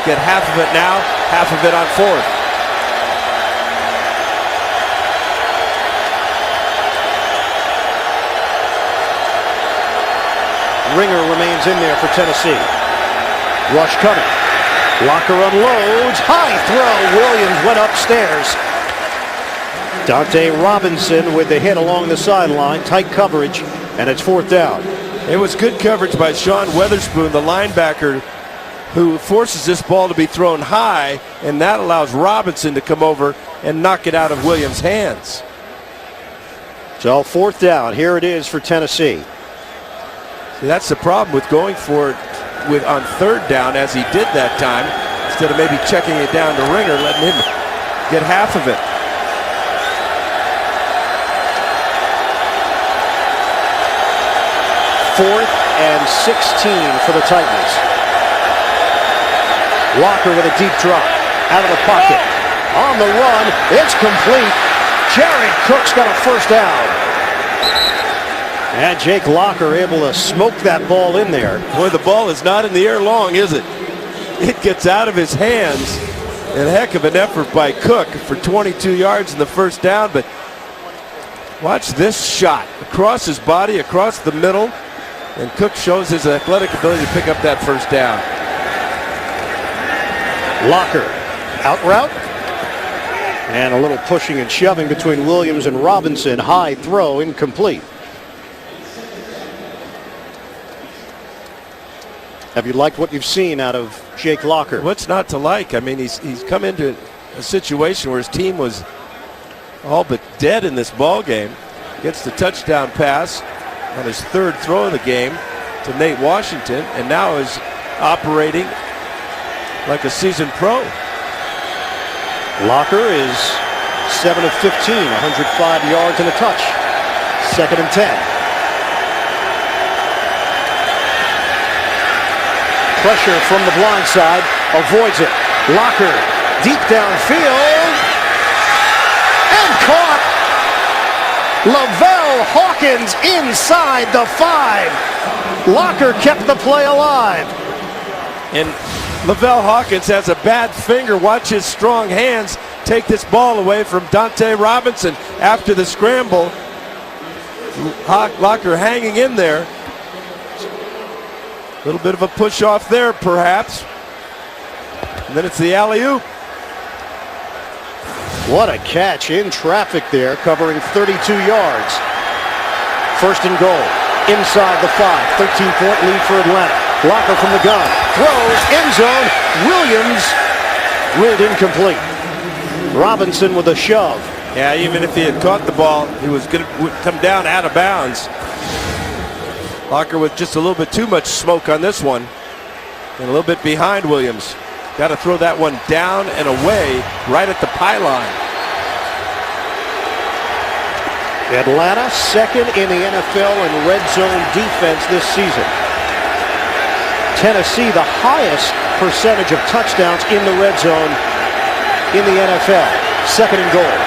Get half of it now, half of it on 4th. Ringer remains in there for Tennessee. Rush coming. Locker unloads. High throw. Williams went upstairs. Dante Robinson with the hit along the sideline. Tight coverage, and it's 4th down. It was good coverage by Sean Weatherspoon, the linebacker, who forces this ball to be thrown high, and that allows Robinson to come over and knock it out of Williams' hands. So 4th down. Here it is for Tennessee. See, that's the problem with going for it on 3rd down, as he did that time, instead of maybe checking it down to Ringer, letting him get half of it. Fourth and 16 for the Titans. Locker with a deep drop. Out of the pocket. On the run. It's complete. Jared Cook's got a first down. And Jake Locker able to smoke that ball in there. Boy, the ball is not in the air long, is it? It gets out of his hands. And a heck of an effort by Cook for 22 yards in the first down. But watch this shot. Across his body, across the middle. And Cook shows his athletic ability to pick up that first down. Locker. Out route. And a little pushing and shoving between Williams and Robinson. High throw, incomplete. Have you liked what you've seen out of Jake Locker? What's not to like? I mean, he's come into a situation where his team was all but dead in this ball game. Gets the touchdown pass on his third throw of the game to Nate Washington, and now is operating like a seasoned pro. Locker is 7 of 15, 105 yards and a touch. 2nd and 10. Pressure from the blind side, avoids it. Locker deep downfield and caught. Lavelle Hawkins inside the 5. Locker kept the play alive. And Lavelle Hawkins has a bad finger. Watch his strong hands take this ball away from Dante Robinson after the scramble. Locker hanging in there. A little bit of a push off there, perhaps. And then it's the alley-oop. What a catch in traffic there, covering 32 yards. 1st and goal, inside the 5. 13-point lead for Atlanta. Locker from the gun, throws, end zone. Williams ruled incomplete. Robinson with a shove. Yeah, even if he had caught the ball, he was going to come down out of bounds. Locker with just a little bit too much smoke on this one. And a little bit behind Williams. Got to throw that one down and away right at the pylon. Atlanta 2nd in the NFL in red zone defense this season. Tennessee the highest percentage of touchdowns in the red zone in the NFL. 2nd and goal.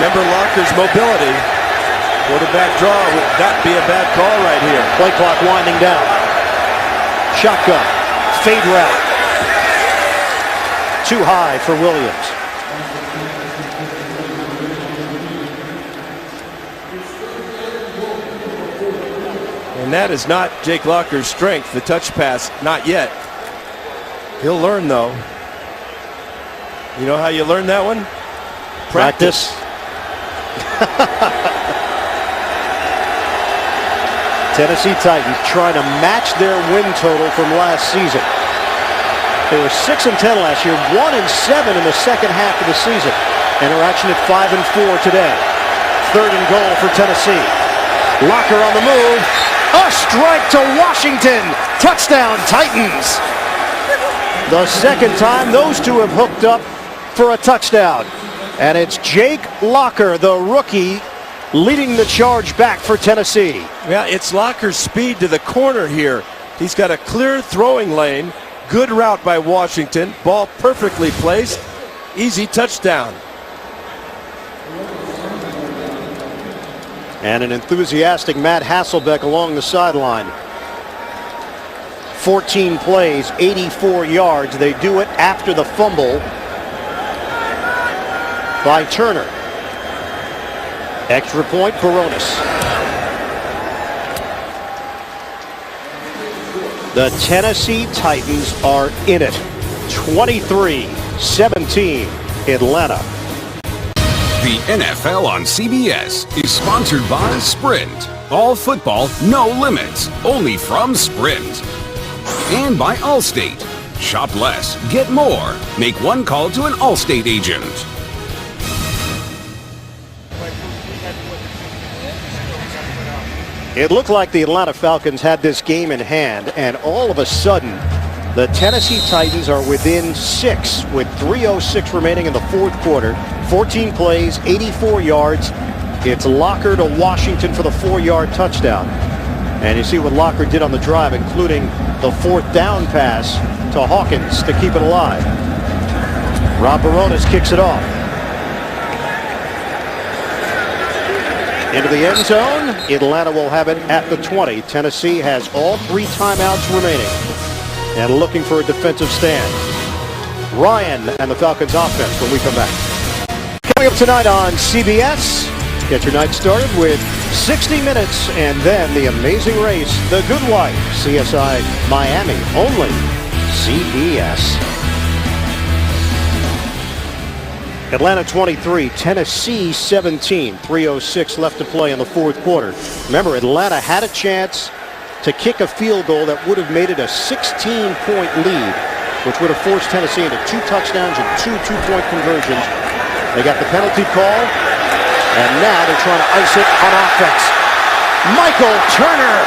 Remember Locker's mobility. Quarterback draw would not be a bad call right here. Play clock winding down. Shotgun. Fade route. Too high for Williams. And that is not Jake Locker's strength, the touch pass, not yet. He'll learn though. You know how you learn that one? Practice. Tennessee Titans trying to match their win total from last season. They were 6-10 last year, 1-7 in the second half of the season. And they're actually at 5-4 today. 3rd and goal for Tennessee. Locker on the move. A strike to Washington. Touchdown Titans. The second time those two have hooked up for a touchdown. And it's Jake Locker, the rookie, leading the charge back for Tennessee. Yeah, it's Locker's speed to the corner here. He's got a clear throwing lane. Good route by Washington. Ball perfectly placed. Easy touchdown. And an enthusiastic Matt Hasselbeck along the sideline. 14 plays, 84 yards. They do it after the fumble by Turner. Extra point, Baronis. The Tennessee Titans are in it. 23-17, Atlanta. The NFL on CBS is sponsored by Sprint. All football, no limits. Only from Sprint. And by Allstate. Shop less, get more. Make one call to an Allstate agent. It looked like the Atlanta Falcons had this game in hand, and all of a sudden, The Tennessee Titans are within 6 with 3:06 remaining in the fourth quarter. 14 plays, 84 yards. It's Locker to Washington for the 4-yard touchdown. And you see what Locker did on the drive, including the 4th down pass to Hawkins to keep it alive. Rob Barones kicks it off. Into the end zone. Atlanta will have it at the 20. Tennessee has all 3 timeouts remaining and looking for a defensive stand. Ryan and the Falcons offense when we come back. Coming up tonight on CBS, get your night started with 60 Minutes and then the amazing race, The Good Wife, CSI Miami, only CBS. Atlanta 23, Tennessee 17, 3:06 left to play in the fourth quarter. Remember, Atlanta had a chance to kick a field goal that would have made it a 16-point lead, which would have forced Tennessee into 2 touchdowns and 2 two-point conversions. They got the penalty call, and now they're trying to ice it on offense. Michael Turner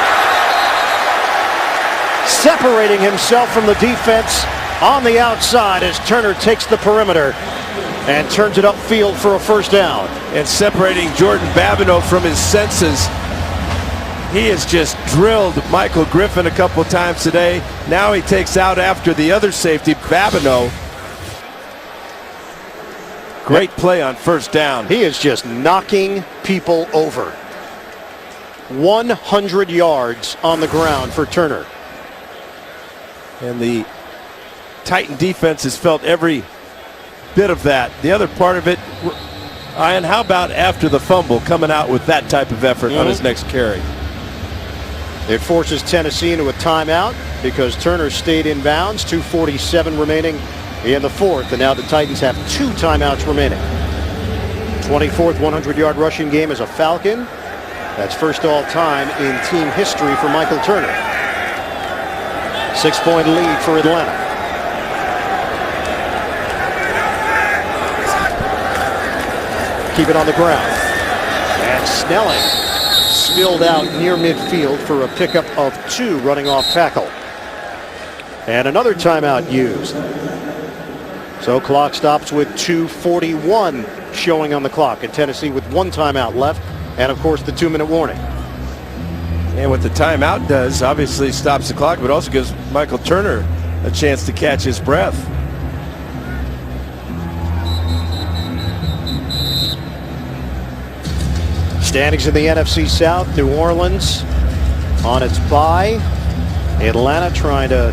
separating himself from the defense on the outside as Turner takes the perimeter and turns it upfield for a first down. And separating Jordan Babineau from his senses. He has just drilled Michael Griffin a couple times today. Now he takes out after the other safety, Babineau. Great play on first down. He is just knocking people over. 100 yards on the ground for Turner. And the Titan defense has felt every bit of that. The other part of it, Ian, how about after the fumble coming out with that type of effort on his next carry? It forces Tennessee into a timeout because Turner stayed in bounds. 2:47 remaining in the fourth, and now the Titans have 2 timeouts remaining. 24th 100-yard rushing game as a Falcon. That's first all time in team history for Michael Turner. 6-point lead for Atlanta. Keep it on the ground. And Snelling spilled out near midfield for a pickup of 2 running off tackle. And another timeout used. So clock stops with 2:41 showing on the clock, and Tennessee with 1 timeout left, and of course the 2-minute warning. And what the timeout does, obviously stops the clock, but also gives Michael Turner a chance to catch his breath. Standings in the NFC South, New Orleans on its bye. Atlanta trying to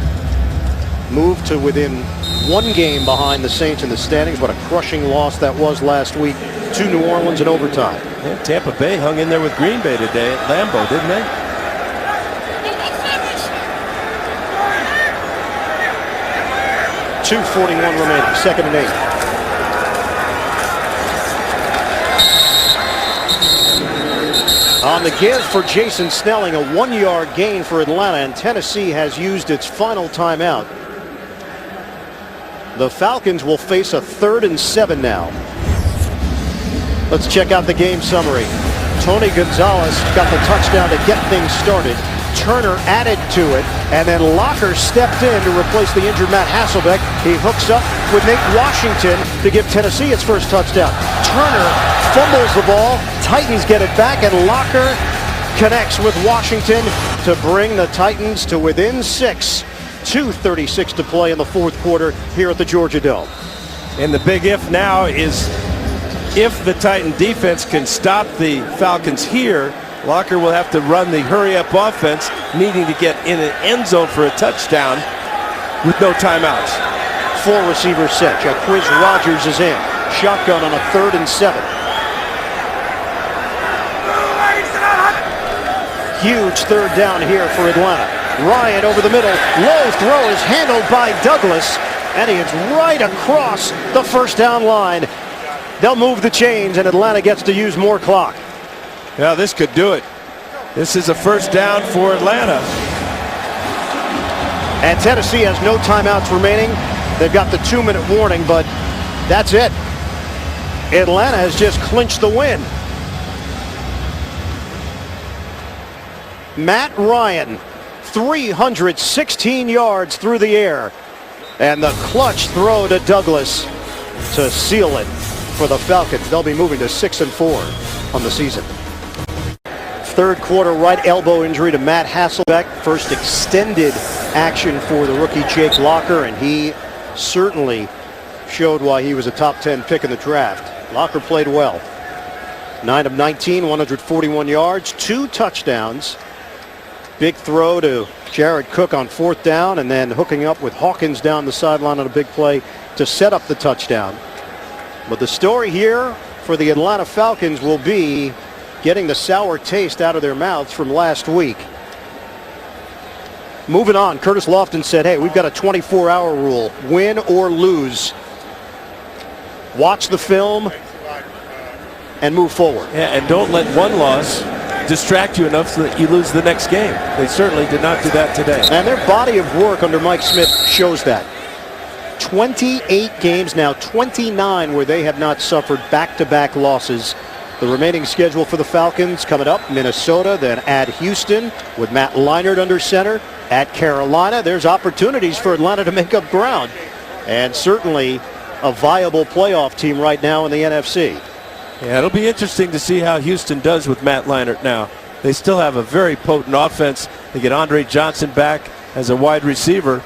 move to within 1 game behind the Saints in the standings. What a crushing loss that was last week to New Orleans in overtime. Yeah, Tampa Bay hung in there with Green Bay today at Lambeau, didn't they? .241 remaining, 2nd and 8. On the give for Jason Snelling, a 1-yard gain for Atlanta, and Tennessee has used its final timeout. The Falcons will face a 3rd and 7 now. Let's check out the game summary. Tony Gonzalez got the touchdown to get things started. Turner added to it, and then Locker stepped in to replace the injured Matt Hasselbeck. He hooks up with Nate Washington to give Tennessee its first touchdown. Turner fumbles the ball. Titans get it back, and Locker connects with Washington to bring the Titans to within 6. 2:36 to play in the fourth quarter here at the Georgia Dome. And the big if now is if the Titan defense can stop the Falcons here, Locker will have to run the hurry-up offense, needing to get in an end zone for a touchdown with no timeouts. 4 receivers set. Jacquizz Rodgers is in. Shotgun on a 3rd and 7. Huge 3rd down here for Atlanta. Ryan over the middle. Low throw is handled by Douglas, and he is right across the first down line. They'll move the chains, and Atlanta gets to use more clock. Yeah, this could do it. This is a first down for Atlanta. And Tennessee has no timeouts remaining. They've got the 2-minute warning, but that's it. Atlanta has just clinched the win. Matt Ryan, 316 yards through the air. And the clutch throw to Douglas to seal it for the Falcons. They'll be moving to 6-4 on the season. Third quarter right elbow injury to Matt Hasselbeck. First extended action for the rookie Jake Locker, and he certainly showed why he was a top 10 pick in the draft. Locker played well. 9 of 19, 141 yards, 2 touchdowns. Big throw to Jared Cook on 4th down, and then hooking up with Hawkins down the sideline on a big play to set up the touchdown. But the story here for the Atlanta Falcons will be getting the sour taste out of their mouths from last week. Moving on, Curtis Lofton said, hey, we've got a 24-hour rule. Win or lose. Watch the film and move forward. Yeah, and don't let one loss distract you enough so that you lose the next game. They certainly did not do that today. And their body of work under Mike Smith shows that. 28 games now, 29 where they have not suffered back-to-back losses. The remaining schedule for the Falcons coming up: Minnesota, then at Houston with Matt Leinart under center. At Carolina, there's opportunities for Atlanta to make up ground. And certainly a viable playoff team right now in the NFC. Yeah, it'll be interesting to see how Houston does with Matt Leinart now. They still have a very potent offense. They get Andre Johnson back as a wide receiver.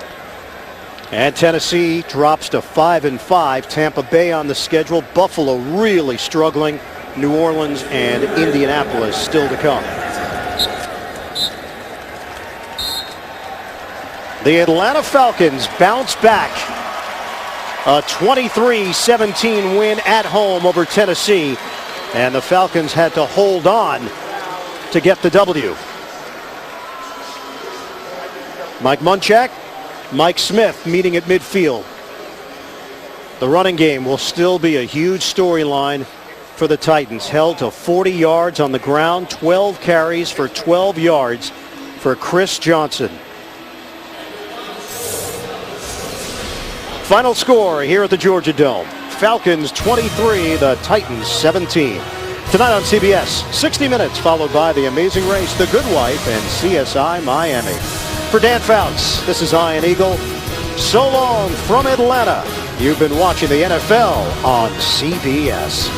And Tennessee drops to 5-5. Tampa Bay on the schedule. Buffalo really struggling. New Orleans and Indianapolis still to come. The Atlanta Falcons bounce back. A 23-17 win at home over Tennessee. And the Falcons had to hold on to get the W. Mike Munchak, Mike Smith meeting at midfield. The running game will still be a huge storyline for the Titans. Held to 40 yards on the ground, 12 carries for 12 yards for Chris Johnson. Final score here at the Georgia Dome: Falcons 23, the Titans 17. Tonight on CBS, 60 Minutes, followed by The Amazing Race, The Good Wife, and CSI Miami. For Dan Fouts, this is Ian Eagle. So long from Atlanta. You've been watching the NFL on CBS.